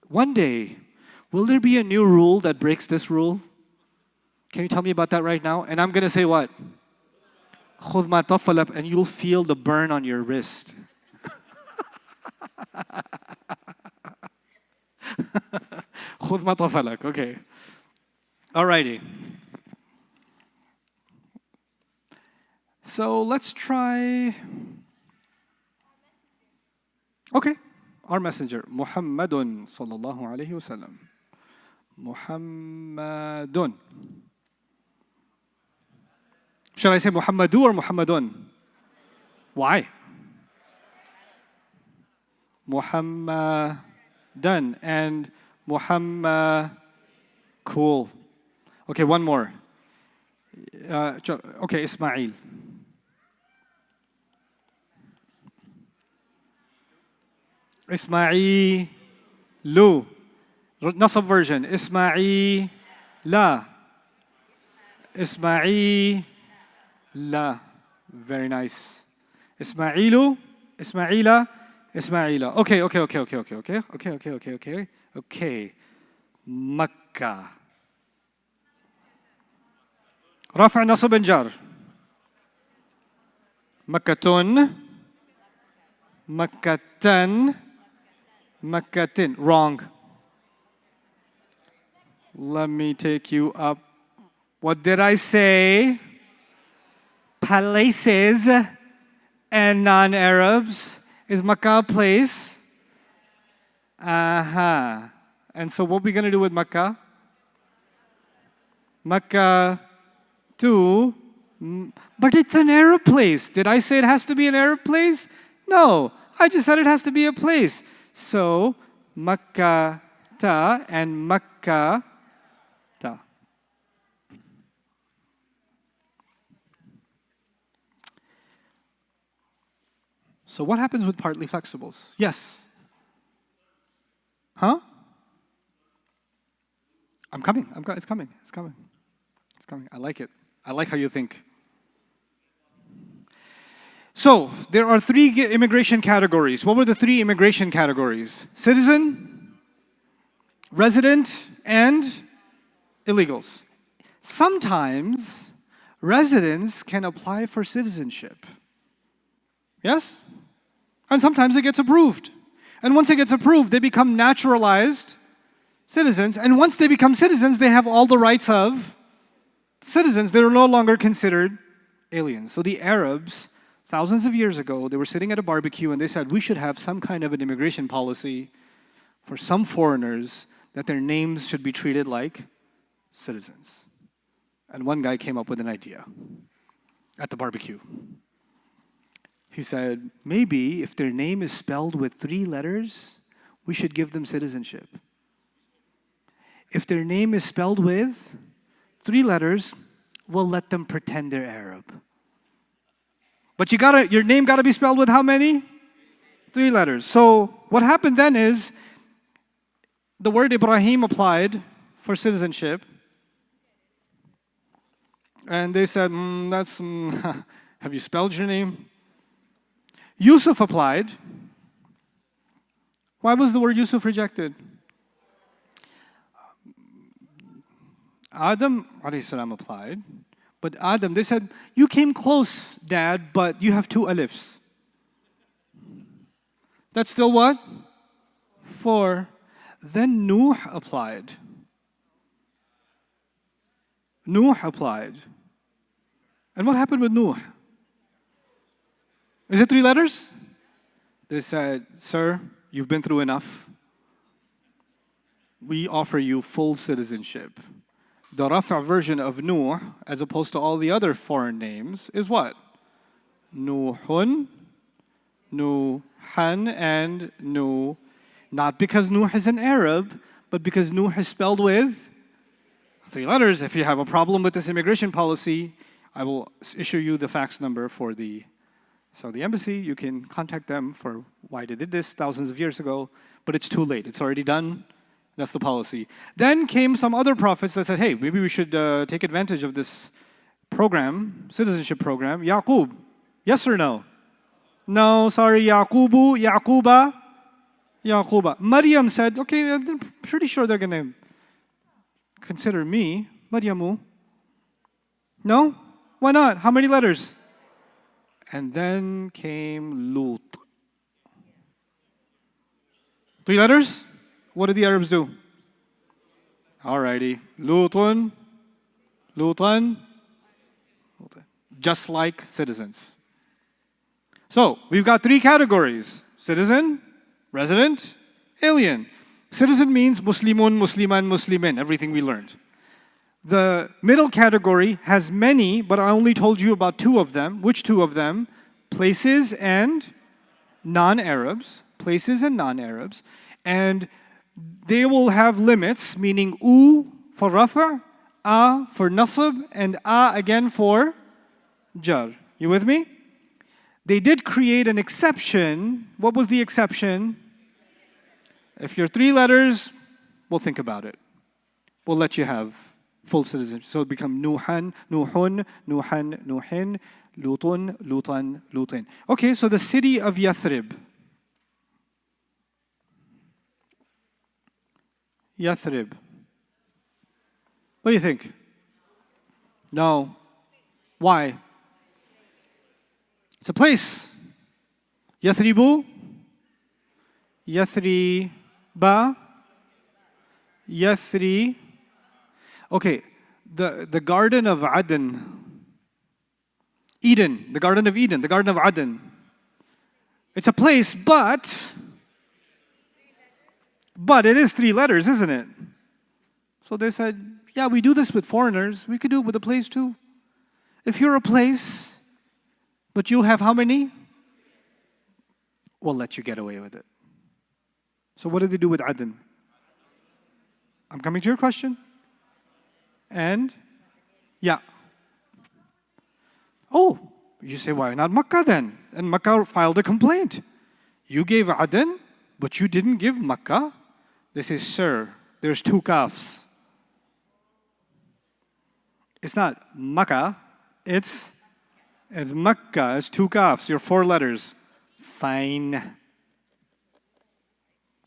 one day, will there be a new rule that breaks this rule? Can you tell me about that right now? And I'm going to say what? خُذْ مَا طَفَّلَكَ, and you'll feel the burn on your wrist. خُذْ مَا طَفَّلَكَ. Okay. Alrighty. So let's try. Okay. Our messenger, Muhammadun sallallahu alayhi wa sallam. Muhammadun. Shall I say Muhammadu or Muhammadun? Why? Muhammadan and Muhammad. Cool. Okay, one more. Okay, Ismail. Ismailu. Nasab version. Ismaila. Ismaila. Very nice. Ismailu. Ismaila. Ismaila. Okay. Makkah. رفع نصب جر. مكة. مكة. مكة. Wrong. Let me take you up. What did I say? Places and non-Arabs. Is Makkah a place? Aha. And so what are we going to do with Makkah? Makkah to, but it's an Arab place. Did I say it has to be an Arab place? No, I just said it has to be a place. So, Makkah ta and Makkah ta. So what happens with partly flexibles? Yes. Huh? I'm coming. It's coming. I like it. I like how you think. So, there are three immigration categories. What were the three immigration categories? Citizen, resident, and illegals. Sometimes, residents can apply for citizenship. Yes? And sometimes it gets approved. And once it gets approved, they become naturalized citizens. And once they become citizens, they have all the rights of citizens. They are no longer considered aliens. So the Arabs, thousands of years ago, they were sitting at a barbecue and they said, we should have some kind of an immigration policy for some foreigners that their names should be treated like citizens. And one guy came up with an idea at the barbecue. He said, maybe if their name is spelled with 3 letters, we should give them citizenship. If their name is spelled with 3 letters, we'll let them pretend they're Arab. But your name gotta be spelled with how many? 3 letters. So what happened then is the word Ibrahim applied for citizenship. And they said, have you spelled your name? Yusuf applied. Why was the word Yusuf rejected? Adam alayhi salam applied. But Adam, they said, you came close, Dad, but you have 2 alifs. That's still what? 4. Then Nuh applied. Nuh applied. And what happened with Nuh? Is it 3 letters? They said, sir, you've been through enough. We offer you full citizenship. The Rafa version of Nuh, as opposed to all the other foreign names, is what? Nuhun, Nuhan, and Nuh. Not because Nuh is an Arab, but because Nuh is spelled with 3 letters. If you have a problem with this immigration policy, I will issue you the fax number for the Saudi embassy. You can contact them for why they did this thousands of years ago, but it's too late. It's already done. That's the policy. Then came some other prophets that said, hey, maybe we should take advantage of this program, citizenship program. Yaqub, yes or no? No, sorry, Yaquba. Maryam said, okay, I'm pretty sure they're going to consider me. Maryamu. No? Why not? How many letters? And then came Lut. 3 letters? What did the Arabs do? Alrighty. Lutan. Just like citizens. So, we've got 3 categories. Citizen, resident, alien. Citizen means Muslimun, Musliman, Muslimin, everything we learned. The middle category has many, but I only told you about 2 of them. Which 2 of them? Places and non-Arabs. Places and non-Arabs. And they will have limits, meaning U for Rafa, A for Nasab, and A again for Jar. You with me? They did create an exception. What was the exception? If you're 3 letters, we'll think about it. We'll let you have full citizenship. So it become Nuhan, Nuhun, Nuhan, Nuhin, Lutun, Lutan, Lutin. Okay, so the city of Yathrib. Yathrib. What do you think? No. Why? It's a place. Yathribu. Yathriba. Yathri. Okay, the Garden of Aden. Eden, the Garden of Eden, the Garden of Aden. It's a place, but it is 3 letters, isn't it? So they said, yeah, we do this with foreigners. We could do it with a place too. If you're a place, but you have how many? We'll let you get away with it. So what did they do with Aden? I'm coming to your question. And, yeah. Oh, you say, why not Makkah then? And Makkah filed a complaint. You gave Aden, but you didn't give Makkah. They say, sir, there's 2 kafs. It's not Makkah, it's Makkah, it's 2 kafs, you're 4 letters. Fine.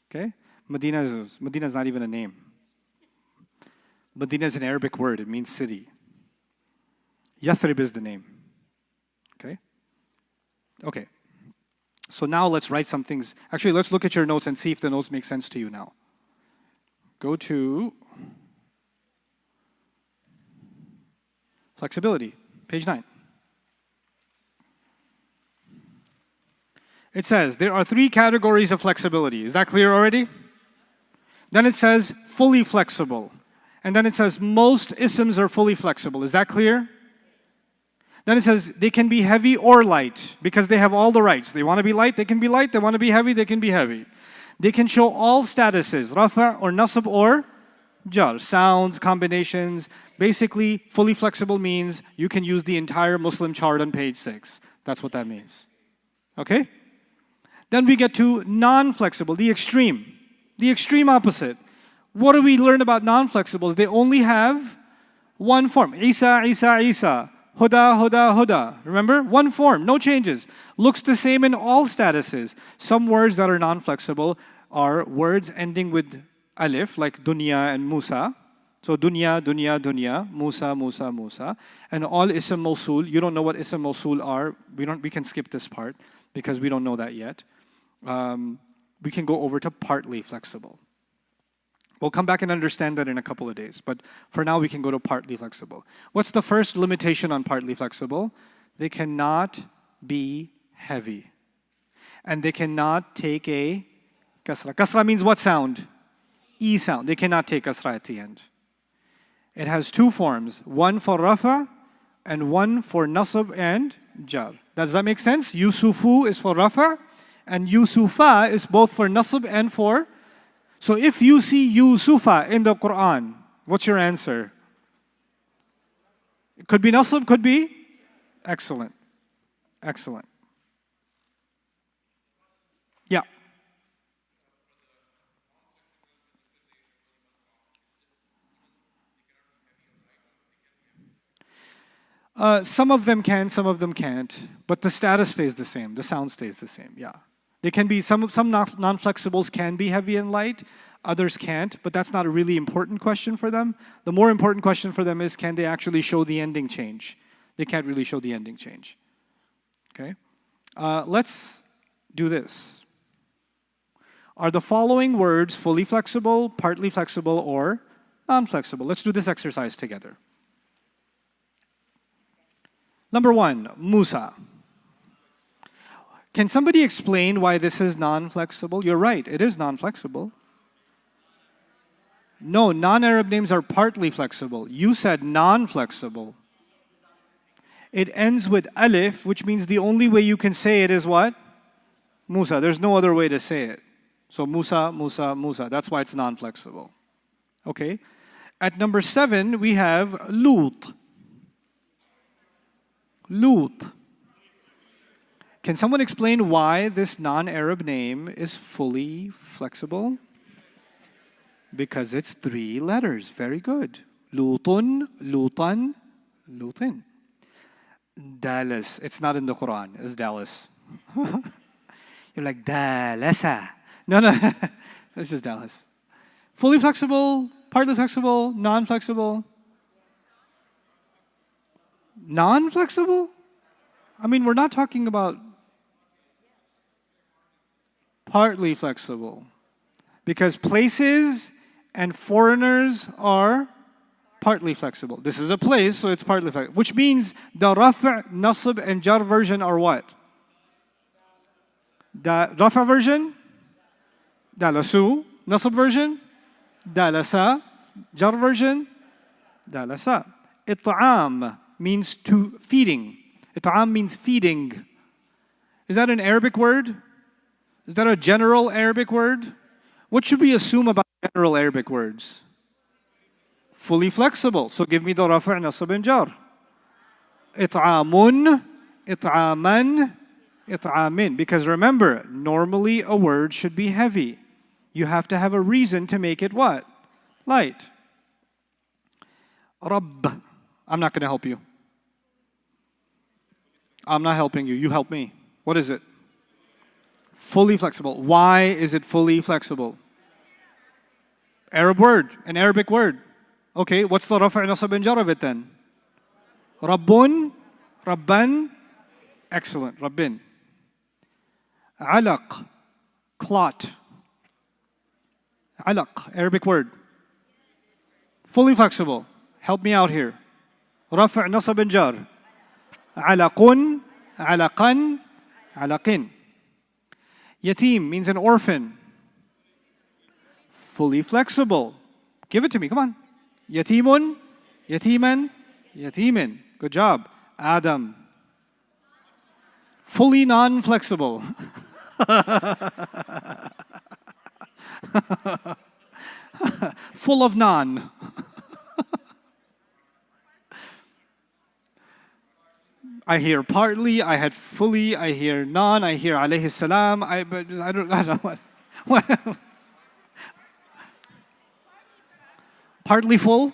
Okay? Medina is not even a name. Medina is an Arabic word, it means city. Yathrib is the name. Okay? Okay. So now let's write some things. Actually, let's look at your notes and see if the notes make sense to you now. Go to flexibility, page 9. It says there are 3 categories of flexibility. Is that clear already? Then it says fully flexible. And then it says most isms are fully flexible. Is that clear? Then it says they can be heavy or light because they have all the rights. They want to be light, they can be light. They want to be heavy, they can be heavy. They can show all statuses, rafa or nasab or jar. Sounds, combinations. Basically, fully flexible means you can use the entire Muslim chart on page 6. That's what that means. Okay? Then we get to non-flexible, the extreme. The extreme opposite. What do we learn about non-flexibles? They only have one form. Isa, Isa, Isa. Huda, Huda, Huda. Remember? One form, no changes. Looks the same in all statuses. Some words that are non-flexible are words ending with alif, like dunya and Musa. So dunya, dunya, dunya, Musa, Musa, Musa. And all ism mawsul. You don't know what ism mawsul are. We can skip this part because we don't know that yet. We can go over to partly flexible. We'll come back and understand that in a couple of days. But for now, we can go to partly flexible. What's the first limitation on partly flexible? They cannot be heavy. And they cannot take a kasra. Kasra means what sound? E sound. They cannot take kasra at the end. It has two forms. One for rafa and one for nasab and jar. Does that make sense? Yusufu is for rafa and Yusufa is both for nasab and for. So if you see Yusufa in the Quran, what's your answer? It could be nasab, could be? Excellent. Excellent. Yeah. Some of them can, some of them can't. But the status stays the same. The sound stays the same, yeah. They can be, some non-flexibles can be heavy and light, others can't, but that's not a really important question for them. The more important question for them is, can they actually show the ending change? They can't really show the ending change. Okay? Let's do this. Are the following words fully flexible, partly flexible, or non-flexible? Let's do this exercise together. Number 1, Musa. Can somebody explain why this is non-flexible? You're right, it is non-flexible. No, non-Arab names are partly flexible. You said non-flexible. It ends with alif, which means the only way you can say it is what? Musa. There's no other way to say it. So Musa, Musa, Musa. That's why it's non-flexible. Okay? At number 7, we have Lut. Lut. Can someone explain why this non-Arab name is fully flexible? Because it's 3 letters. Very good. Lutun, Lutan, Lutin. Dallas. It's not in the Quran. It's Dallas. You're like, Dalasa. No. It's just Dallas. Fully flexible, partly flexible, non-flexible. Non-flexible? I mean, we're not talking about partly flexible. Because places and foreigners are partly flexible. This is a place, so it's partly flexible. Which means the rafa', nasab, and jar version are what? The rafa version? Dalasu. Nasab version? Dalasa. Jar version? Dalasa. It'am means to feeding. It'am means feeding. Is that an Arabic word? Is that a general Arabic word? What should we assume about general Arabic words? Fully flexible. So give me the rafa', nasab, and jar. It'amun, it'aman, it'amin. Because remember, normally a word should be heavy. You have to have a reason to make it what? Light. Rabb. I'm not going to help you. I'm not helping you. You help me. What is it? Fully flexible. Why is it fully flexible? Arab word, an Arabic word. Okay, what's the rafa' nasab and jar of it then? Rabbun, Rabban. Excellent, Rabbin. Alaq, clot. Alaq, Arabic word. Fully flexible. Help me out here. Rafa' nasab and jar. Alaqun, alaqan, alaqin. Yatim means an orphan. Fully flexible. Give it to me, come on. Yatimun, yatiman, yatimin. Good job. Adam. Fully non-flexible. full of naan. I hear partly, I had fully, I hear naan, I hear alayhi salam, but I don't know what. What? Partly full?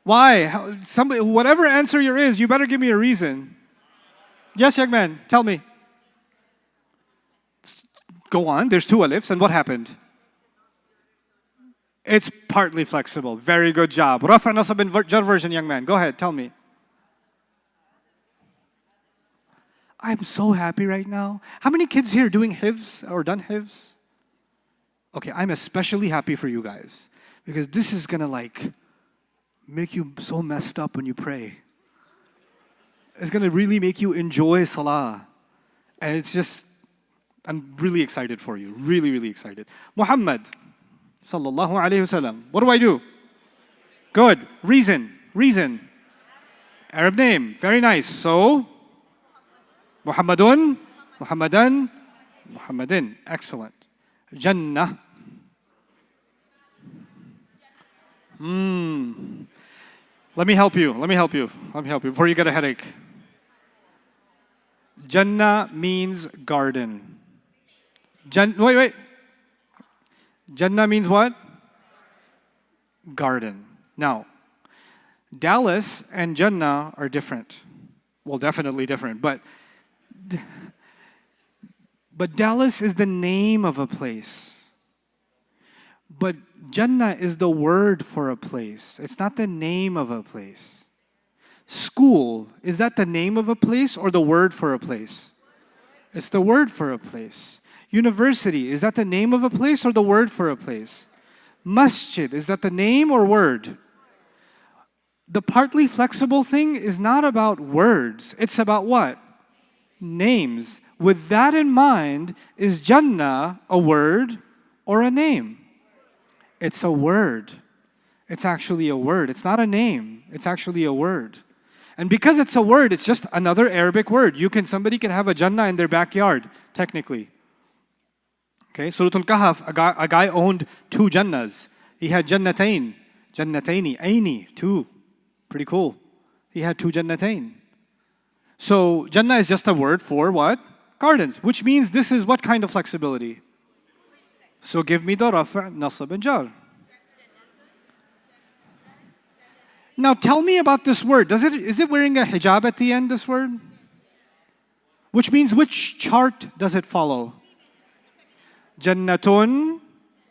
Why? Somebody, whatever answer your is, you better give me a reason. Yes, young man, tell me. Go on, there's 2 alifs, and what happened? It's partly flexible. Very good job. Rafa nasab and jar version, young man. Go ahead, tell me. I'm so happy right now. How many kids here doing Hifdh or done Hifdh? Okay, I'm especially happy for you guys because this is gonna like make you so messed up when you pray. It's gonna really make you enjoy Salah. And it's just, I'm really excited for you. Really, really excited. Muhammad, sallallahu alayhi wasallam. What do I do? Good. Reason. Arab name. Very nice. So, Muhammadun, Muhammadan, Muhammadin. Excellent. Jannah. Let me help you before you get a headache. Jannah means garden. Wait. Jannah means what? Garden. Now, Dallas and Jannah are different. Well, definitely different. But Dallas is the name of a place. But Jannah is the word for a place. It's not the name of a place. School, is that the name of a place or the word for a place? It's the word for a place. University, is that the name of a place or the word for a place? Masjid, is that the name or word? The partly flexible thing is not about words. It's about what? Names. With that in mind, is Jannah a word or a name? It's a word. It's actually a word. It's not a name. It's actually a word. And because it's a word, it's just another Arabic word. Somebody can have a Jannah in their backyard, technically. Okay, Surah Al-Kahf, a guy owned 2 Jannahs. He had Jannatayn, Aini, 2. Pretty cool. He had 2 Jannatain. So Jannah is just a word for what? Gardens, which means this is what kind of flexibility? So give me the rafa', nasab and jar. Now tell me about this word. Is it wearing a hijab at the end, this word? Which means which chart does it follow? Jannatun,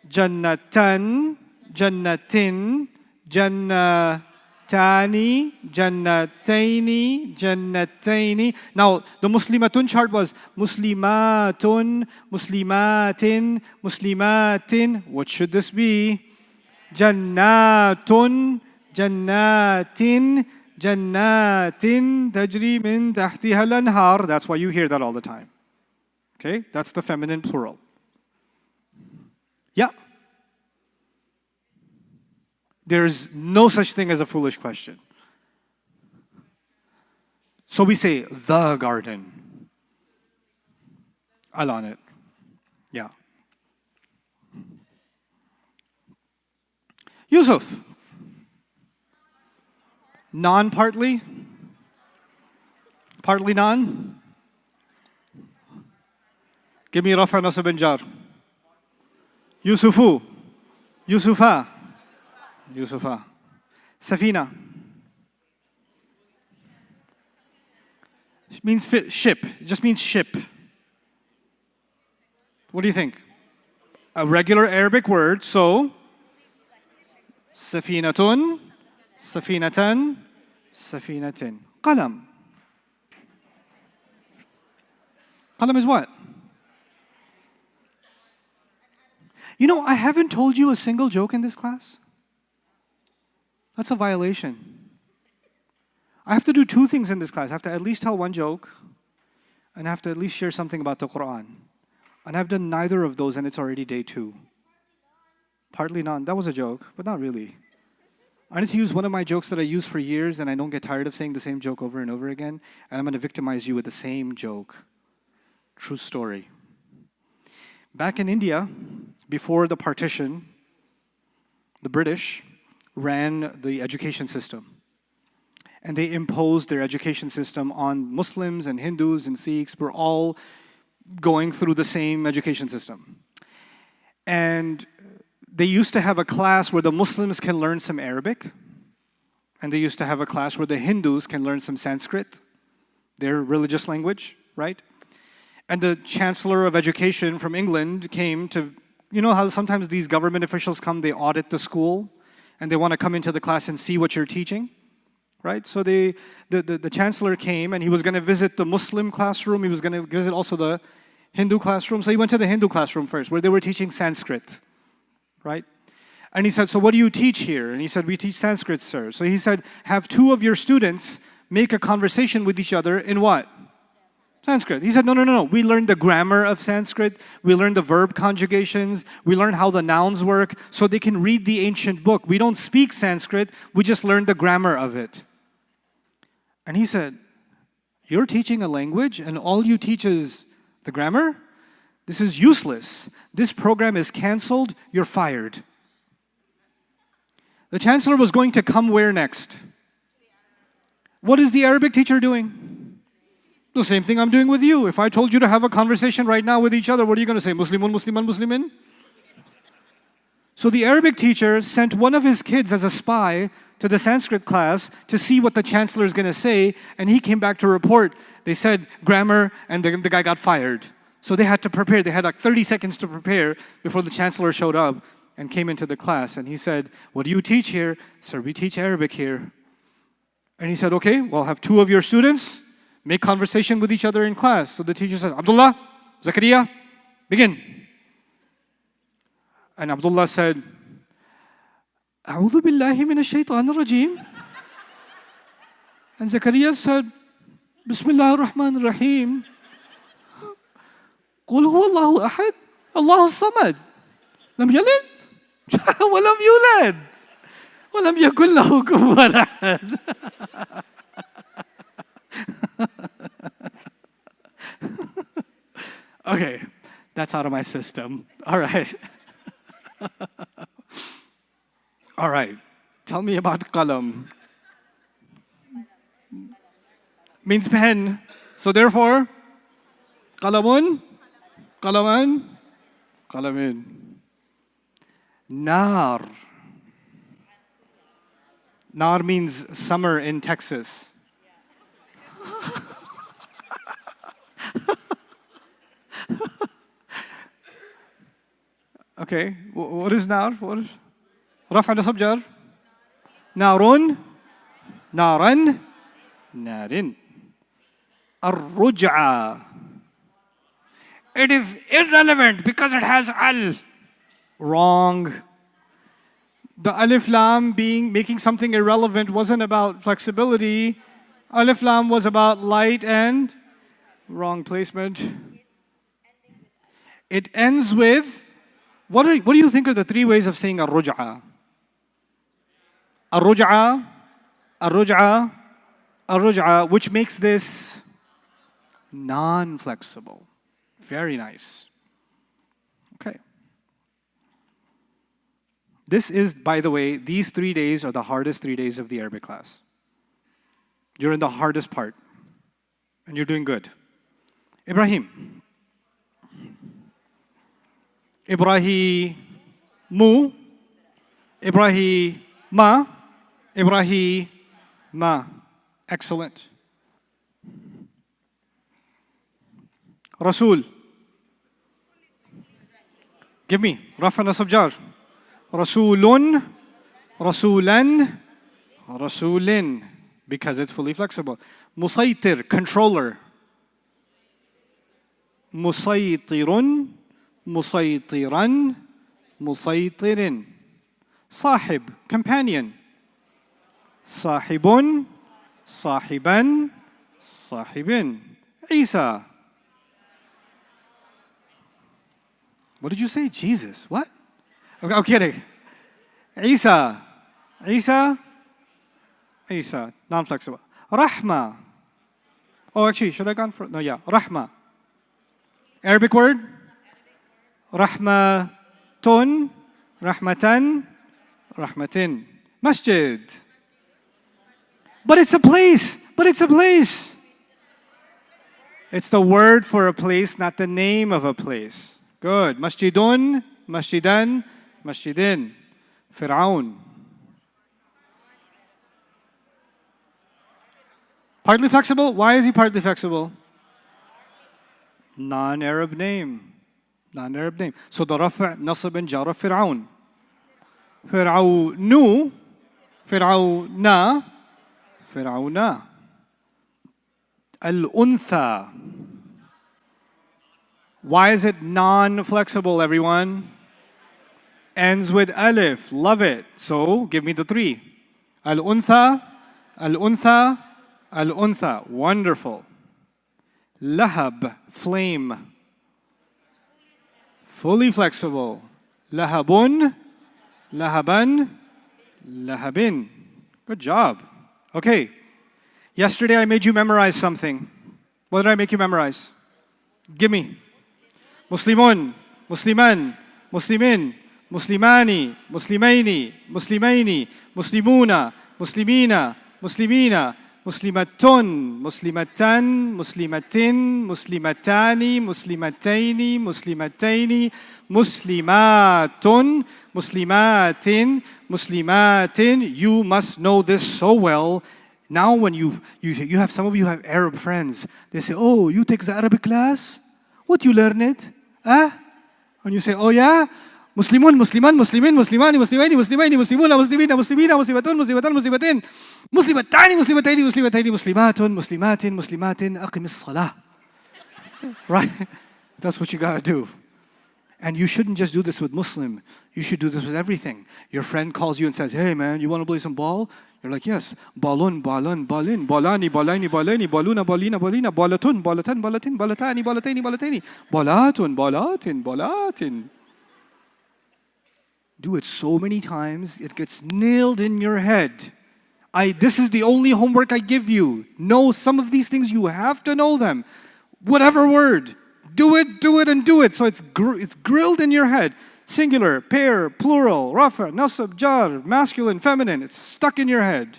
Jannatan, Jannatin, Jannatani, Jannataini, Jannataini. Now, the Muslimatun chart was Muslimatun, Muslimatin, Muslimatin. What should this be? Jannatun, Jannatin, Jannatin, Tajri min tahtiha al-anhar. That's why you hear that all the time. Okay? That's the feminine plural. Yeah. There's no such thing as a foolish question. So we say the garden. I'll on it. Yeah. Yusuf. Non-partly? Partly non? Give me rafa nasab and jar. Yusufu. Yusufa. Yusufa. Safina. It means ship. It just means ship. What do you think? A regular Arabic word, so Safinatun, Safinatan, Safinatin. Qalam. Qalam is what? You know, I haven't told you a single joke in this class. That's a violation. I have to do 2 things in this class. I have to at least tell 1 joke, and I have to at least share something about the Quran. And I've done neither of those, and it's already day 2. Partly non. That was a joke, but not really. I need to use one of my jokes that I use for years, and I don't get tired of saying the same joke over and over again, and I'm going to victimize you with the same joke. True story. Back in India, before the partition, the British ran the education system. And they imposed their education system on Muslims and Hindus and Sikhs. We're all going through the same education system. And they used to have a class where the Muslims can learn some Arabic. And they used to have a class where the Hindus can learn some Sanskrit, their religious language, right? And the Chancellor of Education from England came to, you know how sometimes these government officials come, they audit the school, and they want to come into the class and see what you're teaching, right? So the Chancellor came, and he was going to visit the Muslim classroom, he was going to visit also the Hindu classroom. So he went to the Hindu classroom first, where they were teaching Sanskrit, right? And he said, so what do you teach here? And he said, we teach Sanskrit, sir. So he said, have 2 of your students make a conversation with each other in what? Sanskrit. He said, no. We learned the grammar of Sanskrit. We learned the verb conjugations. We learned how the nouns work so they can read the ancient book. We don't speak Sanskrit. We just learned the grammar of it. And he said, you're teaching a language and all you teach is the grammar? This is useless. This program is canceled. You're fired. The Chancellor was going to come where next? What is the Arabic teacher doing? The same thing I'm doing with you. If I told you to have a conversation right now with each other, what are you going to say? Muslimun, Musliman, Muslimin? So the Arabic teacher sent one of his kids as a spy to the Sanskrit class to see what the Chancellor is going to say, and he came back to report. They said grammar, and the guy got fired. So they had to prepare. They had like 30 seconds to prepare before the Chancellor showed up and came into the class. And he said, what do you teach here? Sir, we teach Arabic here. And he said, okay, well, have 2 of your students make conversation with each other in class. So the teacher said, Abdullah, Zakaria, begin. And Abdullah said, A'udhu billahi minash shaitanir rajim. And Zakaria said, Bismillahir Rahmanir Rahim. Qul huwa Allahu ahad, Allahu samad. Lam yalid, wa lam yulad, wa lam yakul lahu kufuwan ahad. Okay, that's out of my system. All right. All right. Tell me about qalam. Means pen. So therefore, qalamun, qalaman, qalamin. Nar. Nar means summer in Texas. Okay, what is nar? What is رفع نصب جر؟ نار نارا نار. الرجعة. It is irrelevant because it has al. Wrong. The alif lam making something irrelevant wasn't about flexibility. Alif lam was about light and wrong placement. It ends with, what do you think are the 3 ways of saying ar-ruj'a? Ar-ruj'a, ar-ruj'a, ar-ruj'a, which makes this non-flexible. Very nice. Okay. This is, by the way, these 3 days are the hardest 3 days of the Arabic class. You're in the hardest part, and you're doing good. Ibrahim. Ibrahimu. Ibrahima. Ibrahima. Excellent. Rasul. Give me. Rafa nasab jar. Rasulun. Rasulan. Rasulin. Because it's fully flexible. Musaytir. Controller. Musaytirun. Musaytiran. Musaytirin. Sahib. Companion. Sahibun. Sahiban. Sahibin. Isa. What did you say? Jesus. What? Okay, I'm kidding. Isa. Isa. Isa. Non-flexible. Rahma. Oh, actually, should I go for? No, yeah. Rahma. Arabic word? Rahmatun. Rahmatun, Rahmatan, Rahmatin. Masjid. But it's a place. But it's a place. It's the word for a place, not the name of a place. Good. Masjidun, Masjidan, Masjidin. Fir'aun. Partly flexible? Why is he partly flexible? Non-Arab name. Non-Arab name. So the rafa' nasab and jar of Fir'aun. Fir'aunu, Fir'auna, Fir'auna. Al-untha. Why is it non-flexible, everyone? Ends with alif. Love it. So give me the three. Al-untha, al-untha, al-untha. Wonderful. Lahab, flame. Fully flexible. Lahabun, lahaban, lahabin. Good job. Okay. Yesterday I made you memorize something. What did I make you memorize? Give me. Muslimun, Musliman, Muslimin, Muslimani, Muslimaini, Muslimaini, Muslimuna, Muslimina, Muslimina, Muslimatun, Muslimatan, Muslimatin, Muslimatani, Muslimataini, Muslimataini, Muslimatun, Muslimatin, Muslimatin. You must know this so well. Now when you have, some of you have Arab friends. They say, oh, you take the Arabic class? What you learn it? Huh? And you say, oh yeah? Muslimun, Musliman, Muslimin, Muslimani, Muslimaini, Muslimaini, Muslimuna, Muslimina, Muslimina, Muslimatun, Muslimatan, Muslimatin, Muslimatani, Muslimataini, Muslimataini, Muslimatun, Muslimatin, Muslimatin, Aqimis Salah. Right? That's what you gotta do. And you shouldn't just do this with Muslim. You should do this with everything. Your friend calls you and says, hey man, you want to play some ball? You're like, yes. Balun, balun, balin, balani, balani, balani, baluna, balina, balina, balatun, balatan, balatin, balatani, balatani, balatani, balatun, balatin, balatin. Do it so many times, it gets nailed in your head. This is the only homework I give you. Know some of these things, you have to know them. Whatever word. Do it, and do it. So it's grilled in your head. Singular, pair, plural, rafa, nasab, jar, masculine, feminine. It's stuck in your head.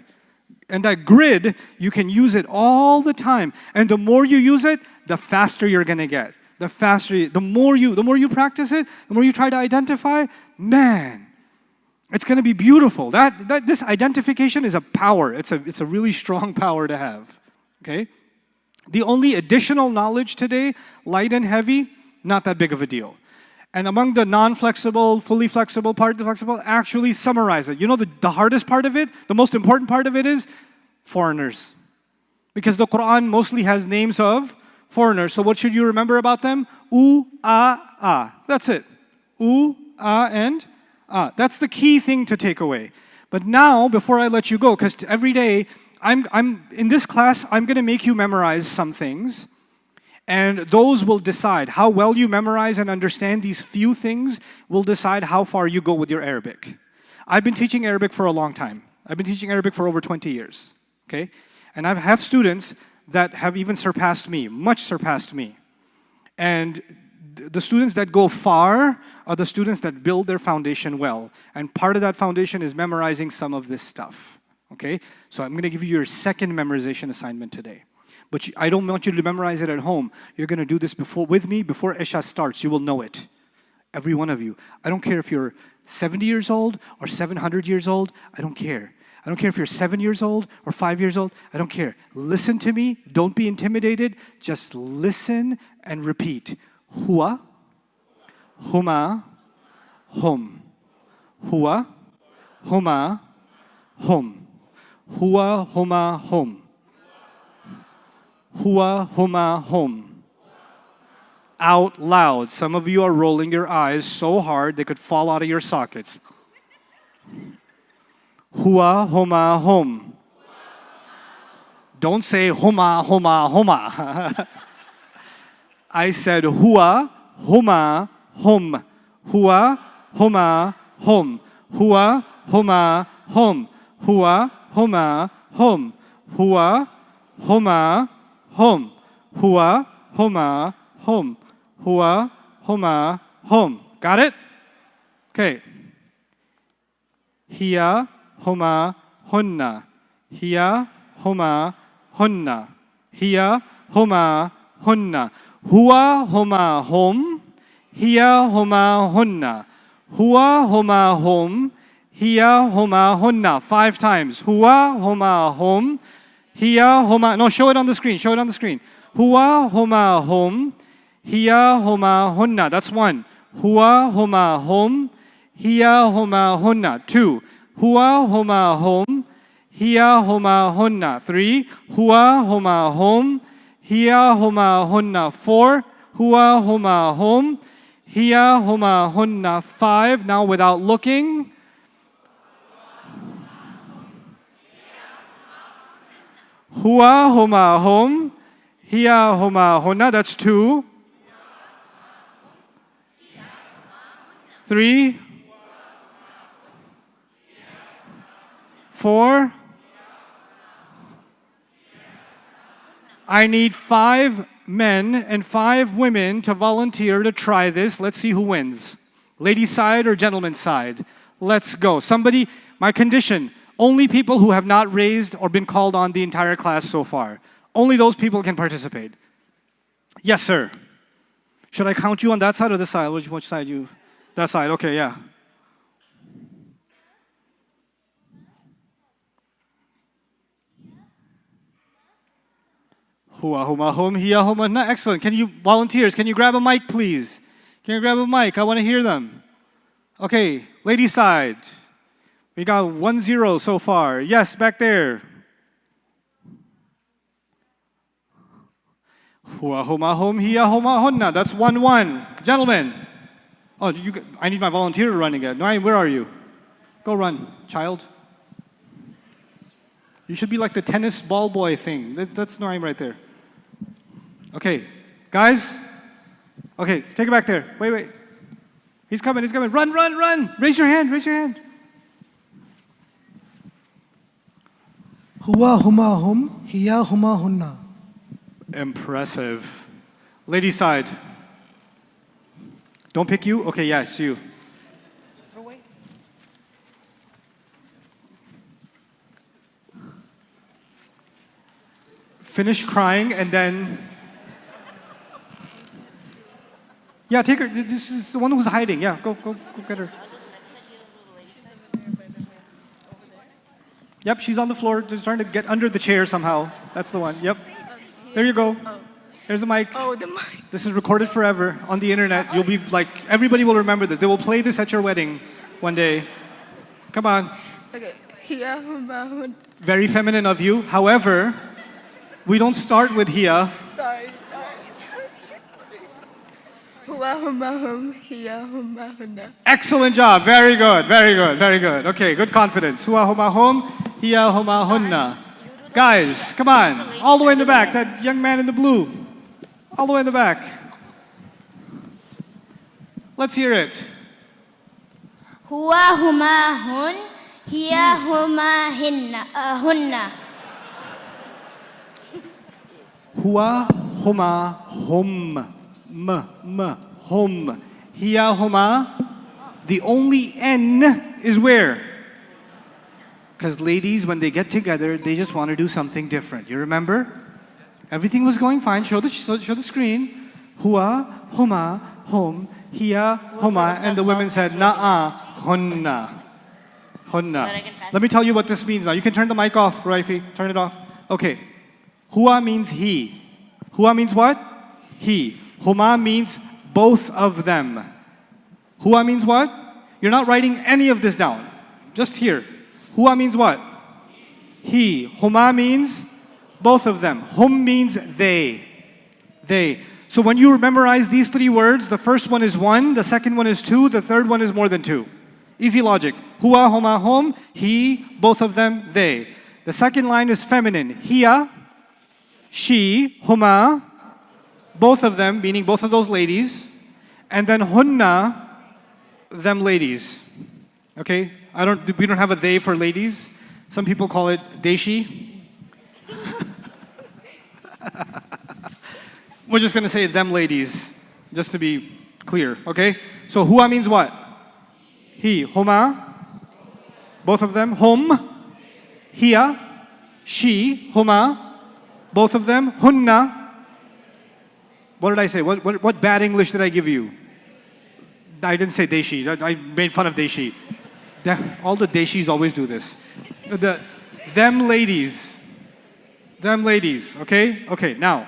And that grid, you can use it all the time. And the more you use it, the faster you're going to get. The more you practice it, the more you try to identify, man, it's going to be beautiful. This identification is a power. It's a really strong power to have. Okay? The only additional knowledge today, light and heavy, not that big of a deal. And among the non-flexible, fully flexible, partly flexible, actually summarize it. You know the hardest part of it, the most important part of it is foreigners. Because the Quran mostly has names of foreigners. So what should you remember about them? U, a. That's it. U, a, and a. That's the key thing to take away. But now, before I let you go, because every day, I'm in this class, I'm going to make you memorize some things. And those will decide how well you memorize and understand these few things will decide how far you go with your Arabic. I've been teaching Arabic for a long time. I've been teaching Arabic for over 20 years. Okay? And I have students that have even surpassed me, much surpassed me. And the students that go far are the students that build their foundation well. And part of that foundation is memorizing some of this stuff. Okay? So I'm going to give you your second memorization assignment today. But I don't want you to memorize it at home. You're going to do this with me before Isha starts. You will know it. Every one of you. I don't care if you're 70 years old or 700 years old. I don't care. I don't care if you're 7 years old or 5 years old. I don't care. Listen to me. Don't be intimidated. Just listen and repeat. Huwa, huma, hum. Huwa, huma, hum. Huwa, huma, hum. Huwa, huma, hum. Out loud. Some of you are rolling your eyes so hard they could fall out of your sockets. Huwa, huma, hum. Don't say huma, huma, huma. I said huwa, huma, hum. Huwa, huma, hum. Huwa, huma, hum. Huwa, huma, hum. Huwa, huma, hum. Huwa, huma, hum. Huwa, huma, hum. Got it? Okay. Hiya, huma, hunna. Hiya, huma, hunna. Hiya, huma, hunna. Huwa, huma, hum. Hiya, huma, hunna. Huwa, huma, hum. Hiya, huma, hunna. 5 times. Huwa, huma, hum. Hiya, huma. No, show it on the screen. Show it on the screen. Huwa, huma, hum. Hiya, huma, hunna. That's 1. Huwa, huma, hum. Hiya, huma, hunna. 2. Huwa, huma, hum. Hiya, huma, hunna. 3. Huwa, huma, hum. Hiya, huma, hunna. 4. Huwa, huma, hum. Hiya, huma, hunna. 5. Now without looking. Huwa, huma, hum. Hiya, huma, hunna. That's 2. 3. 4. I need 5 men and 5 women to volunteer to try this. Let's see who wins. Ladies' side or gentlemen's side? Let's go. Somebody, my condition, only people who have not raised or been called on the entire class so far. Only those people can participate. Yes, sir. Should I count you on that side or this side? Which side you? That side, okay, yeah. Huwa, huma, hum, hiya, huma, na. Excellent. Can you, volunteers, can you grab a mic, please? Can you grab a mic? I want to hear them. Okay, ladies' side. We got 1-0 so far. Yes, back there. Huwa, huma, hum, hiya, huma, hunna. That's 1-1. Gentlemen. Oh, I need my volunteer to run again. Nouman, where are you? Go run, child. You should be like the tennis ball boy thing. That's Nouman right there. Okay, guys. Okay, take it back there. Wait. He's coming, he's coming. Run, run, run. Raise your hand, raise your hand. Huwa, huma, hum, hiya, huma, hunna. Impressive. Ladies' side. Don't pick you? Okay, yeah, it's you. Finish crying and then... Yeah, take her. This is the one who's hiding. Yeah, go get her. Yep, she's on the floor, just trying to get under the chair somehow. That's the one. Yep. There you go. Here's the mic. Oh, the mic. This is recorded forever on the internet. You'll be like, everybody will remember that. They will play this at your wedding one day. Come on. Okay. Hiya, huma, hun. Very feminine of you. However, we don't start with hiya. Sorry. Huwa, huma, hum, hiya, huma, hunna. Excellent job. Very good. Very good. Very good. Okay, good confidence. Huwa huma hum, hiya huma hunna. Guys, come on. All the way in the back. That young man in the blue. All the way in the back. Let's hear it. Huwa huma hun, hiya huma hunna. Huwa huma hum. Hum. Hiya huma. The only N is where? Because ladies, when they get together, they just want to do something different. You remember? Everything was going fine. Show the screen. Huwa, huma, hum, hiya, huma. And the women said, na'a, hunna. Hunna. Let me tell you what this means now. You can turn the mic off, Raifi. Turn it off. Okay. Huwa means he. Huwa means what? He. Huma means both of them. Huwa means what? You're not writing any of this down. Just here. Huwa means what? He. Huma means both of them. Hum means they. They. So when you memorize these 3 words, the first one is 1, the second one is 2, the third one is more than 2. Easy logic. Huwa, huma, hum, he, both of them, they. The second line is feminine. Hiya, she, huma, both of them, meaning both of those ladies. And then hunna, them ladies. Okay? We don't have a they for ladies. Some people call it deshi. We're just going to say them ladies, just to be clear, okay? So huwa means what? he, huma, both of them, hum, hiya, she, huma, both of them, hunna. What did I say? What bad English did I give you? I didn't say deshi. I made fun of deshi. All the deshis always do this. Them ladies. Them ladies, okay? Okay, now,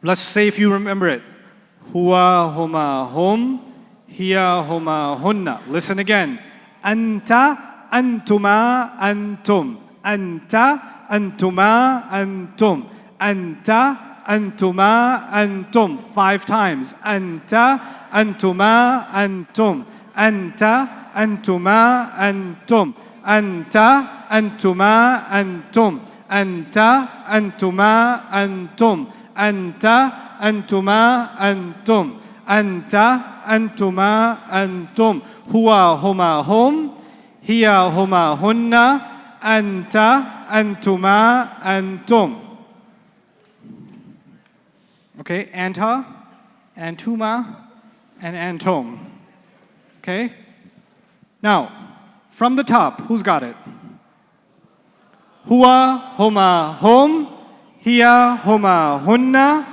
let's say if you remember it. Huwa, huma, hum, hiya, huma, hunna. Listen again. Anta, antuma, antum. Anta, antuma, antum. Anta, antuma, antum. 5 times. Anta, antuma, antum. Anta, antuma, antum. Anta, antuma, antum. Anta, antuma, antum. Anta, antuma, antum. Anta, antuma, antum. Huwa, huma, hum. Hiya, huma, hunna. Anta, antuma, antum. Okay, anta, antuma, and antum. Okay? Now, from the top, who's got it? Huwa, huma, hum. Hiya, huma, hunna.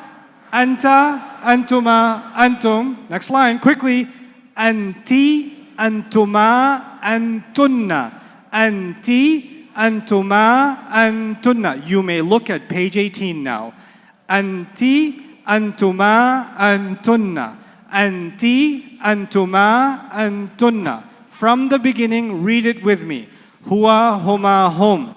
Anta, antuma, antum. Next line, quickly. Anti, antuma, antunna. Anti, antuma, antunna. You may look at page 18 now. Anti, antuma, antunna. Anti, antuma, antunna. From the beginning, read it with me. Huwa, huma, hum.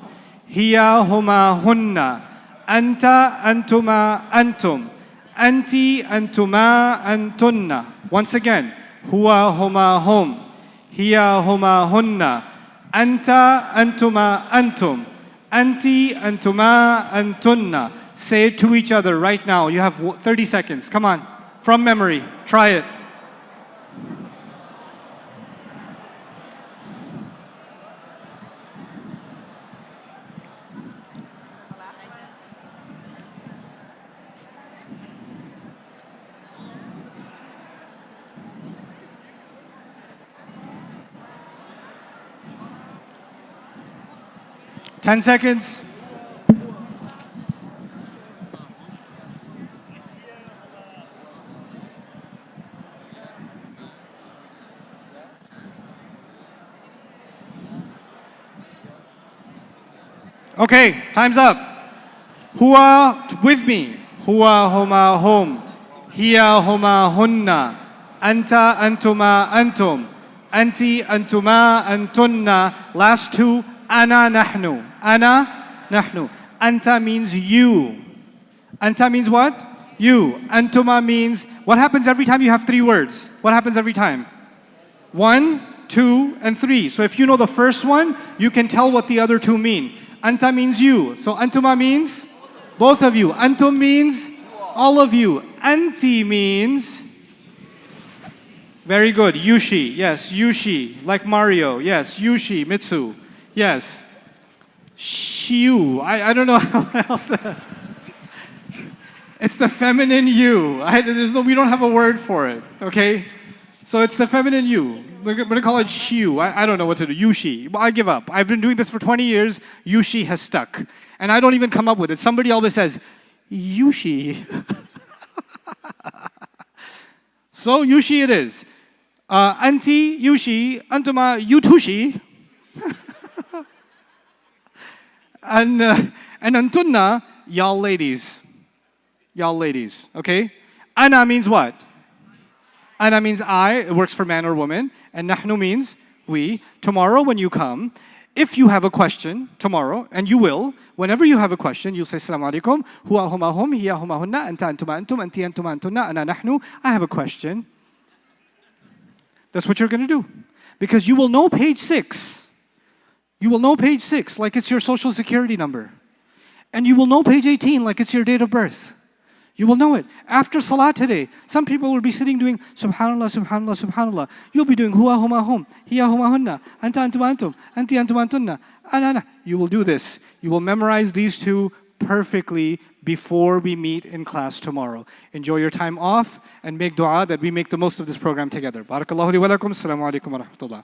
Hiya, huma, hunna. Anta, antuma, antum. Anti, antuma, antunna. Once again. Huwa, huma, hum. Hiya, huma, hunna. Anta, antuma, antum. Anti, antuma, antunna. Say it to each other right now. You have 30 seconds. Come on. From memory. Try it. Ten seconds. Okay, time's up. Huwa with me. Huwa, huma, hum. Hiya, huma, hunna. Anta, antuma, antum. Anti, antuma, antunna. Last 2. Ana, nahnu. Ana, nahnu. Anta means you. Anta means what? You. Antuma means, what happens every time you have 3 words? What happens every time? 1, 2, and 3. So if you know the first one, you can tell what the other 2 mean. Anta means you. So antuma means both of you. Antum means all of you. Anti means, very good, Yushi. Yes, Yushi. Like Mario. Yes, Yushi, Mitsu. Yes. Shiu. I don't know what else. It's the feminine you. We don't have a word for it. Okay? So it's the feminine you. We're going to call it shiu. I don't know what to do. Yushi. I give up. I've been doing this for 20 years. Yushi has stuck. And I don't even come up with it. Somebody always says, Yushi. So Yushi it is. Anti, Yushi, Antuma, Yutushi. And Antunna, y'all ladies. Y'all ladies, okay? Ana means what? Ana means I, it works for man or woman. And nahnu means we. Tomorrow when you come, if you have a question tomorrow, and you will, whenever you have a question, you'll say, Assalamu alaikum, huwa huma hum, hiya huma hunna, anta antuma antum, anti antuma antunna, ana nahnu. I have a question. That's what you're going to do. Because you will know page 6. You will know page 6 like it's your social security number. And you will know page 18 like it's your date of birth. You will know it. After Salah today, some people will be sitting doing Subhanallah, Subhanallah, Subhanallah. You'll be doing Huwa huma hum, Hiya huma hunna, Anta antum antum, Anti antum antunna, Ana. You will do this. You will memorize these 2 perfectly before we meet in class tomorrow. Enjoy your time off and make dua that we make the most of this program together. Barakallahu li wa lakum. Assalamu alaikum wa rahmatullah.